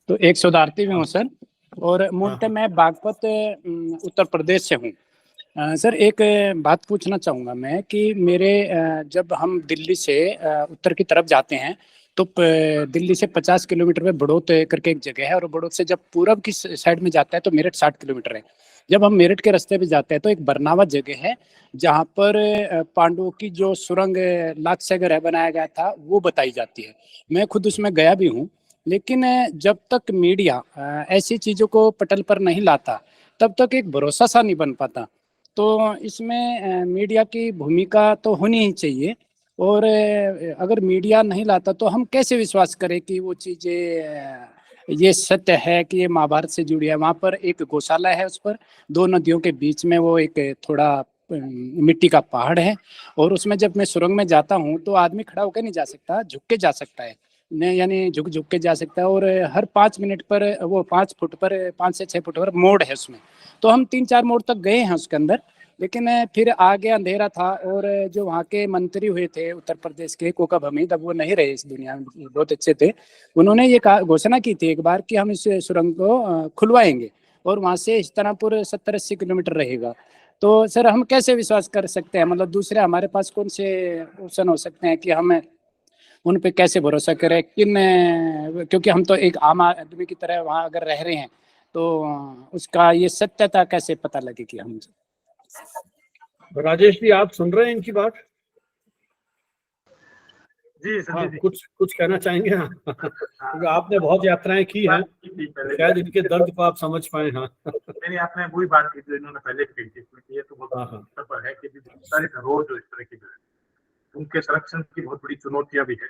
S8: तो एक शोधार्थी भी हूँ सर, और मूलतः मैं बागपत उत्तर प्रदेश से हूँ। सर, एक बात पूछना चाहूँगा मैं कि मेरे जब हम दिल्ली से उत्तर की तरफ जाते हैं तो दिल्ली से 50 किलोमीटर पे बड़ौत करके एक जगह है, और बड़ौत से जब पूरब की साइड में जाता है तो मेरठ 60 किलोमीटर है। जब हम मेरठ के रास्ते पे जाते हैं तो एक बरनावा जगह है जहाँ पर पांडवों की जो सुरंग लाक्षागृह बनाया गया था वो बताई जाती है। मैं खुद उसमें गया भी हूँ, लेकिन जब तक मीडिया ऐसी चीज़ों को पटल पर नहीं लाता तब तक एक भरोसा सा नहीं बन पाता। तो इसमें मीडिया की भूमिका तो होनी ही चाहिए, और अगर मीडिया नहीं लाता तो हम कैसे विश्वास करें कि वो चीज़ें ये सत्य है कि ये महाभारत से जुड़ी है। वहाँ पर एक गौशाला है, उस पर 2 नदियों के बीच में वो एक थोड़ा मिट्टी का पहाड़ है, और उसमें जब मैं सुरंग में जाता हूँ तो आदमी खड़ा होकर नहीं जा सकता, झुक के जा सकता है, यानी झुक के जा सकता है। और हर 5 मिनट पर वो 5 फुट पर 5 से 6 फुट पर मोड़ है उसमें। तो हम 3-4 मोड़ तक गए हैं उसके अंदर, लेकिन फिर आगे अंधेरा था। और जो वहाँ के मंत्री हुए थे उत्तर प्रदेश के, कोकब हमीद, अब वो नहीं रहे इस दुनिया में, बहुत अच्छे थे। उन्होंने ये घोषणा की थी एक बार कि हम इस सुरंग को खुलवाएंगे और वहाँ से इस्तानापुर 70-80 किलोमीटर रहेगा। तो सर हम कैसे विश्वास कर सकते हैं, मतलब दूसरे हमारे पास कौन से ऑप्शन हो सकते हैं कि हमें उन पे कैसे भरोसा करें, क्योंकि हम तो एक आम आदमी की तरह वहाँ अगर रह रहे हैं तो उसका ये सत्यता कैसे पता लगेगी हम।
S1: राजेश जी, आप सुन रहे हैं इनकी बात?
S3: जी संजय जी,
S1: कुछ कहना चाहेंगे? हाँ, क्योंकि आपने बहुत यात्राएं की हैं, शायद इनके दर्द को आप समझ पाए। हाँ,
S3: नहीं, आपने वही बात की जो इन्होंने पहले की थी, क्योंकि ये तो बहुत पर है कि बहुत सारे धरोहर जो इस तरह की जो है उनके संरक्षण की बहुत बड़ी चुनौतियां भी है।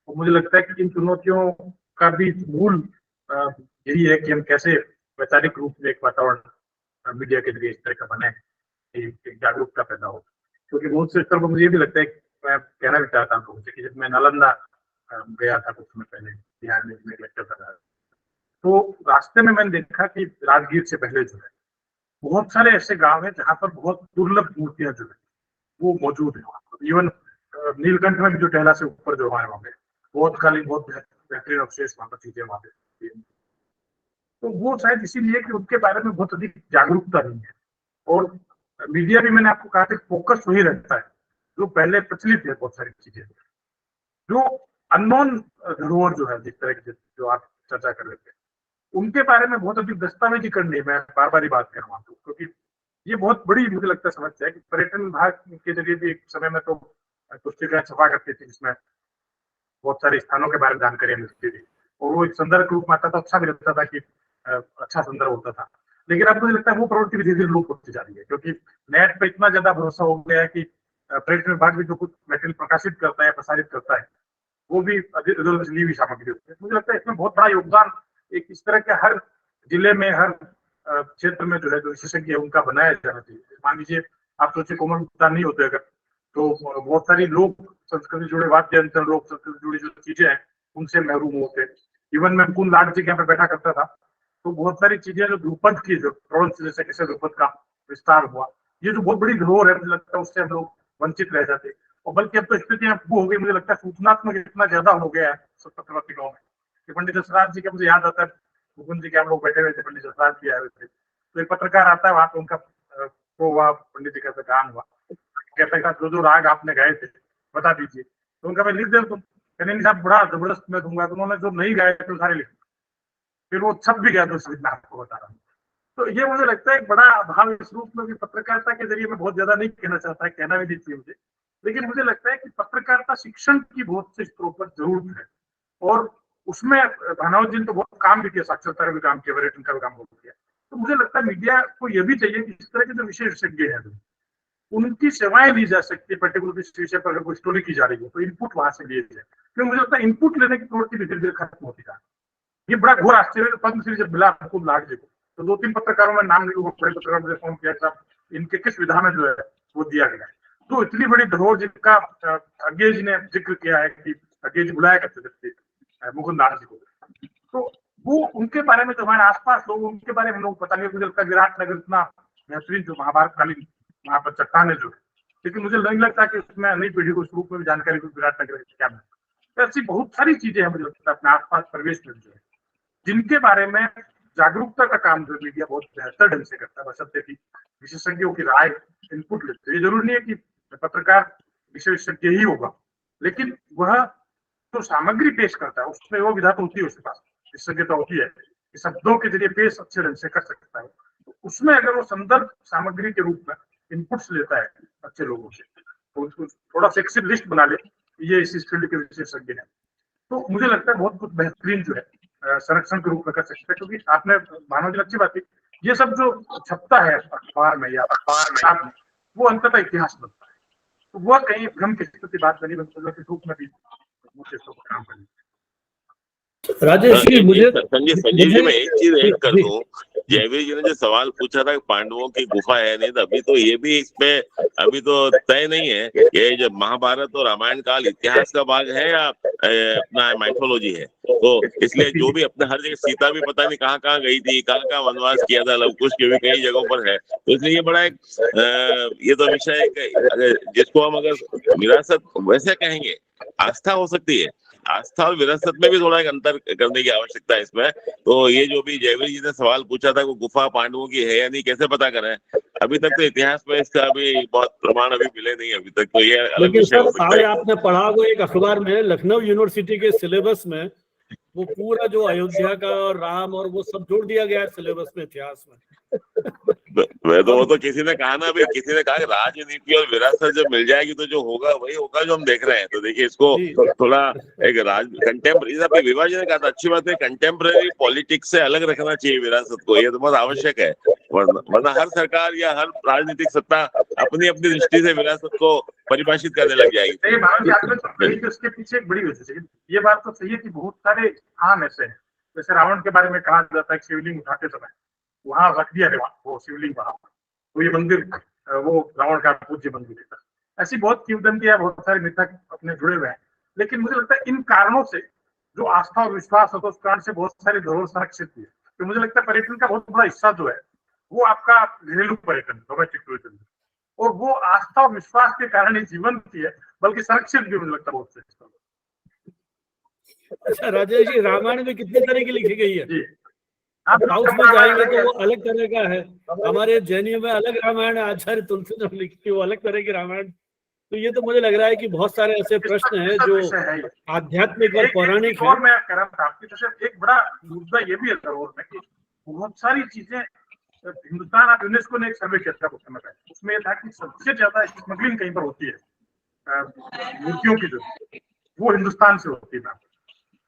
S3: और मुझे लगता है कि इन चुनौतियों का भी मूल यही है कि हम कैसे वैचारिक रूप में एक वातावरण मीडिया के जरिए इस तरह का बनाए, एक जागरूकता पैदा हो। क्योंकि बहुत से स्तर पर मुझे ये भी लगता है, मैं कहना भी चाहता हूँ लोगों से कि जब मैं नालंदा गया था कुछ समय पहले, बिहार में एक लेक्चर कर रहा था, तो रास्ते में मैंने देखा कि राजगीर से पहले जो है बहुत सारे ऐसे गांव हैं जहाँ पर बहुत दुर्लभ मूर्तियां जो है वो मौजूद है। इवन नीलकंठ में भी जो टहला से ऊपर जो हमारे वहाँ पे बहुत खाली बहुत बेहतरीन अवशेष वहाँ पर चीजें वहाँ पे, तो वो शायद इसीलिए कि उनके बारे में बहुत अधिक जागरूकता नहीं है। और मीडिया भी, मैंने आपको कहा था, फोकस वही रहता है जो पहले प्रचलित है, बहुत सारी चीजें जो अननोन धरोहर जो है, जिस तरह की जो आप चर्चा कर रहे थे, उनके बारे में बहुत अधिक दस्तावेजीकरण नहीं। मैं बार बार ही बात कर रहा हूँ क्योंकि ये बहुत बड़ी मुझे लगता है समस्या है कि पर्यटन विभाग के जरिए भी एक समय में तो पुस्तिकाएं छपा करती थी जिसमें बहुत सारे स्थानों के बारे में जानकारी मिलती थी और वो एक संदर्भ के रूप में आता था, अच्छा भी लगता था कि अच्छा संदर्भ होता था। लेकिन अब मुझे लगता है वो प्रवृत्ति भी धीरे धीरे लुप्त होती जा रही है, क्योंकि नेट पे इतना ज्यादा भरोसा हो गया है कि पर्यटन विभाग भी जो कुछ मटेरियल प्रकाशित करता है, प्रसारित करता है, वो भी ली हुई सामग्री होती है। मुझे लगता है इसमें बहुत बड़ा योगदान एक इस तरह के हर जिले में, हर क्षेत्र में जो है जो विशेषज्ञ है उनका बनाया जाना चाहिए। मान लीजिए आप सोचिए कोमल भुगतान नहीं होते अगर, तो बहुत सारी लोक संस्कृति जुड़े वाद्य यंत्र, लोक संस्कृति जुड़ी जो चीजें हैं उनसे महरूम होते। इवन मैं मुकुंद लाड जी के यहाँ पे बैठा करता था, तो बहुत सारी चीजें जो ध्रुपद की, जो प्रवंश जैसे कैसे ध्रुपद का विस्तार हुआ, ये जो बहुत बड़ी धरोहर है, मुझे लगता है उससे हम लोग वंचित रह जाते। और बल्कि अब तो स्थितियां वो हो गई, मुझे लगता है सूचनात्मक इतना ज्यादा हो गया है सब पत्रिकाओं में कि पंडित जसराज जी का मुझे याद आता है, मुकुंद जी के हम लोग बैठे हुए थे, पंडित जसराज जी आए हुए थे, तो एक पत्रकार आता है वहां पे, उनका वो हुआ, पंडित जी का गान हुआ, कहता है जो राग आपने गाए थे बता दीजिए, तो उनका मैं लिख दे तुम, कहने साहब बड़ा जबरदस्त मैं दूंगा, तो उन्होंने जो नहीं गाए थे सारे लिख, फिर वो छप भी गया, तो मैं आपको बता रहा हूँ। तो ये मुझे लगता है एक बड़ा अभाव इस रूप में भी पत्रकारिता के जरिए, मैं बहुत ज्यादा नहीं कहना चाहता, कहना भी नहीं चाहिए मुझे, लेकिन मुझे लगता है कि पत्रकारिता शिक्षण की बहुत से स्तरों पर जरूरत है। और उसमें भानावत जी ने तो बहुत काम भी किया, साक्षरता का भी काम किया, पर्यटन का भी काम बहुत किया। तो मुझे लगता है मीडिया को यह भी चाहिए कि इस तरह के जो विशेषज्ञ हैं उनकी सेवाएं ली जा सकती है। पर्टिकुलर इस विषय पर अगर कोई स्टोरी की जा रही है तो इनपुट वहां से लिए जाए, क्योंकि मुझे लगता है इनपुट लेने की प्रवृत्ति धीरे धीरे खत्म होती जा रही है। ये बड़ा घोर आश्चर्य, पद्मश्री जब मिला मुकुंद लाड जी को, तो 2-3 पत्रकारों में नाम नहीं, बड़े पत्रकारों ने फोन किया था, इनके किस विधा में जो है वो दिया गया है। तो इतनी बड़ी धरोहर जिनका अज्ञे जी ने जिक्र किया है कि अज्ञे जी बुलाया करते थे मुकुंद लाड जी को, तो वो उनके बारे में जो हमारे आसपास लोग, उनके बारे में लोग पता नहीं। मुझे लगता है विराटनगर इतना बेहतरीन जो महाभारत कालीन वहां पर चट्टान है जो, लेकिन मुझे नहीं लगता कि उसमें नई पीढ़ी को उस रूप में भी जानकारी को विराटनगर क्या मिलता। तो ऐसी बहुत सारी चीजें हैं मुझे लगता है अपने आसपास परिवेश में जो है, जिनके बारे में जागरूकता का काम जो मीडिया बहुत बेहतर ढंग से करता है, बशर्ते कि विशेषज्ञों की राय, इनपुट लेते। ये जरूरी नहीं है कि पत्रकार विशेषज्ञ ही होगा, लेकिन वह जो सामग्री पेश करता है उसमें वो विधा तो होती है, उसके पास विशेषज्ञता होती है, शब्दों के जरिए पेश अच्छे ढंग से कर सकता है। तो उसमें अगर वो संदर्भ सामग्री के रूप में इनपुट्स लेता है अच्छे लोगों से, तो उसको थोड़ा सा एक लिस्ट बना ले, ये इस फील्ड के विशेषज्ञ हैं, तो मुझे लगता है बहुत कुछ बेहतरीन जो है संरक्षण के रूप में कर सकते हैं। क्योंकि आपने मानव जी अच्छी बात है, ये सब जो छपता है अखबार में या अखबार में, वो अंततः इतिहास बनता है, तो वह कहीं भ्रम की स्थिति बात नहीं बनती, के रूप में भी काम करनी।
S1: राजेश जी, मुझे
S6: संजय जी मैं एक चीज ऐड कर दूं, जयवीर जी ने जो सवाल पूछा था पांडवों की गुफा है नहीं, तो अभी तो ये भी इसमें अभी तो तय नहीं है, ये जब महाभारत और रामायण काल इतिहास का भाग है या अपना माइथोलॉजी है। तो इसलिए जो भी अपने हर जगह, सीता भी पता नहीं कहाँ कहाँ गई थी, कहाँ कहाँ वनवास किया था, लवकुश के भी कई जगहों पर है। तो इसलिए ये बड़ा एक ये तो विषय है जिसको हम अगर विरासत वैसे कहेंगे, आस्था हो सकती है, आस्था और विरासत में भी थोड़ा एक अंतर करने की आवश्यकता है इसमें। तो ये जो भी जयवीर जी ने सवाल पूछा था वो गुफा पांडवों की है या नहीं, कैसे पता करें, अभी तक तो इतिहास में इसका अभी बहुत प्रमाण अभी मिले नहीं अभी तक, तो ये अलग
S1: लेकिन
S6: विषय हो
S1: सर
S6: सकता
S1: आज
S6: है।
S1: आपने पढ़ा होगा एक अखबार में, लखनऊ यूनिवर्सिटी के सिलेबस में वो पूरा जो अयोध्या का और राम और वो सब जोड़ दिया गया है सिलेबस में, इतिहास में।
S6: मैं तो वो तो किसी ने कहा ना, अभी किसी ने कहा कि राजनीति और विरासत जब मिल जाएगी तो जो होगा वही होगा जो हम देख रहे हैं। तो देखिए इसको
S1: जी।
S6: थोड़ा एक कंटेम्प्रेरी, विभाजन ने कहा था, अच्छी बात है, कंटेम्प्रेरी पॉलिटिक्स से अलग रखना चाहिए विरासत को, ये तो बहुत आवश्यक है। वरना हर सरकार या हर राजनीतिक सत्ता अपनी अपनी दृष्टि से विरासत को परिभाषित करने लग जाएगी।
S3: उसके पीछे एक बड़ी वजह है, ये बात तो सही है कि बहुत सारे स्थान ऐसे हैं, जैसे रावण के बारे में कहा जाता है कि शिवलिंग उठाते समय वहां रख दिया गया वो शिवलिंग वहां, तो ये मंदिर वो रावण का पूज्य मंदिर है। ऐसी बहुत किंवदंतियां, बहुत सारे नेता अपने जुड़े हुए हैं। लेकिन मुझे लगता है इन कारणों से जो आस्था और विश्वास होता है, उस कारण से बहुत सारे धरोहर संरक्षित हुए। तो मुझे लगता है पर्यटन का बहुत बड़ा हिस्सा जो है वो आपका घरेलू पर्यटन, डोमेस्टिक टूरिज्म, और वो आस्था और विश्वास के कारण ही जीवंत है, बल्कि संरक्षित भी मुझे लगता है बहुत से।
S1: अच्छा राजेश जी, रामायण में कितने तरह की लिखी गई है?
S3: जी,
S1: आप साउथ में जाएंगे तो वो अलग तरह का है, हमारे जैनियों में अलग रामायण है, आचार्य तुलसीदास लिखी वो अलग तरह की रामायण। तो ये तो मुझे लग रहा है कि बहुत सारे ऐसे प्रश्न हैं जो आध्यात्मिक और पौराणिक है।
S3: और मैं कह रहा था आपकी तो सिर्फ एक बड़ा मुद्दा ये भी है जरूर में कि बहुत सारी चीजें हिंदुस्तान, आप यूनेस्को ने एक सर्वे किया था उस समय पे, उसमें था कि सबसे ज्यादा स्मगलिंग कहीं पर होती है मूर्तियों की, जो वो हिंदुस्तान से होती है।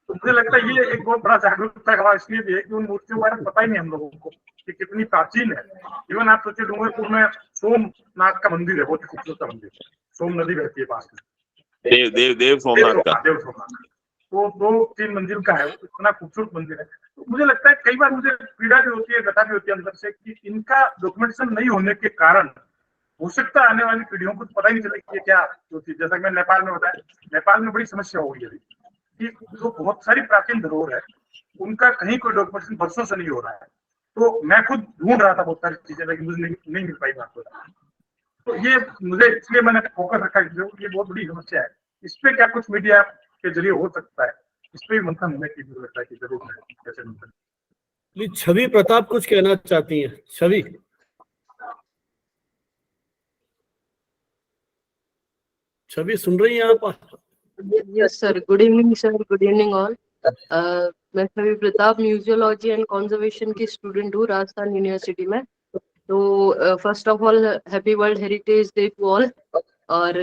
S3: तो मुझे लगता है ये एक बहुत बड़ा जागरूकता का इसलिए भी है कि उन मूर्तियों के बारे में पता ही नहीं हम लोगों को कि कितनी प्राचीन है। इवन आप सोचिए डूंगरपुर में सोमनाथ का मंदिर है, बहुत ही खूबसूरत मंदिर, सोम नदी बहती है पास में,
S6: देव सोमनाथ का,
S3: देव सोमनाथ, तो 2-3 मंजिल का है, इतना खूबसूरत मंदिर है। तो मुझे लगता है कई बार मुझे पीड़ा भी होती है, व्यथा भी होती है अंदर से कि इनका डॉक्यूमेंटेशन नहीं होने के कारण हो सकता है आने वाली पीढ़ियों को पता ही नहीं चला कि क्या होती है। जैसा कि मैं नेपाल में बताया, नेपाल में बड़ी समस्या हो गई है कि जो बहुत सारी प्राचीन धरोहर है उनका कहीं कोई डॉक्यूमेंटेशन वर्षों से नहीं हो रहा है। तो मैं खुद ढूंढ रहा था बहुत सारी चीजें, लेकिन मुझे नहीं मिल पाई बात को। तो ये मुझे इसलिए मैंने फोकस रखा कि ये बहुत बड़ी समस्या है, इस पे क्या कुछ मीडिया के जरिए हो सकता है, इस पे भी मंथन होने की जरूरत है कि जरूर है कैसे मंथन।
S1: छवि प्रताप कुछ कहना चाहती हैं? छवि सुन रही हैं आप?
S9: Yes sir, good evening sir, good evening all. मैं Chhavi Pratap museology and conservation की स्टूडेंट हूँ राजस्थान यूनिवर्सिटी में। तो first of all happy world heritage day to all. और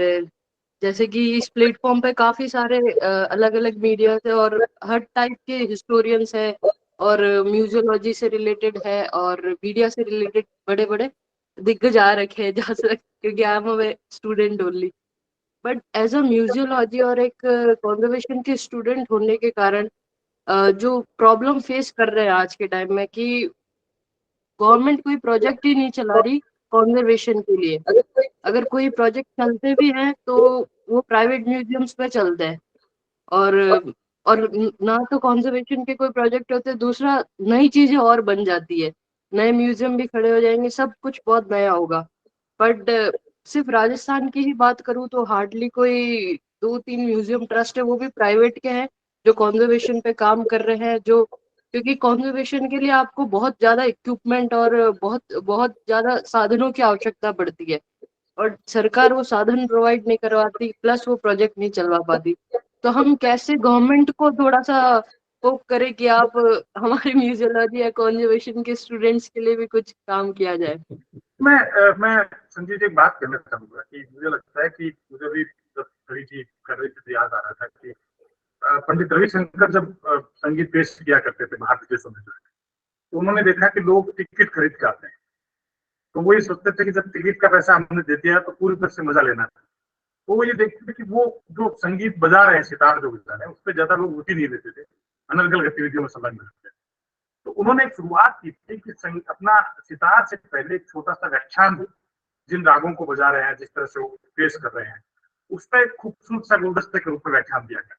S9: जैसे कि इस प्लेटफॉर्म पे काफी सारे अलग अलग मीडिया से और हर टाइप के हिस्टोरियंस है और म्यूजियोलॉजी से रिलेटेड है और मीडिया से रिलेटेड बड़े बड़े दिग्गज आ रखे हैं जहाँ से, क्योंकि I am a student only. But as a museology और एक कंजर्वेशन के स्टूडेंट होने के कारण जो प्रॉब्लम फेस कर रहे हैं आज के टाइम में कि गवर्नमेंट कोई प्रोजेक्ट ही नहीं चला रही कंजर्वेशन के लिए। अगर कोई प्रोजेक्ट चलते भी हैं तो वो प्राइवेट म्यूजियम्स पे चलते हैं और ना तो कंजर्वेशन के कोई प्रोजेक्ट होते, दूसरा नई चीजें और बन जाती है, नए म्यूजियम भी खड़े हो जाएंगे, सब कुछ बहुत नया होगा। बट सिर्फ राजस्थान की ही बात करूँ तो हार्डली कोई 2-3 म्यूजियम ट्रस्ट है, वो भी प्राइवेट के हैं, जो कंजर्वेशन पे काम कर रहे हैं। जो क्योंकि कंजर्वेशन के लिए आपको बहुत ज्यादा इक्विपमेंट और बहुत बहुत ज्यादा साधनों की आवश्यकता पड़ती है और सरकार वो साधन प्रोवाइड नहीं करवाती, प्लस वो प्रोजेक्ट नहीं चलवा पाती। तो हम कैसे गवर्नमेंट को थोड़ा सा होप करें कि आप हमारे म्यूजियोलॉजी या कंजर्वेशन के स्टूडेंट्स के लिए भी कुछ काम किया जाए।
S3: मैं संजीव जी एक बात कहना चाहूंगा कि मुझे लगता है कि मुझे भी जब खड़ी थी कर रही थी याद आ रहा था कि पंडित रविशंकर जब संगीत पेश किया करते थे बाहर विदेशों में, तो उन्होंने देखा कि लोग टिकट खरीद के आते हैं, तो वो ये सोचते थे कि जब टिकट का पैसा हमने दे दिया तो पूरी तरह से मजा लेना था। तो वो ये देखते थे कि वो जो संगीत बजा रहे हैं, सितार जो बजा रहे हैं, उस पर ज्यादा लोग रुचि नहीं लेते थे, अनर्गल गतिविधियों में संलग्न रहते थे। तो उन्होंने एक शुरुआत की थी कि अपना सितार से पहले एक छोटा सा व्याख्यान हो, जिन रागों को बजा रहे हैं, जिस तरह से वो पेश कर रहे हैं, उस पर एक खूबसूरत सा गुलदस्ते के रूप में व्याख्यान दिया गया।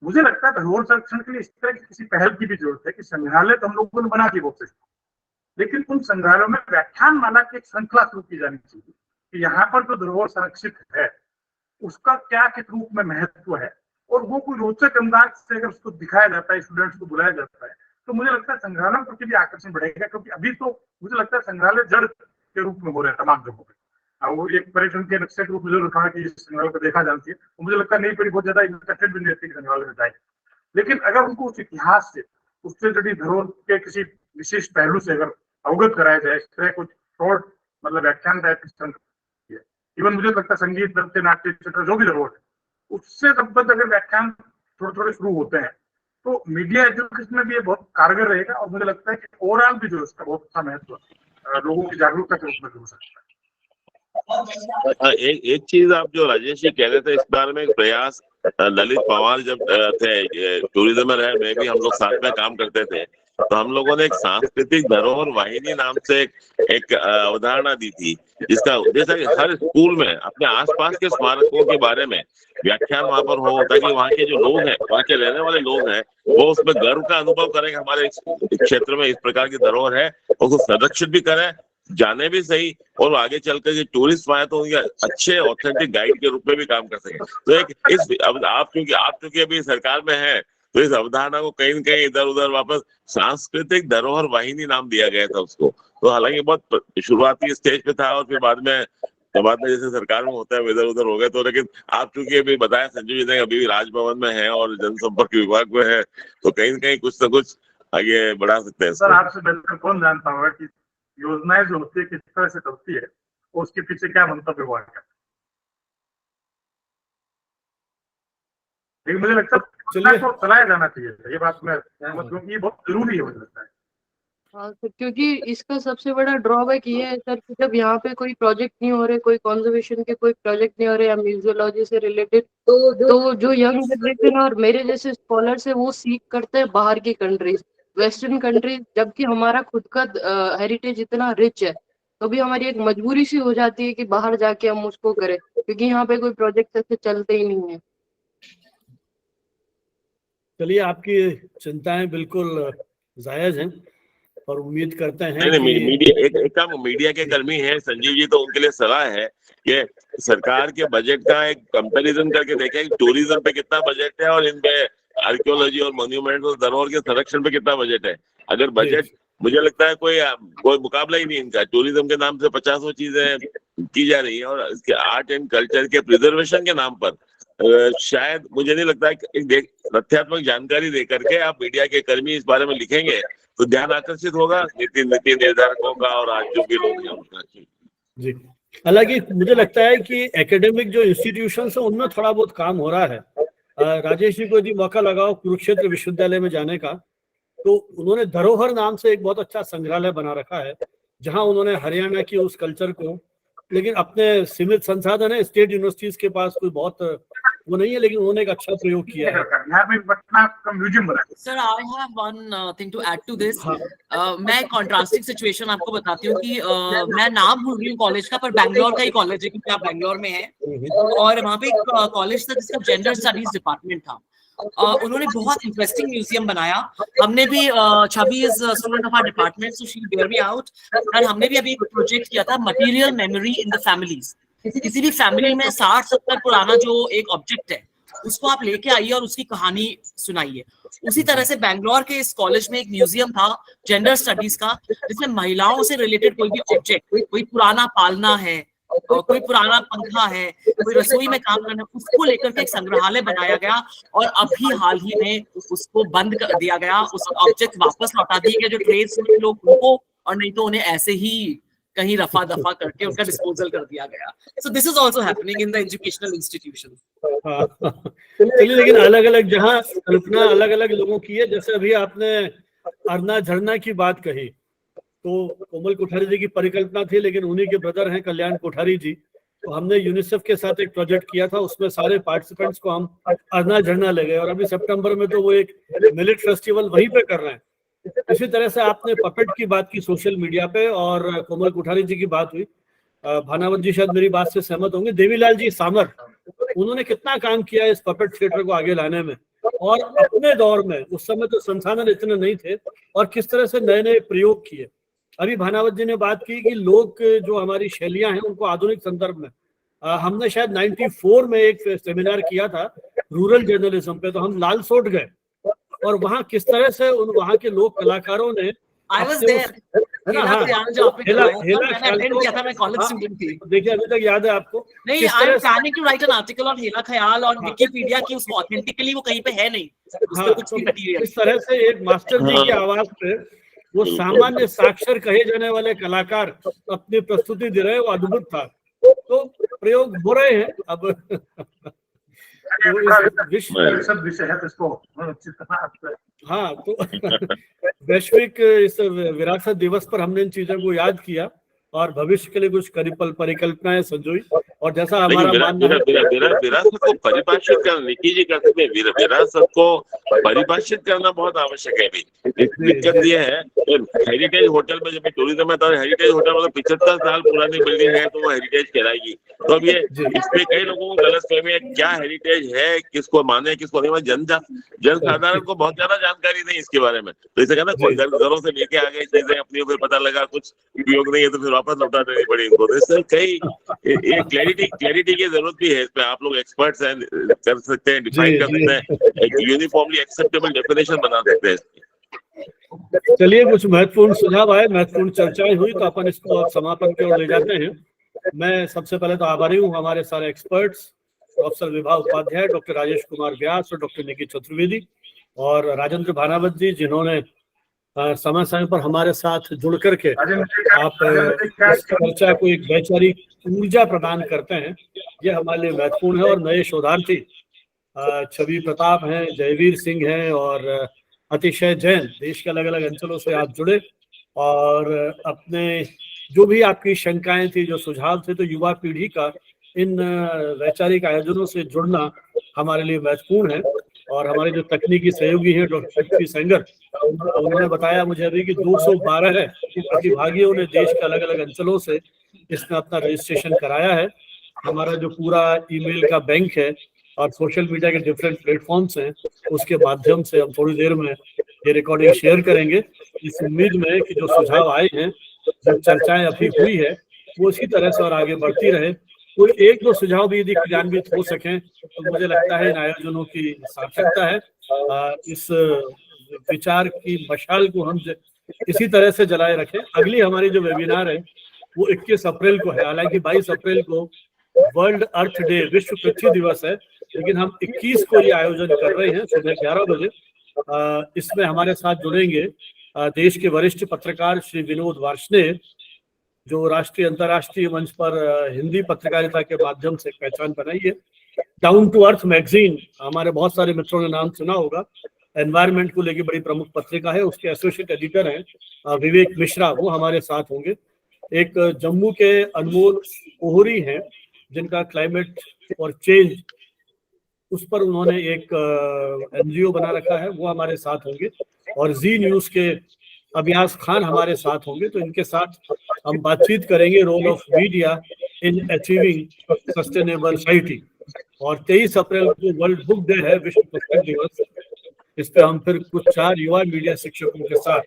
S3: मुझे लगता है धरोहर संरक्षण के लिए इस तरह की किसी पहल की भी जरूरत है कि संग्रहालय तो हम लोगों ने बना दी बहुत से, लेकिन उन संग्रहालयों में व्याख्यान माला की एक श्रृंखला शुरू की जानी चाहिए कि यहाँ पर जो धरोहर संरक्षित है उसका क्या किस रूप में महत्व है, और वो कोई रोचक अंदाज से अगर उसको दिखाया जाता है, स्टूडेंट्स को बुलाया जाता है, तो मुझे लगता है संग्रहालयों के प्रति भी आकर्षण बढ़ेगा। क्योंकि अभी तो मुझे लगता है संग्रहालय जड़ के रूप में हो रहे हैं तमाम जगहों पे। वो एक पर्यटन के नक्शे के रूप में जरूर कहा कि इस संग्रहालय को देखा जाना चाहिए, तो मुझे लगता है नई पीढ़ी बहुत ज्यादा इंटरेस्टेड भी नहीं रहती संग्रहालय में जाए। लेकिन अगर उनको उस इतिहास से, उससे जुड़ी धरोहर के किसी विशेष पहलू से अगर अवगत कराया जाए, इस तरह कुछ शॉर्ट मतलब व्याख्यान टाइप इवन मुझे लगता है संगीत, नृत्य, नाट्य, चित्र जो भी धरोहर है उससे संबद्ध अगर व्याख्यान थोड़े थोड़े शुरू होते हैं तो मीडिया एजुकेशन में भी ये बहुत कारगर रहेगा। और मुझे लगता है कि ओवरऑल भी जो इसका बहुत अच्छा महत्व लोगों की जागरूकता के रूप में हो सकता है।
S6: एक चीज आप जो राजेश जी कह रहे थे इस बारे में एक प्रयास, ललित पवार जब थे टूरिज्म में रहे, मैं भी हम लोग साथ में काम करते थे, तो हम लोगों ने एक सांस्कृतिक धरोहर वाहिनी नाम से एक अवधारणा दी थी, जिसका उद्देश्य कि हर स्कूल में अपने आसपास के स्मारकों के बारे में व्याख्यान वहां पर हो, ताकि वहाँ के जो लोग हैं, वहाँ के रहने वाले लोग हैं, वो उसमें गर्व का अनुभव करें कि हमारे क्षेत्र में इस प्रकार की धरोहर है, और उसको संरक्षित भी करें, जाने भी सही, और आगे चलकर जो टूरिस्ट आए तो उनके अच्छे ऑथेंटिक गाइड के रूप में भी काम कर सके। तो एक इस अब आप क्योंकि अभी सरकार में है, तो इस अवधारणा को कहीं न कहीं इधर उधर वापस सांस्कृतिक धरोहर वाहिनी नाम दिया गया था उसको। तो हालांकि बहुत शुरुआती स्टेज पे था और फिर बाद में जैसे सरकार में होता है इधर उधर हो गए। तो लेकिन आप चूंकि अभी बताया संजीव जी ने, अभी भी राजभवन में है और जनसंपर्क विभाग में है, तो कहीं न कहीं कुछ न कुछ आगे बढ़ा सकते हैं।
S3: सर आपसे बेहतर कौन जानता होगा कि योजनाएं जो होती है किस तरह से चलती है, उसके पीछे क्या मंतव्य हुआ है। लेकिन मुझे लगता है तो चलाया जाना चाहिए, ये बात मैं क्योंकि ये बहुत जरूरी है मुझे लगता है।
S9: हाँ सर, क्योंकि इसका सबसे बड़ा ड्रॉबैक ये है सर कि जब यहाँ पे कोई प्रोजेक्ट नहीं हो रहे, कोई कंजर्वेशन के कोई प्रोजेक्ट नहीं हो रहे या म्यूजियोलॉजी से रिलेटेड, तो जो यंग जनरेशन और मेरे जैसे स्कॉलर्स है वो सीख करते हैं बाहर की कंट्रीज, वेस्टर्न कंट्रीज, जबकि हमारा खुद का हेरिटेज इतना रिच है, तो भी हमारी एक मजबूरी सी हो जाती है कि बाहर जाके हम उसको करें, क्योंकि यहाँ पे कोई प्रोजेक्ट ऐसे चलते ही नहीं है।
S1: चलिए, आपकी चिंताएं बिल्कुल जायज हैं और उम्मीद करते हैं
S6: नहीं, मीडिया के कर्मी हैं संजीव जी, तो उनके लिए सलाह है कि सरकार के बजट का एक कंपैरिजन करके देखें कि टूरिज्म पे कितना बजट है और इनपे आर्कियोलॉजी और मॉन्यूमेंट और धरोहर के संरक्षण पे कितना बजट है। अगर बजट, मुझे लगता है कोई मुकाबला ही नहीं इनका। टूरिज्म के नाम से 50 चीजें की जा रही है और इसके आर्ट एंड कल्चर के प्रिजर्वेशन के नाम पर शायद मुझे नहीं लगता है एक तथ्यात्मक जानकारी दे करके आप मीडिया के कर्मी इस बारे में लिखेंगे तो ध्यान आकर्षित होगा नीति निर्धारकों का और आज जो भी लोग हैं उनका। जी,
S1: हालांकि मुझे लगता है कि एकेडमिक जो इंस्टीट्यूशंस है उनमें थोड़ा बहुत काम हो रहा है। राजेश जी को यदि मौका लगाओ कुरुक्षेत्र विश्वविद्यालय में जाने का, तो उन्होंने धरोहर नाम से एक बहुत अच्छा संग्रहालय बना रखा है, जहां उन्होंने हरियाणा की उस कल्चर को, लेकिन अपने सीमित संसाधन है, स्टेट यूनिवर्सिटीज के पास कोई बहुत वो नहीं है, लेकिन उन्होंने एक अच्छा प्रयोग किया है।
S4: Sir I have one thing to add to this. मैं कॉन्ट्रास्टिंग सिचुएशन आपको बताती हूँ कि मैं नाम भूल रही हूँ कॉलेज का, पर बैंगलोर का ही कॉलेज है क्योंकि आप बैंगलोर में हैं, और वहाँ पे एक कॉलेज था जिसका जेंडर स्टडीज डिपार्टमेंट था। उन्होंने बहुत इंटरेस्टिंग म्यूजियम बनाया। हमने भी Chhavi is student of our department, so she will bear me out, और हमने भी अभी एक प्रोजेक्ट किया था material memory in the families. किसी भी फैमिली में 60-70 पुराना जो एक ऑब्जेक्ट है उसको आप लेके आइए और उसकी कहानी सुनाइए। उसी तरह से बैंगलोर के इस कॉलेज में एक म्यूजियम था जेंडर स्टडीज का, जिसमें महिलाओं से रिलेटेड कोई भी ऑब्जेक्ट, कोई पुराना पालना है, कोई पुराना पंखा है, कोई रसोई में काम करना, उसको लेकर के एक संग्रहालय बनाया गया और अभी हाल ही में उसको बंद कर दिया गया। उस ऑब्जेक्ट वापस लौटा दिए गए जो ट्रेड्स में लोग उनको, और नहीं तो उन्हें ऐसे ही कहीं रफा दफा करके उनका डिस्पोजल कर दिया गया। सो this is also happening in the educational institution.
S1: चलिए, लेकिन अलग अलग जहाँ कल्पना अलग अलग लोगों की है, जैसे अभी आपने अरना झरना की बात कही, तो कोमल कोठारी जी की परिकल्पना थी, लेकिन उन्हीं के ब्रदर हैं कल्याण कोठारी जी, तो हमने यूनिसेफ के साथ एक प्रोजेक्ट किया था, उसमें सारे पार्टिसिपेंट्स को हम अरना झरना ले गए और अभी सितंबर में तो वो एक मिलेट फेस्टिवल वहीं पे कर रहे हैं। इसी तरह से आपने पपेट की बात की सोशल मीडिया पे, और कोमल कोठारी जी की बात हुई, भानावत जी शायद मेरी बात से सहमत होंगे, देवीलाल जी सामर, उन्होंने कितना काम किया इस पपेट थिएटर को आगे लाने में, और अपने दौर में उस समय तो संसाधन इतने नहीं थे, और किस तरह से नए नए प्रयोग किए। अभी भानावत जी ने बात की कि लोग जो हमारी शैलियां हैं उनको आधुनिक संदर्भ में, हमने शायद 94 में एक सेमिनार किया था रूरल जर्नलिज्म पे, तो हम लाल सोट गए और वहाँ किस तरह से उन वहाँ के लोक कलाकारों ने है ना?
S4: हेला
S1: हाँ,
S4: ख्याल जो आपने
S1: हेला
S4: करवाया था,
S1: हेला
S4: मैंने
S1: ख्याल
S4: अटेंड
S1: को,
S4: किया था, मैं कॉलेज
S1: हाँ,
S4: स्टूडेंट थी।
S1: देखिए अभी तक याद है आपको
S4: नहीं,
S1: किस
S4: आई एम
S1: तरह से,
S4: planning to write an article on हेला ख्याल ऑन
S1: हाँ,
S4: विकिपीडिया की उसको ऑथेंटिकली वो कहीं पे है नहीं, उस
S1: हाँ,
S4: पे कुछ
S1: तो
S4: भी मटेरियल।
S1: इस तरह से एक मास्टर जी की
S6: हाँ।
S1: आवाज पे वो सामान्य साक्षर कहे जाने वाले कलाकार अपनी प्रस्तुति दे रहे हैं, वो अद्भुत था। तो प्रयोग हो रहे हैं अब। तो इस विश्व,
S3: सब विषय है तो इसको उचित तरह
S1: हाँ, तो वैश्विक इस विरासत दिवस पर हमने इन चीजों को याद किया और भविष्य के लिए कुछ परिकल्पनाएं संजोई, और जैसा हमारा मानना है,
S6: विरासत को परिभाषित करना, निकी जी करते थे, विरासत को परिभाषित करना बहुत आवश्यक है। अभी दिक्कत ये है, हेरिटेज होटल में जब टूरिज्म में, तो हेरिटेज होटल मतलब 75 साल पुरानी बिल्डिंग है तो वो हेरिटेज कहलाएगी। तो अब ये इसमें कई लोगों को गलतफहमी है, क्या हेरिटेज है, किसको माने किसको नहीं माने। जनसाधारण को बहुत ज्यादा जानकारी नहीं इसके बारे में, तो इसे कहना घरों से लेके आ गए चीजें अपनी, फिर पता लगा कुछ उपयोग नहीं है तो फिर वापस लौटा देनी पड़ी इनको। तो इससे कई क्लैरिटी की जरूरत भी है इसमें। आप लोग एक्सपर्ट्स हैं, कर सकते हैं, डिफाइन कर सकते हैं, एक यूनिफॉर्मली एक्सेप्टेबल डेफिनेशन बना सकते हैं।
S1: चलिए कुछ महत्वपूर्ण सुझाव आए, महत्वपूर्ण चर्चाएं हुई, तो अपन इसको अब समापन की ओर ले जाते हैं। मैं सबसे पहले तो आभारी हूँ हमारे सारे experts, professor Vibha Upadhyay, doctor Rajesh Kumar Vyas और डॉक्टर निकी चतुर्वेदी और राजेंद्र भानावत जी, जिन्होंने समय समय पर हमारे साथ जुड़ करके आप इस चर्चा को एक वैचारिक ऊर्जा प्रदान करते हैं। ये हमारे लिए महत्वपूर्ण है। और नए शोधार्थी छवि प्रताप हैं, जयवीर सिंह हैं और अतिशय जैन, देश के अलग अलग अंचलों से आप जुड़े और अपने जो भी आपकी शंकाएं थी, जो सुझाव थे, तो युवा पीढ़ी का इन वैचारिक आयोजनों से जुड़ना हमारे लिए महत्वपूर्ण है। और हमारे जो तकनीकी सहयोगी हैं डॉक्टर शक्ति सेंगर, उन्होंने बताया मुझे अभी कि 212 प्रतिभागियों ने देश के अलग अलग अंचलों से इसमें अपना रजिस्ट्रेशन कराया है। हमारा जो पूरा ईमेल का बैंक है और सोशल मीडिया के डिफरेंट प्लेटफॉर्म्स हैं, उसके माध्यम से हम थोड़ी देर में ये रिकॉर्डिंग शेयर करेंगे, इस उम्मीद में कि जो सुझाव आए हैं, जो चर्चाएं अभी हुई है, वो इसी तरह से और आगे बढ़ती रहे। कोई एक दो सुझाव भी यदि क्रियान्वित हो सकें तो मुझे लगता है इन आयोजनों की सार्थकता है। इस विचार की मशाल को हम इसी तरह से जलाए रखें। अगली हमारी जो वेबिनार है वो 21 अप्रैल को है। हालांकि 22 अप्रैल को वर्ल्ड अर्थ डे, विश्व पृथ्वी दिवस है, लेकिन हम 21 को ये आयोजन कर रहे हैं सुबह 11 बजे। इसमें हमारे साथ जुड़ेंगे देश के वरिष्ठ पत्रकार श्री विनोद वार्ष्णेय, जो राष्ट्रीय अंतर्राष्ट्रीय मंच पर हिंदी पत्रकारिता के माध्यम से पहचान बनाई है। डाउन टू अर्थ मैगजीन, हमारे बहुत सारे मित्रों ने नाम सुना होगा, एनवायरनमेंट को लेकर बड़ी प्रमुख पत्रिका है, उसके एसोसिएट एडिटर हैं विवेक मिश्रा, वो हमारे साथ होंगे। एक जम्मू के अनमोल ओहरी हैं, जिनका क्लाइमेट और चेंज, उस पर उन्होंने एक एनजीओ बना रखा है, वो हमारे साथ होंगे। और जी न्यूज के अभ्यास खान हमारे साथ होंगे। तो इनके साथ हम बातचीत करेंगे role of media in achieving sustainable society. और 23 अप्रैल को वर्ल्ड बुक डे है, विश्व पुस्तक दिवस। इस पे हम फिर कुछ 4 युवा मीडिया शिक्षकों के साथ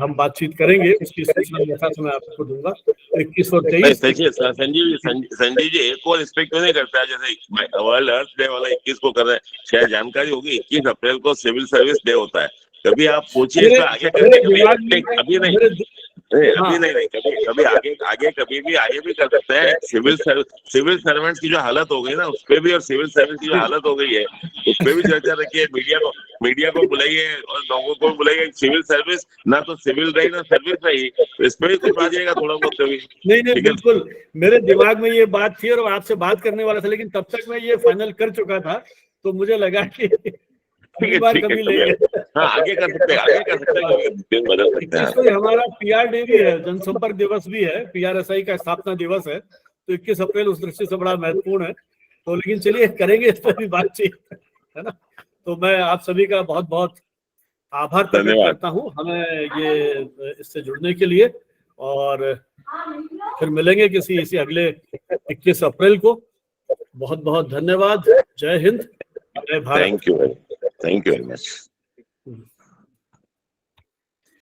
S1: हम बातचीत करेंगे, उसकी सूचना यथा समय आपको दूंगा। 21 और 23
S6: संजीव जी एक और रिस्पेक्ट नहीं करता है, जैसे वर्ल्ड अर्थ डे वाला 21 को कर रहे हैं, शायद जानकारी होगी 21 अप्रैल को सिविल सर्विस डे होता है। कभी आप पूछिए आगे करने अभी नहीं कभी भी आगे भी कर सकते हैं। सिविल सर्वेंट्स की जो हालत हो गई ना उस पे भी, और सिविल सर्विस की जो हालत हो गई है उस पे भी चर्चा रखिए। मीडिया को बुलाइए और लोगों को बुलाइए। सिविल सर्विस ना तो सिविल रही ना सर्विस रही, इस पे भी कुछ बाजिएगा थोड़ा बहुत कभी।
S1: नहीं बिल्कुल, मेरे दिमाग में ये बात थी और आपसे बात करने वाला था, लेकिन तब तक मैं ये फाइनल कर चुका था, तो मुझे लगा कि कभी लेंगे।
S6: हाँ, आगे कर सकते हैं।
S1: हमारा पीआर डे भी है, जनसंपर्क दिवस भी है, पीआरएसआई का स्थापना दिवस है, तो 21 अप्रैल उस दृष्टि से बड़ा महत्वपूर्ण है। तो लेकिन चलिए करेंगे इस पर भी बातचीत, है ना। तो मैं आप सभी का बहुत बहुत आभार प्रकट करता हूँ हमें ये इससे जुड़ने के लिए, और फिर मिलेंगे इसी अगले 21 अप्रैल को। बहुत बहुत धन्यवाद। जय हिंद, जय Bharat.
S6: Thank you very much.